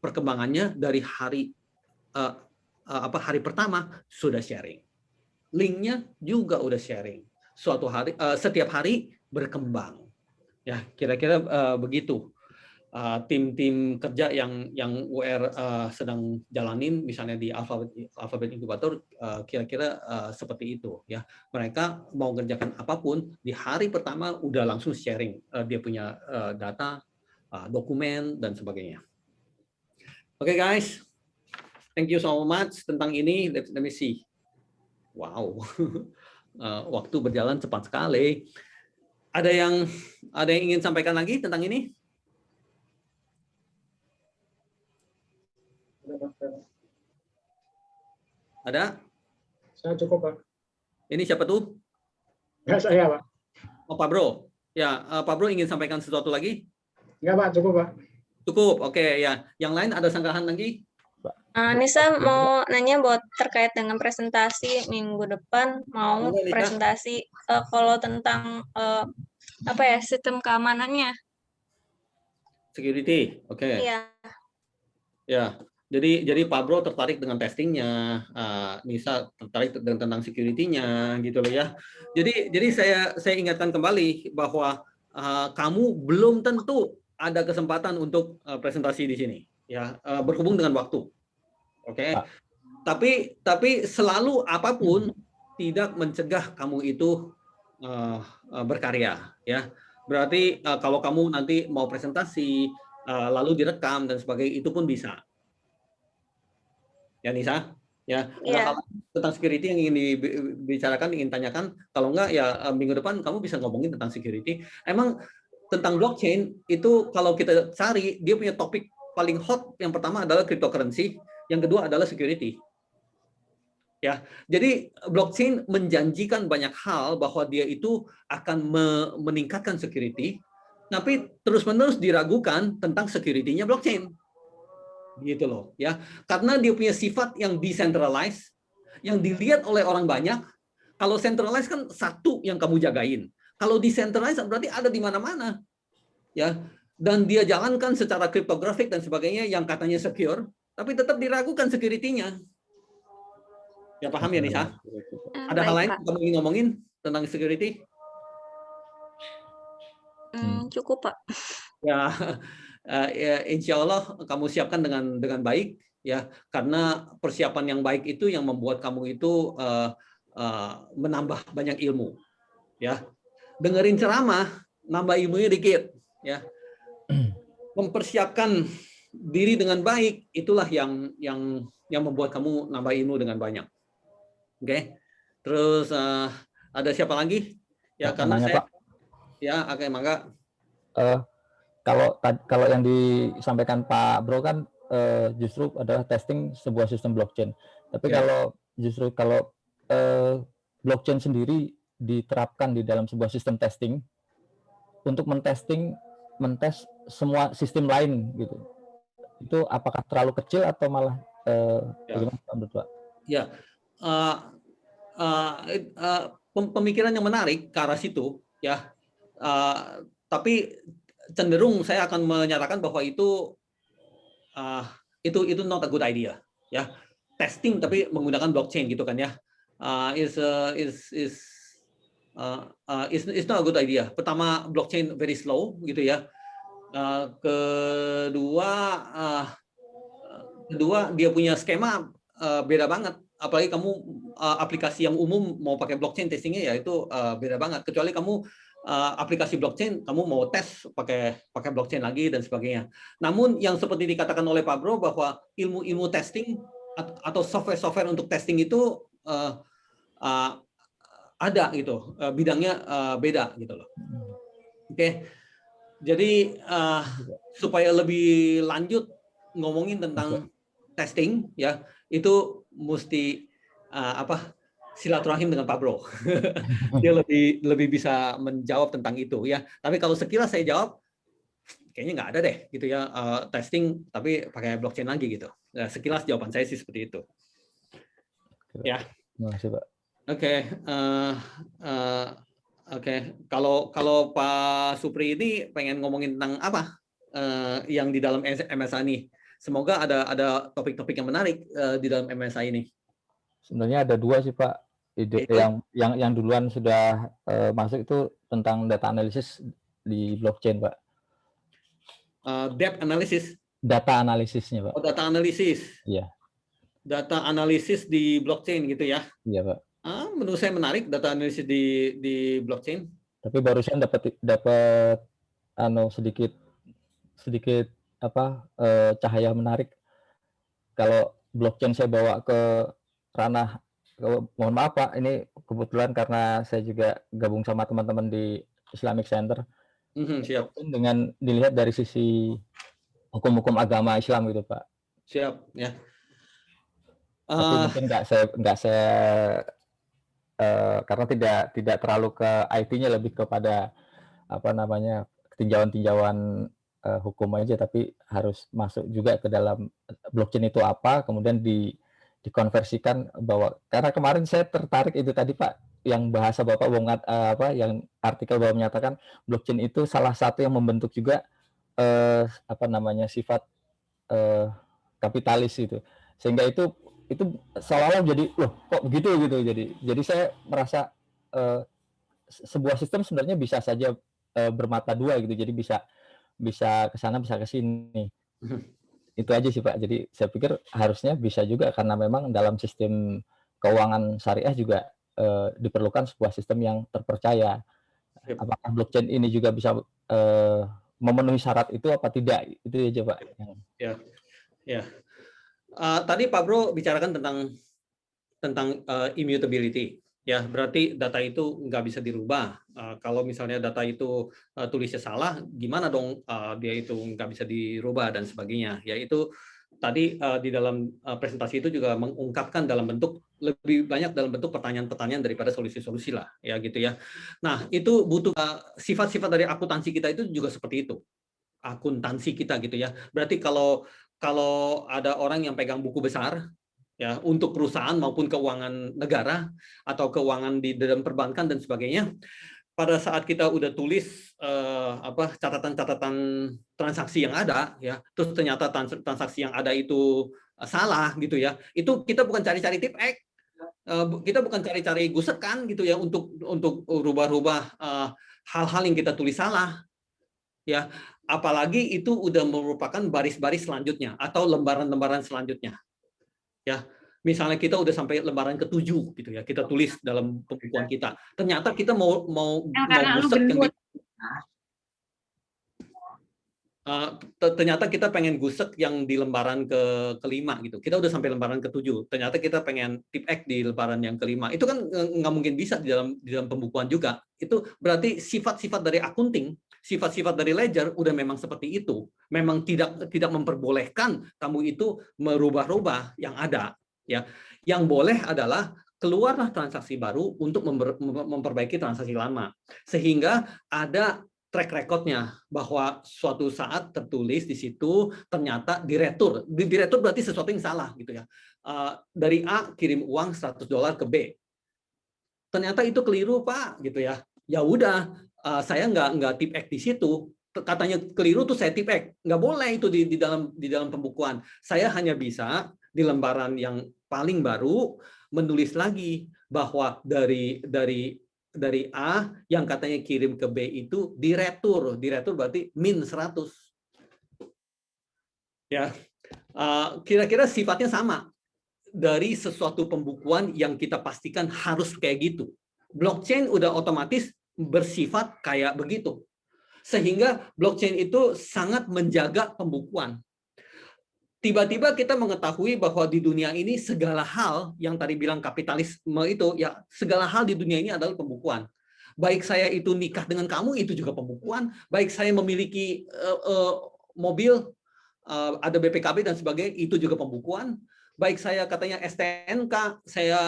perkembangannya dari hari pertama sudah sharing. Linknya juga udah sharing. Setiap hari berkembang. Ya, kira-kira begitu. Tim kerja yang UR sedang jalanin misalnya di Alphabet Incubator kira-kira seperti itu, ya. Mereka mau kerjakan apapun di hari pertama udah langsung sharing dia punya data, dokumen dan sebagainya. Oke, guys, thank you so much tentang ini. Let me see. Wow, waktu berjalan cepat sekali. Ada yang ingin sampaikan lagi tentang ini? Ada? Saya cukup, Pak. Ini siapa tuh? Ya, saya, Pak. Oh, Pak Bro. Ya, Pak Bro ingin sampaikan sesuatu lagi? Enggak, Pak. Cukup, Pak. Cukup, oke. Ya. Yang lain ada sanggahan lagi? Nisa mau nanya buat terkait dengan presentasi minggu depan, mau presentasi kalau tentang sistem keamanannya. Security, oke. Iya. Ya. Jadi Pak Bro tertarik dengan testingnya, Nisa tertarik dengan tentang security-nya, gitu loh ya. Jadi saya ingatkan kembali bahwa kamu belum tentu ada kesempatan untuk presentasi di sini, ya, berhubung dengan waktu, oke. Tapi selalu apapun tidak mencegah kamu itu berkarya, ya. Berarti kalau kamu nanti mau presentasi lalu direkam dan sebagainya itu pun bisa. Ya, Nisa, ya, ada hal tentang security yang ingin dibicarakan, ingin tanyakan. Kalau enggak, ya minggu depan kamu bisa ngomongin tentang security. Emang tentang blockchain itu kalau kita cari, dia punya topik paling hot yang pertama adalah cryptocurrency, Yang kedua adalah security. Ya, jadi blockchain menjanjikan banyak hal bahwa dia itu akan meningkatkan security, tapi terus-menerus diragukan tentang security-nya blockchain. Gitu loh, ya. Karena dia punya sifat yang decentralized, yang dilihat oleh orang banyak. Kalau centralized kan satu yang kamu jagain. Kalau decentralized berarti ada di mana-mana. Ya. Dan dia jalankan secara kriptografik dan sebagainya yang katanya secure, tapi tetap diragukan security-nya. Ya paham ya Nisa? Ada hal lain yang kamu ingin ngomongin tentang security? Cukup Pak. Ya, ya, insya Allah kamu siapkan dengan baik ya, karena persiapan yang baik itu yang membuat kamu itu menambah banyak ilmu. Ya, dengerin ceramah, nambah ilmunya dikit. Ya, mempersiapkan diri dengan baik itulah yang membuat kamu nambah ilmu dengan banyak. Oke, terus ada siapa lagi? Ya, karena saya, Pak. Ya, oke, mangga. Kalau yang disampaikan Pak Bro kan justru adalah testing sebuah sistem blockchain. Tapi kalau blockchain sendiri diterapkan di dalam sebuah sistem testing untuk mentes semua sistem lain gitu. Itu apakah terlalu kecil atau malah bagaimana menurut Pak? Ya, pemikiran yang menarik ke arah situ ya. Tapi cenderung saya akan menyatakan bahwa itu not a good idea ya, testing tapi menggunakan blockchain gitu kan ya, is not a good idea. Pertama, blockchain very slow gitu ya. Kedua dia punya skema beda banget, apalagi kamu aplikasi yang umum mau pakai blockchain testingnya ya itu beda banget, kecuali kamu aplikasi blockchain kamu mau tes pakai blockchain lagi dan sebagainya. Namun yang seperti dikatakan oleh Pak Bro bahwa ilmu testing atau software untuk testing itu ada gitu, bidangnya beda gitu loh. Oke. Jadi supaya lebih lanjut ngomongin tentang testing ya, itu mesti silaturahim dengan Pak Bro. Dia lebih bisa menjawab tentang itu ya. Tapi kalau sekilas saya jawab, kayaknya nggak ada deh gitu ya, testing tapi pakai blockchain lagi gitu. Nah, sekilas jawaban saya sih seperti itu. Ya. Terima kasih Pak. Oke. Kalau Pak Supri ini pengen ngomongin tentang apa yang di dalam MSA ini? Semoga ada topik-topik yang menarik di dalam MSA ini. Sebenarnya ada dua sih Pak. Yang duluan sudah masuk itu tentang data analisis di blockchain Pak. Depth analysis. Data analisisnya Pak. Oh, data analisis. Iya. Data analisis di blockchain gitu ya. Iya Pak. Menurut saya menarik data analisis di blockchain. Tapi barusan dapat sedikit cahaya menarik. Kalau blockchain saya bawa ke ranah, mohon maaf Pak, ini kebetulan karena saya juga gabung sama teman-teman di Islamic Center. Siap. Dengan dilihat dari sisi hukum-hukum agama Islam gitu Pak. Siap ya. Tapi mungkin nggak saya karena tidak terlalu ke IT-nya, lebih kepada tinjauan hukum aja, tapi harus masuk juga ke dalam blockchain itu apa, kemudian dikonversikan bahwa, karena kemarin saya tertarik itu tadi Pak, yang bahasa Bapak yang artikel Bapak menyatakan blockchain itu salah satu yang membentuk juga sifat kapitalis itu, sehingga itu seolah-olah jadi loh kok begitu gitu, jadi saya merasa sebuah sistem sebenarnya bisa saja bermata dua gitu, jadi bisa ke sana bisa ke sini. Itu aja sih Pak. Jadi saya pikir harusnya bisa juga, karena memang dalam sistem keuangan syariah juga diperlukan sebuah sistem yang terpercaya. Apakah blockchain ini juga bisa memenuhi syarat itu apa tidak? Itu aja Pak. Ya. Tadi Pak Bro bicarakan tentang immutability. Ya, berarti data itu nggak bisa dirubah. Kalau misalnya data itu tulisnya salah, gimana dong dia itu nggak bisa dirubah dan sebagainya. Ya, itu tadi di dalam presentasi itu juga mengungkapkan dalam bentuk lebih banyak dalam bentuk pertanyaan-pertanyaan daripada solusi-solusi lah, ya gitu ya. Nah, itu butuh sifat-sifat dari akuntansi kita itu juga seperti itu. Akuntansi kita gitu ya. Berarti kalau ada orang yang pegang buku besar ya untuk perusahaan maupun keuangan negara atau keuangan di dalam perbankan dan sebagainya, pada saat kita udah tulis catatan-catatan transaksi yang ada ya, terus ternyata transaksi yang ada itu salah gitu ya, itu kita bukan cari-cari tip-ek, kita bukan cari-cari gusekan gitu ya untuk rubah-rubah hal-hal yang kita tulis salah ya, apalagi itu udah merupakan baris-baris selanjutnya atau lembaran-lembaran selanjutnya ya. Misalnya kita udah sampai lembaran ke-7 gitu ya, kita tulis dalam pembukuan kita. Ternyata kita mau gusek yang ternyata kita pengen gusek yang di lembaran ke-5 gitu. Kita udah sampai lembaran ke-7. Ternyata kita pengen tip-ek di lembaran yang ke-5. Itu kan nggak mungkin bisa di dalam pembukuan juga. Itu berarti sifat-sifat dari accounting, sifat-sifat dari ledger udah memang seperti itu. Memang tidak memperbolehkan kamu itu merubah-rubah yang ada. Ya, yang boleh adalah keluarlah transaksi baru untuk memperbaiki transaksi lama, sehingga ada track record-nya bahwa suatu saat tertulis di situ ternyata diretur. Diretur berarti sesuatu yang salah gitu ya. Dari A kirim uang $100 ke B, ternyata itu keliru Pak gitu ya. Ya udah, saya nggak tip-ek di situ. Katanya keliru tuh saya tip-ek, nggak boleh itu di dalam pembukuan. Saya hanya bisa di lembaran yang paling baru menulis lagi bahwa dari A yang katanya kirim ke B itu diretur berarti min 100. Ya, kira-kira sifatnya sama dari sesuatu pembukuan yang kita pastikan harus kayak gitu. Blockchain udah otomatis bersifat kayak begitu, sehingga blockchain itu sangat menjaga pembukuan. Tiba-tiba kita mengetahui bahwa di dunia ini segala hal yang tadi bilang kapitalisme itu, ya segala hal di dunia ini adalah pembukuan. Baik saya itu nikah dengan kamu, itu juga pembukuan. Baik saya memiliki mobil, ada BPKB dan sebagainya, itu juga pembukuan. Baik saya katanya STNK, saya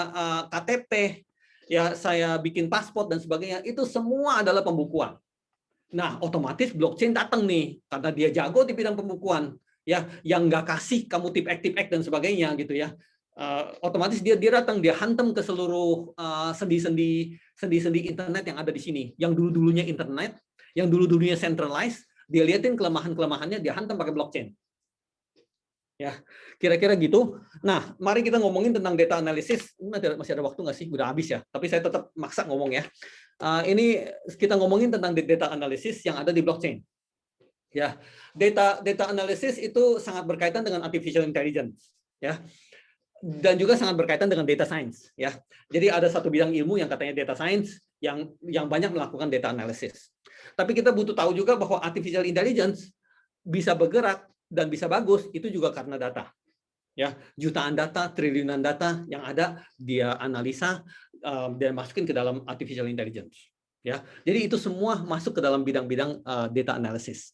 KTP, ya saya bikin paspor dan sebagainya, itu semua adalah pembukuan. Nah, otomatis blockchain datang nih, karena dia jago di bidang pembukuan. Ya, yang nggak kasih kamu tip-ek dan sebagainya gitu ya, otomatis dia datang, dia hantam ke seluruh sendi-sendi internet yang ada di sini, yang dulunya internet, yang dulunya centralized, dia liatin kelemahannya, dia hantam pakai blockchain. Ya, kira-kira gitu. Nah, mari kita ngomongin tentang data analysis. Masih ada waktu nggak sih? Udah habis ya. Tapi saya tetap maksa ngomong ya. Ini kita ngomongin tentang data analysis yang ada di blockchain. Ya, data analysis itu sangat berkaitan dengan artificial intelligence, ya, dan juga sangat berkaitan dengan data science, ya. Jadi ada satu bidang ilmu yang katanya data science yang banyak melakukan data analysis. Tapi kita butuh tahu juga bahwa artificial intelligence bisa bergerak dan bisa bagus itu juga karena data, ya. Jutaan data, triliunan data yang ada dia analisa dan masukin ke dalam artificial intelligence. Ya, jadi itu semua masuk ke dalam bidang-bidang data analysis.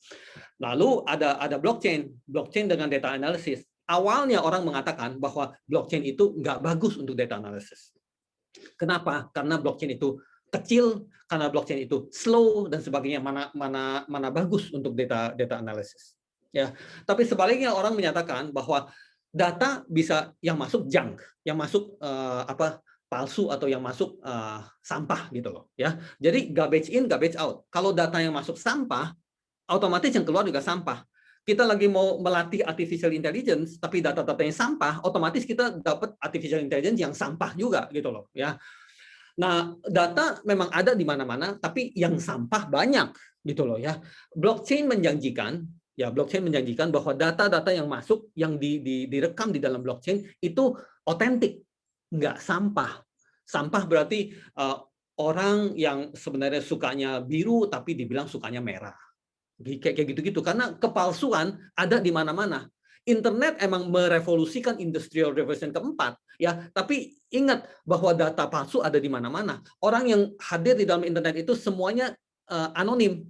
Lalu ada blockchain dengan data analysis. Awalnya orang mengatakan bahwa blockchain itu nggak bagus untuk data analysis. Kenapa? Karena blockchain itu kecil, karena blockchain itu slow dan sebagainya. Mana bagus untuk data analysis. Ya, tapi sebaliknya orang menyatakan bahwa data bisa yang masuk junk, yang masuk palsu atau yang masuk sampah gitu loh ya. Jadi garbage in, garbage out. Kalau data yang masuk sampah, otomatis yang keluar juga sampah. Kita lagi mau melatih artificial intelligence, tapi data-datanya sampah, otomatis kita dapat artificial intelligence yang sampah juga gitu loh ya. Nah, data memang ada di mana-mana, tapi yang sampah banyak gitu loh ya. Blockchain menjanjikan bahwa data-data yang masuk, yang direkam di dalam blockchain itu otentik, nggak sampah. Sampah berarti orang yang sebenarnya sukanya biru tapi dibilang sukanya merah. Kayak gitu-gitu. Karena kepalsuan ada di mana-mana. Internet emang merevolusikan industrial revolution keempat, ya. Tapi ingat bahwa data palsu ada di mana-mana. Orang yang hadir di dalam internet itu semuanya anonim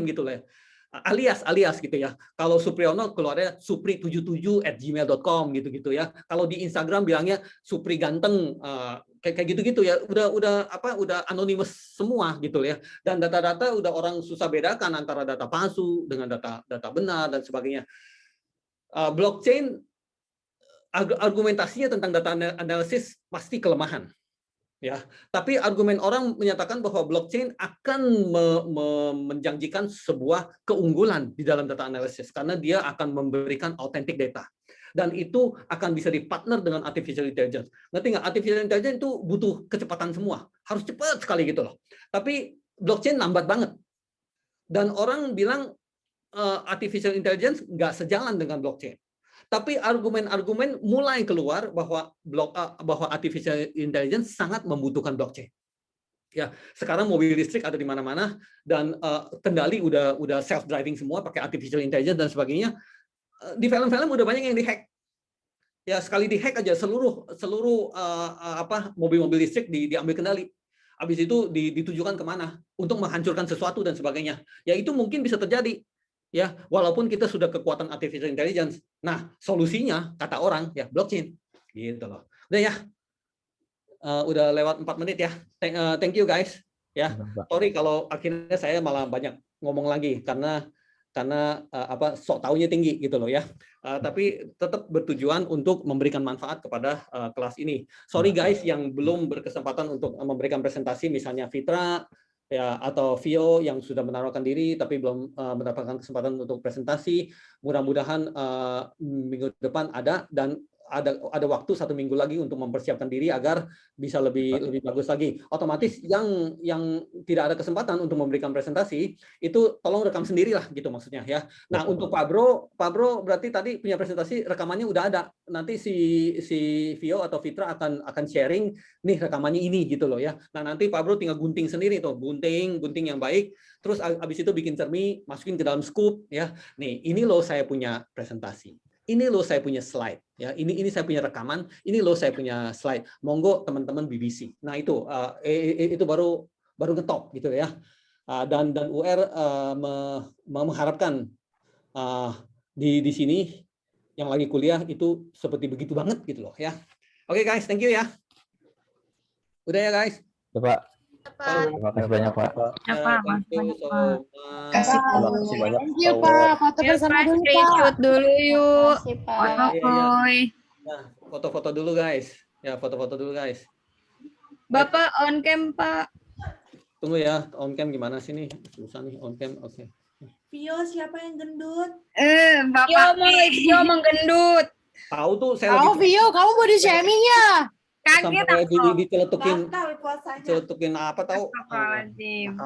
gitu lah. alias gitu ya. Kalau Supriyono keluarnya supri77@gmail.com gitu ya. Kalau di Instagram bilangnya Supri ganteng, kayak gitu ya. Udah anonymous semua gitu ya. Dan data-data udah orang susah bedakan antara data palsu dengan data benar dan sebagainya. Blockchain argumentasinya tentang data analisis pasti kelemahan. Ya, tapi argumen orang menyatakan bahwa blockchain akan menjanjikan sebuah keunggulan di dalam data analisis karena dia akan memberikan authentic data dan itu akan bisa dipartner dengan artificial intelligence. Ngerti nggak? Artificial intelligence itu butuh kecepatan semua, harus cepat sekali gitu loh. Tapi blockchain lambat banget dan orang bilang artificial intelligence nggak sejalan dengan blockchain. Tapi argumen-argumen mulai keluar bahwa artificial intelligence sangat membutuhkan blockchain. Ya, sekarang mobil listrik ada di mana-mana dan kendali udah self driving semua pakai artificial intelligence dan sebagainya. Di film-film udah banyak yang dihack. Ya, sekali dihack aja seluruh mobil-mobil listrik diambil kendali. Habis itu ditujukan kemana untuk menghancurkan sesuatu dan sebagainya. Ya itu mungkin bisa terjadi. Ya, walaupun kita sudah kekuatan artificial intelligence. Nah, solusinya kata orang ya blockchain, gitu loh. Udah ya, udah lewat 4 menit ya. Thank you guys. Ya, sorry kalau akhirnya saya malah banyak ngomong lagi karena sok taunya tinggi gitu loh ya. Tapi tetap bertujuan untuk memberikan manfaat kepada kelas ini. Sorry guys yang belum berkesempatan untuk memberikan presentasi, misalnya Fitra ya atau Vio yang sudah menaruhkan diri tapi belum mendapatkan kesempatan untuk presentasi. Mudah-mudahan minggu depan ada dan ada waktu 1 minggu lagi untuk mempersiapkan diri agar bisa lebih bagus lagi. Otomatis yang tidak ada kesempatan untuk memberikan presentasi itu tolong rekam sendirilah gitu maksudnya ya. Nah, untuk Pak Bro berarti tadi punya presentasi rekamannya udah ada. Nanti si Vio atau Fitra akan sharing nih rekamannya ini gitu loh ya. Nah, nanti Pak Bro tinggal gunting sendiri tuh, gunting yang baik. Terus habis itu bikin cermin, masukin ke dalam scoop ya. Nih, ini loh saya punya presentasi. Ini loh saya punya slide ya, ini saya punya rekaman, ini loh saya punya slide. Monggo teman-teman BBC. Nah itu baru ngetop gitu ya. Dan UR mengharapkan di sini yang lagi kuliah itu seperti begitu banget gitu loh ya. Oke guys, thank you ya. Udah ya guys. Pak. Terima kasih banyak Pak. Thank you so much. Terima kasih banyak. Thank you Pak. Foto bersama dulu Pak. Screenshot dulu yuk. Nah, foto-foto dulu guys. Ya, foto-foto dulu guys. Bapak on cam Pak. Tunggu ya, on cam gimana sih nih? Susah nih on cam. Oke. Vio siapa yang gendut? Bapak Vio menggendut. Tahu tuh saya Tahu Vio, kamu body shaming ya? Kaget aku. Diceletukin. Batal puasanya. Celetukin apa tahu?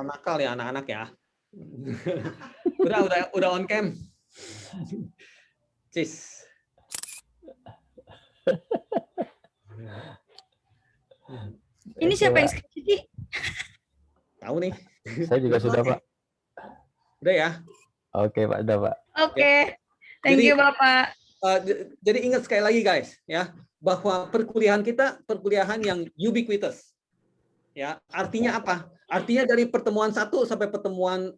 Nakal ya anak-anak ya. udah on cam. Cis. Ini siapa yang skripsi sih? Tahu nih. Saya juga sudah Pak. Udah ya. Oke Pak, udah Pak. Oke. Thank you Bapak. Jadi ingat sekali lagi guys ya, bahwa perkuliahan kita perkuliahan yang ubiquitous. Ya, artinya apa? Artinya dari pertemuan 1 sampai pertemuan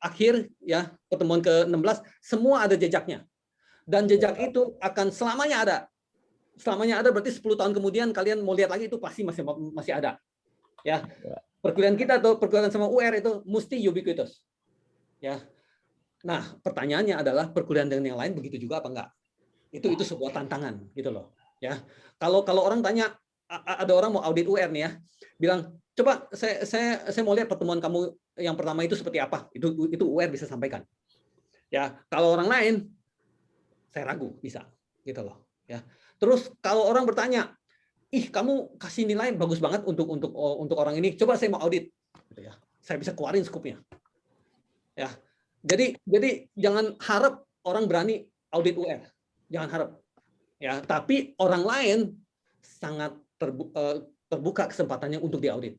akhir ya, pertemuan ke-16 semua ada jejaknya. Dan jejak itu akan selamanya ada. Selamanya ada berarti 10 tahun kemudian kalian mau lihat lagi itu pasti masih ada. Ya. Perkuliahan kita atau perkuliahan sama UR itu mesti ubiquitous. Ya. Nah, pertanyaannya adalah perkuliahan dengan yang lain begitu juga apa enggak? Itu sebuah tantangan gitu loh, ya. Kalau orang tanya, ada orang mau audit UR nih ya, bilang, "Coba saya mau lihat pertemuan kamu yang pertama itu seperti apa?" Itu UR bisa sampaikan. Ya, kalau orang lain saya ragu bisa gitu loh, ya. Terus kalau orang bertanya, "Ih, kamu kasih nilai bagus banget untuk orang ini. Coba saya mau audit." Gitu ya. Saya bisa keluarin skupnya. Ya. Jadi jangan harap orang berani audit UR, jangan harap, ya. Tapi orang lain sangat terbuka kesempatannya untuk diaudit,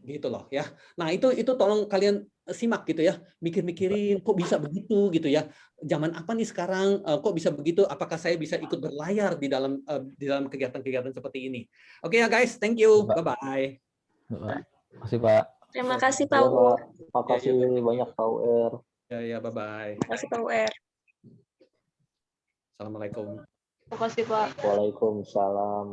gitu loh, ya. Nah itu tolong kalian simak gitu ya, mikir-mikirin kok bisa begitu gitu ya. Zaman apa nih sekarang? Kok bisa begitu? Apakah saya bisa ikut berlayar di dalam kegiatan-kegiatan seperti ini? Oke ya guys, thank you, bye bye. Terima kasih Pak. Terima kasih Ya, Pak U. Pak. Makasih banyak Pak UR. Ya, bye-bye. Terima kasih Pak UR. Assalamualaikum. Terima kasih Pak. Waalaikumsalam.